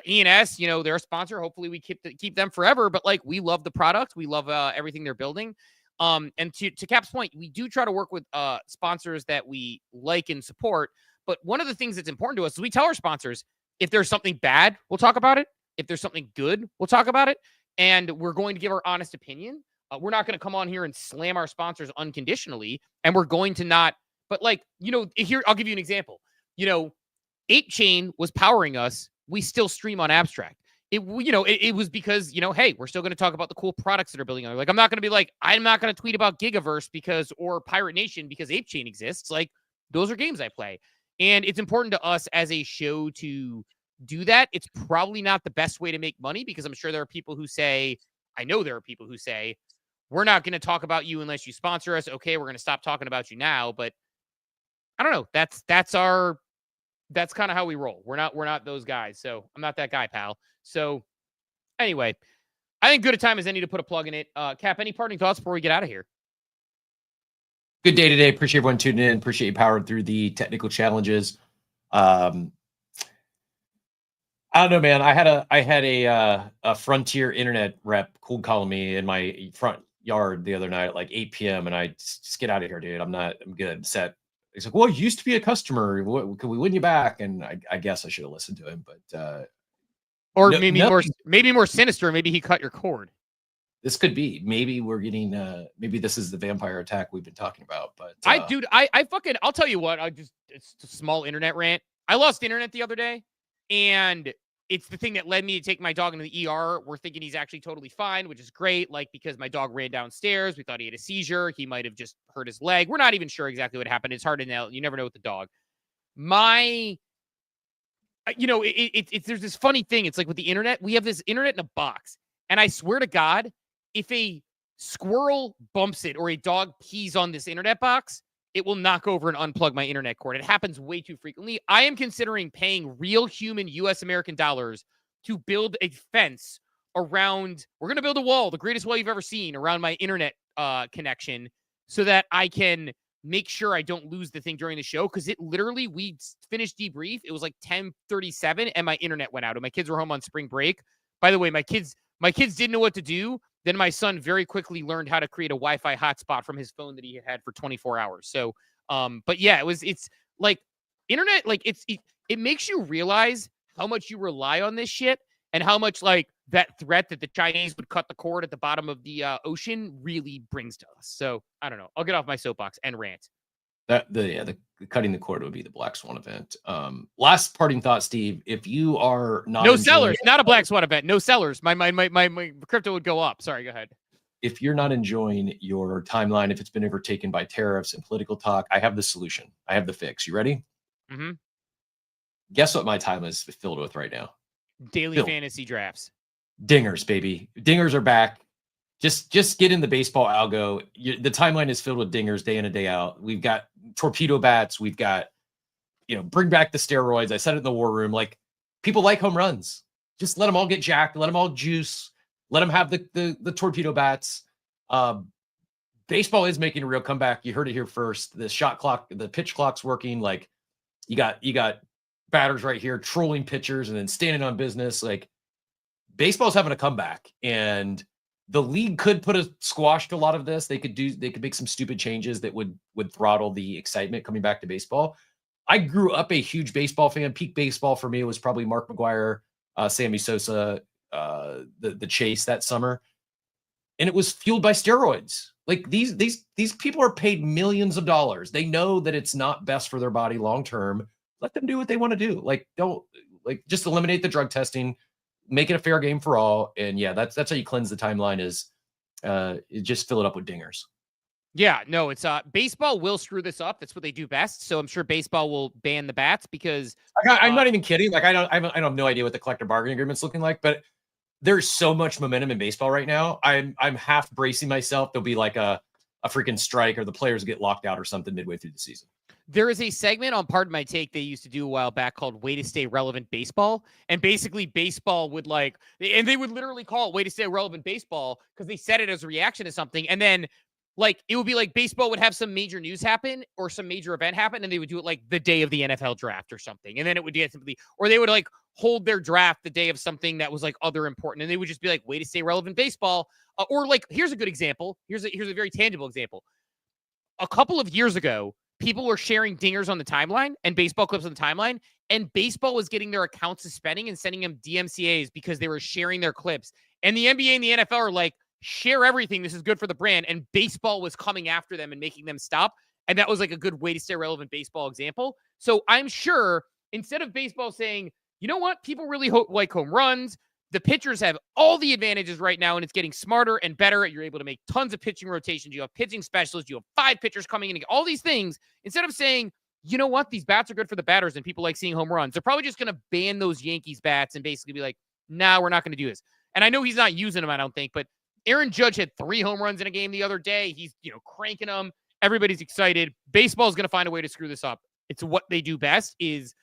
ENS, you know, they're a sponsor. Hopefully we keep them forever, but like, we love the product. We love everything they're building. And to Cap's point, we do try to work with sponsors that we like and support. But one of the things that's important to us is we tell our sponsors, if there's something bad, we'll talk about it. If there's something good, we'll talk about it. And we're going to give our honest opinion. We're not going to come on here and slam our sponsors unconditionally. And we're going to not, but like, you know, here, I'll give you an example. You know, ApeChain was powering us. We still stream on Abstract. It was because, you know, hey, we're still going to talk about the cool products that are building on. Like, I'm not going to be like, I'm not going to tweet about Gigaverse or Pirate Nation because ApeChain exists. Like, those are games I play. And it's important to us as a show to do that. It's probably not the best way to make money, because I'm sure there are people who say, I know there are people who say, we're not going to talk about you unless you sponsor us. Okay, we're going to stop talking about you now. But I don't know. That's kind of how we roll. We're not those guys. So I'm not that guy, pal. So anyway, I think good a time as any to put a plug in it. Cap, any parting thoughts before we get out of here? Good day today. Appreciate everyone tuning in. Appreciate you powered through the technical challenges. I don't know, man. I had a Frontier internet rep cold calling me in my front yard the other night at like 8 p.m. and I just get out of here, dude. I'm good. Set. He's like, well, you used to be a customer. Can we win you back? And I guess I should have listened to him, but or maybe more sinister. Maybe he cut your cord. This could be. Maybe we're getting. Maybe this is the vampire attack we've been talking about. But I'll tell you what. It's a small internet rant. I lost internet the other day, and it's the thing that led me to take my dog into the ER. We're thinking he's actually totally fine, which is great. Like, because my dog ran downstairs, we thought he had a seizure. He might have just hurt his leg. We're not even sure exactly what happened. It's hard to know. You never know with the dog. There's this funny thing. It's like with the internet, we have this internet in a box. And I swear to God, if a squirrel bumps it or a dog pees on this internet box, it will knock over and unplug my internet cord. It happens way too frequently. I am considering paying real human US American dollars to build a fence around. We're going to build a wall, the greatest wall you've ever seen, around my internet connection, so that I can make sure I don't lose the thing during the show. Because it literally, we finished debrief. It was like 10:37 and my internet went out. And my kids were home on spring break. By the way, my kids didn't know what to do. Then my son very quickly learned how to create a Wi-Fi hotspot from his phone that he had for 24 hours. So, but yeah, it's like internet, like it makes you realize how much you rely on this shit and how much like that threat that the Chinese would cut the cord at the bottom of the ocean really brings to us. So I don't know. I'll get off my soapbox and rant. The cutting the cord would be the Black Swan event. Last parting thought, Steve. If you are not sellers, not a Black Swan event, no sellers. My crypto would go up. Sorry, go ahead. If you're not enjoying your timeline, if it's been overtaken by tariffs and political talk, I have the solution. I have the fix. You ready? Mm-hmm. Guess what my time is filled with right now? Daily fantasy drafts. Dingers, baby. Dingers are back. Just get in the baseball algo. The timeline is filled with dingers day in and day out. We've got torpedo bats. We've got bring back the steroids. I said it in the war room. Like, people like home runs. Just let them all get jacked. Let them all juice. Let them have the torpedo bats. Baseball is making a real comeback. You heard it here first. The shot clock, the pitch clock's working. Like, you got batters right here trolling pitchers and then standing on business. Like, baseball's having a comeback, and the league could put a squash to a lot of this. They could make some stupid changes that would throttle the excitement coming back to baseball. I grew up a huge baseball fan. Peak baseball for me was probably Mark McGwire, Sammy Sosa, the chase that summer. And it was fueled by steroids. Like, these people are paid millions of dollars. They know that it's not best for their body long term. Let them do what they want to do. Like, just eliminate the drug testing, make it a fair game for all. And yeah, that's how you cleanse the timeline, is just fill it up with dingers. Yeah, no, it's baseball will screw this up. That's what they do best. So I'm sure baseball will ban the bats, because I'm not even kidding. Like, I have no idea what the collective bargaining agreement's looking like, but there's so much momentum in baseball right now. I'm half bracing myself. There'll be like a freaking strike, or the players get locked out or something midway through the season. There is a segment on Pardon My Take they used to do a while back called Way to Stay Relevant Baseball. And basically baseball would they would literally call it Way to Stay Relevant Baseball, because they said it as a reaction to something. And then it would be like baseball would have some major news happen or some major event happen, and they would do it like the day of the NFL draft or something. And then it would get simply, or they would hold their draft the day of something that was other important. And they would just be like, Way to Stay Relevant Baseball. Or here's a good example. Here's a very tangible example. A couple of years ago, people were sharing dingers on the timeline and baseball clips on the timeline, and baseball was getting their accounts suspending and sending them DMCAs because they were sharing their clips. And the NBA and the NFL are like, share everything. This is good for the brand. And baseball was coming after them and making them stop. And that was a good Way to Stay Relevant Baseball example. So I'm sure, instead of baseball saying, you know what, people really like home runs, the pitchers have all the advantages right now, and it's getting smarter and better. You're able to make tons of pitching rotations. You have pitching specialists. You have 5 pitchers coming in, all these things. Instead of saying, you know what, these bats are good for the batters and people like seeing home runs, they're probably just going to ban those Yankees bats and basically be like, nah, we're not going to do this. And I know he's not using them, I don't think, but Aaron Judge had 3 home runs in a game the other day. He's, cranking them. Everybody's excited. Baseball is going to find a way to screw this up. It's what they do best, is,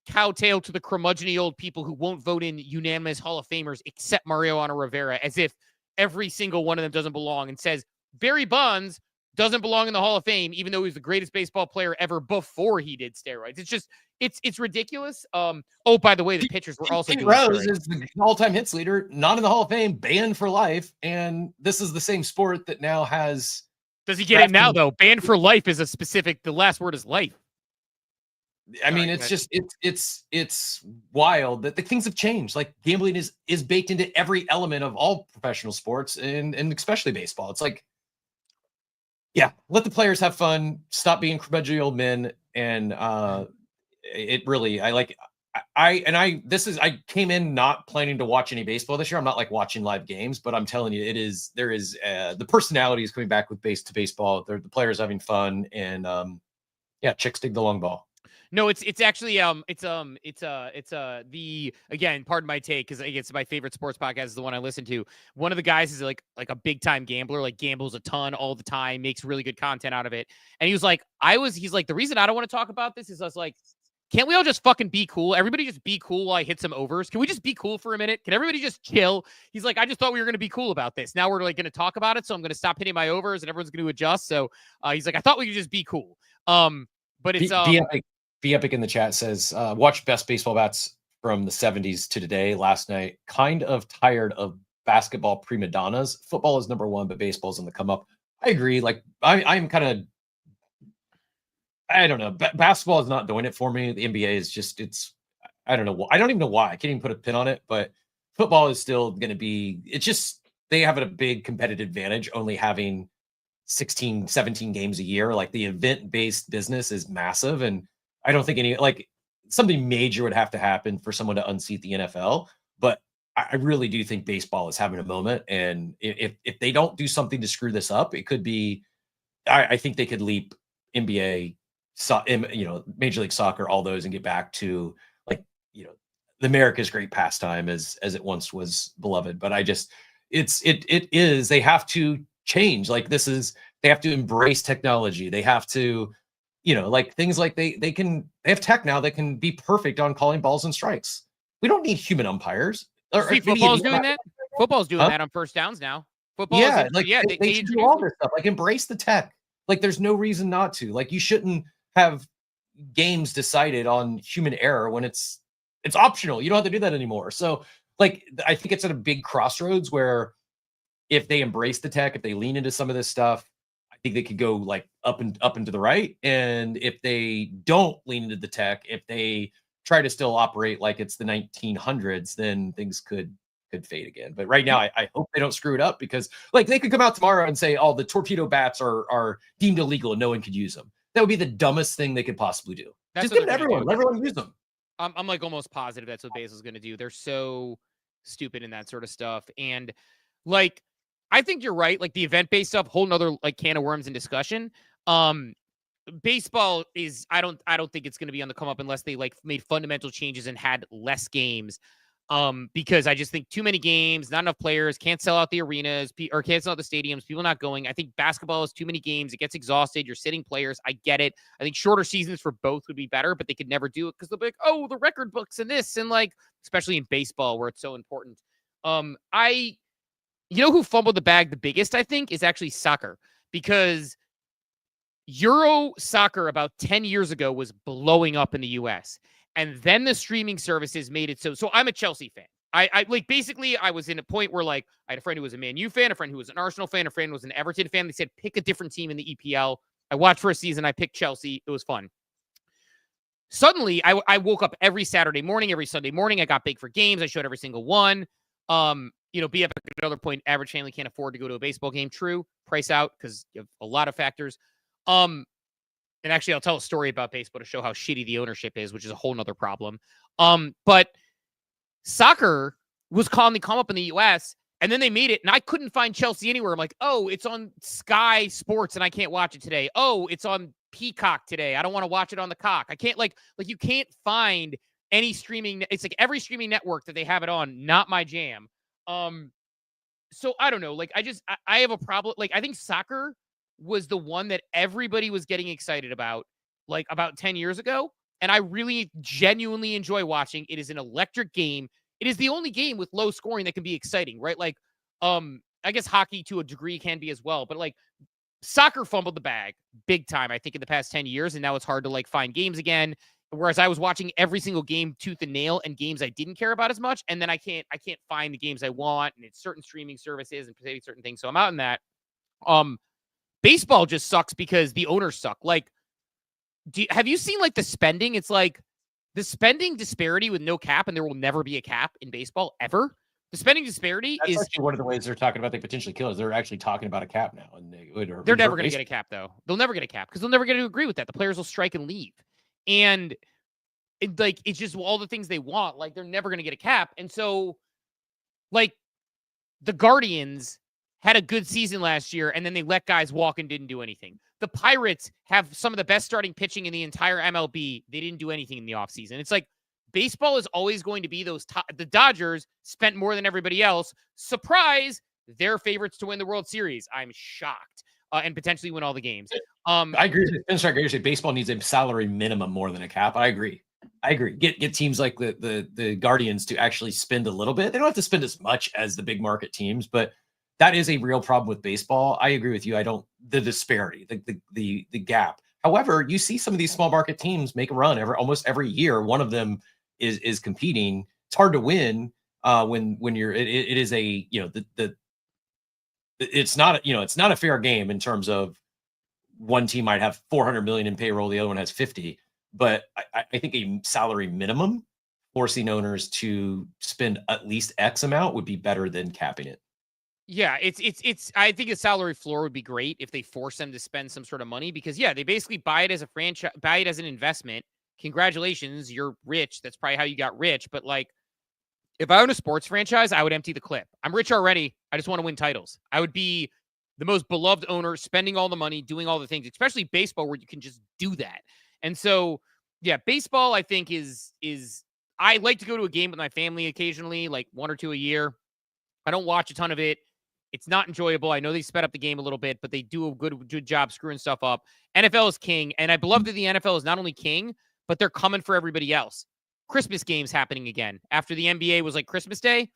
cowtail to the curmudgeony old people who won't vote in unanimous Hall of Famers except Mariano Rivera, as if every single one of them doesn't belong, and says Barry Bonds doesn't belong in the Hall of Fame, even though he was the greatest baseball player ever before he did steroids. It's just, it's ridiculous. Oh, by the way, the pitchers were also Pete doing Rose steroids. is the all-time hits leader, not in the Hall of Fame, banned for life. And this is the same sport that now has. Does he get it now, though? Banned for life is the last word is life. I mean, it's just, it's wild that the things have changed. Like, gambling is baked into every element of all professional sports, and especially baseball. It's like, yeah, let the players have fun. Stop being curmudgeonly old men. And it really, I came in not planning to watch any baseball this year. I'm not watching live games, but I'm telling you, there is the personality is coming back with baseball. The players having fun, and yeah, chicks dig the long ball. No, it's actually again, pardon my take, because it's my favorite sports podcast is the one I listen to. One of the guys is like a big time gambler, gambles a ton all the time, makes really good content out of it. And he was like, he's like, the reason I don't want to talk about this is I was like, can't we all just fucking be cool? Everybody just be cool while I hit some overs. Can we just be cool for a minute? Can everybody just chill? He's like, I just thought we were going to be cool about this. Now we're going to talk about it. So I'm going to stop hitting my overs and everyone's going to adjust. So he's like, I thought we could just be cool. But it's Be Epic in the chat says, watch best baseball bats from the 70s to today last night. Kind of tired of basketball prima donnas. Football is number 1, but baseball's on the come up. I agree. I'm kind of, I don't know. Basketball is not doing it for me. The NBA is just, I don't know. I don't even know why. I can't even put a pin on it, but football is still going to be, it's just, they have a big competitive advantage only having 16, 17 games a year. The event-based business is massive, and I don't think something major would have to happen for someone to unseat the NFL, but I really do think baseball is having a moment. And if they don't do something to screw this up, it could be, I think they could leap NBA, Major League Soccer, all those, and get back to the America's great pastime as it once was beloved. But they have to change. They have to embrace technology. They have to, You know, like things like they have tech now that can be perfect on calling balls and strikes. We don't need human umpires. See, football's doing that. Football's doing that on first downs now. Football, yeah, like they should do all introduced this stuff. Like embrace the tech. Like there's no reason not to. Like you shouldn't have games decided on human error when it's optional. You don't have to do that anymore. So like I think it's at a big crossroads where if they embrace the tech, if they lean into some of this stuff, I think they could go like up and to the right. And if they don't lean into the tech, if they try to still operate like it's the 1900s, then things could fade again. But right now, I hope they don't screw it up, because like they could come out tomorrow and say, "Oh, the torpedo bats are deemed illegal and no one could use them." That would be the dumbest thing they could possibly do. That's Just give it to everyone. Let everyone use them. I'm like almost positive that's what Basil's going to do. They're so stupid in that sort of stuff. And like, I think you're right. Like the event-based stuff, whole nother like can of worms in discussion. Baseball is, I don't think it's going to be on the come up unless they like made fundamental changes and had less games. Because I just think too many games, not enough players, can't sell out the arenas or can't sell out the stadiums, people not going. I think basketball is too many games. It gets exhausted. You're sitting players. I get it. I think shorter seasons for both would be better, but they could never do it because they'll be like, oh, the record books and this, and like, especially in baseball where it's so important. You know who fumbled the bag the biggest, I think, is actually soccer, because Euro soccer about 10 years ago was blowing up in the US. And then the streaming services made it so I'm a Chelsea fan. I like basically I was in a point where like I had a friend who was a Man U fan, a friend who was an Arsenal fan, a friend who was an Everton fan. They said, pick a different team in the EPL. I watched for a season. I picked Chelsea. It was fun. Suddenly I woke up every Saturday morning, every Sunday morning. I got big for games. I showed every single one. You know, BF at another point, average family can't afford to go to a baseball game. True. Price out because you have a lot of factors. And actually, I'll tell a story about baseball to show how shitty the ownership is, which is a whole nother problem. But soccer was commonly come up in the US, and then they made it, and I couldn't find Chelsea anywhere. I'm like, oh, it's on Sky Sports, and I can't watch it today. Oh, it's on Peacock today. I don't want to watch it on the cock. I can't like you can't find any streaming. It's like every streaming network that they have it on, not my jam. So I don't know. Like I have a problem. Like I think soccer was the one that everybody was getting excited about, like about 10 years ago. And I really genuinely enjoy watching. It is an electric game. It is the only game with low scoring that can be exciting, right? Like, I guess hockey to a degree can be as well, but like soccer fumbled the bag big time, I think, in the past 10 years. And now it's hard to like find games again. Whereas I was watching every single game tooth and nail, and games I didn't care about as much. And then I can't find the games I want, and it's certain streaming services and certain things. So I'm out in that. Baseball just sucks because the owners suck. Like, have you seen like the spending? It's like the spending disparity with no cap, and there will never be a cap in baseball ever. The spending disparity That's is actually one of the ways they're talking about they potentially kill us. They're actually talking about a cap now, and they're never going to get a cap though. They'll never get a cap because they'll never get to agree with that. The players will strike and leave, and it's just all the things they want. Like they're never going to get a cap, and so like the Guardians had a good season last year, and then they let guys walk and didn't do anything. The Pirates have some of the best starting pitching in the entire MLB. They didn't do anything in the offseason. It's like baseball is always going to be those top. The Dodgers spent more than everybody else. Surprise, they're favorites to win the World Series. I'm shocked. And potentially win all the games. I agree. Baseball needs a salary minimum more than a cap. I agree. Get teams like the Guardians to actually spend a little bit. They don't have to spend as much as the big market teams, but that is a real problem with baseball. I agree with you. The disparity, the gap. However, you see some of these small market teams make a run almost every year. One of them is competing. It's hard to win when you're. It is a it's not a fair game in terms of one team might have 400 million in payroll, the other one has 50. But I think a salary minimum forcing owners to spend at least X amount would be better than capping it. Yeah, it's. I think a salary floor would be great if they force them to spend some sort of money because they basically buy it as a franchise, buy it as an investment. Congratulations, you're rich. That's probably how you got rich. But like, if I own a sports franchise, I would empty the clip. I'm rich already. I just want to win titles. I would be the most beloved owner, spending all the money, doing all the things, especially baseball where you can just do that. And so, yeah, baseball I think is. I like to go to a game with my family occasionally, like one or two a year. I don't watch a ton of it. It's not enjoyable. I know they sped up the game a little bit, but they do a good job screwing stuff up. NFL is king, and I love that the NFL is not only king, but they're coming for everybody else. Christmas games happening again. After the NBA was like Christmas Day,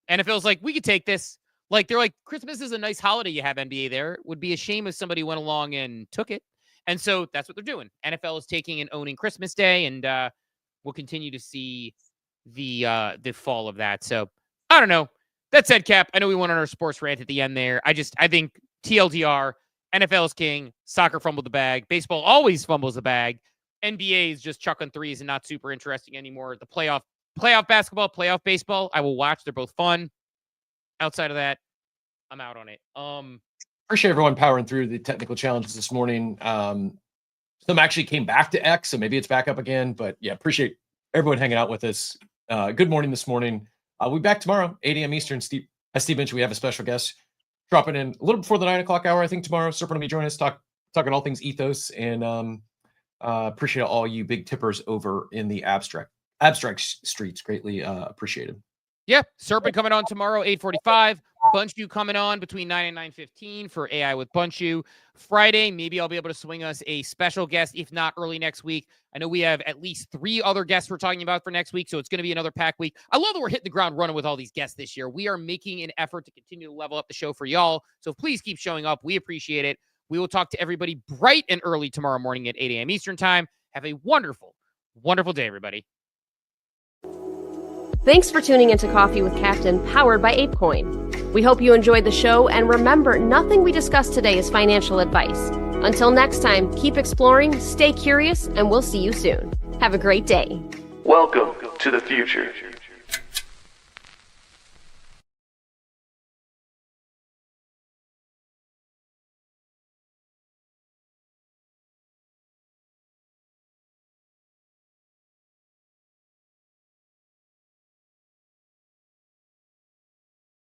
NFL's like, we could take this. Like, they're like, Christmas is a nice holiday. You have NBA there. It would be a shame if somebody went along and took it. And so that's what they're doing. NFL is taking and owning Christmas Day, and we'll continue to see the fall of that. So I don't know. That said, Cap, I know we went on our sports rant at the end there. I think TLDR, NFL is king, soccer fumbled the bag, baseball always fumbles the bag, NBA is just chucking threes and not super interesting anymore. The playoff basketball, playoff baseball, I will watch. They're both fun. Outside of that, I'm out on it. Appreciate everyone powering through the technical challenges this morning. Some actually came back to X, so maybe it's back up again. But yeah, appreciate everyone hanging out with us. Good morning this morning. We'll be back tomorrow, 8 a.m. Eastern. As Steve mentioned, we have a special guest dropping in a little before the 9 o'clock hour, I think, tomorrow. Serpent will be joining us, talking all things ethos. And appreciate all you big tippers over in the abstract streets. Greatly appreciated. Yeah, Serpent coming on tomorrow, 8:45. Bunchu coming on between 9 and 9:15 for AI with Bunchu. Friday, maybe I'll be able to swing us a special guest, if not early next week. I know we have at least 3 other guests we're talking about for next week, so it's going to be another pack week. I love that we're hitting the ground running with all these guests this year. We are making an effort to continue to level up the show for y'all, so please keep showing up. We appreciate it. We will talk to everybody bright and early tomorrow morning at 8 a.m. Eastern time. Have a wonderful, wonderful day, everybody. Thanks for tuning into Coffee with Captain, powered by ApeCoin. We hope you enjoyed the show, and remember, nothing we discussed today is financial advice. Until next time, keep exploring, stay curious, and we'll see you soon. Have a great day. Welcome to the future.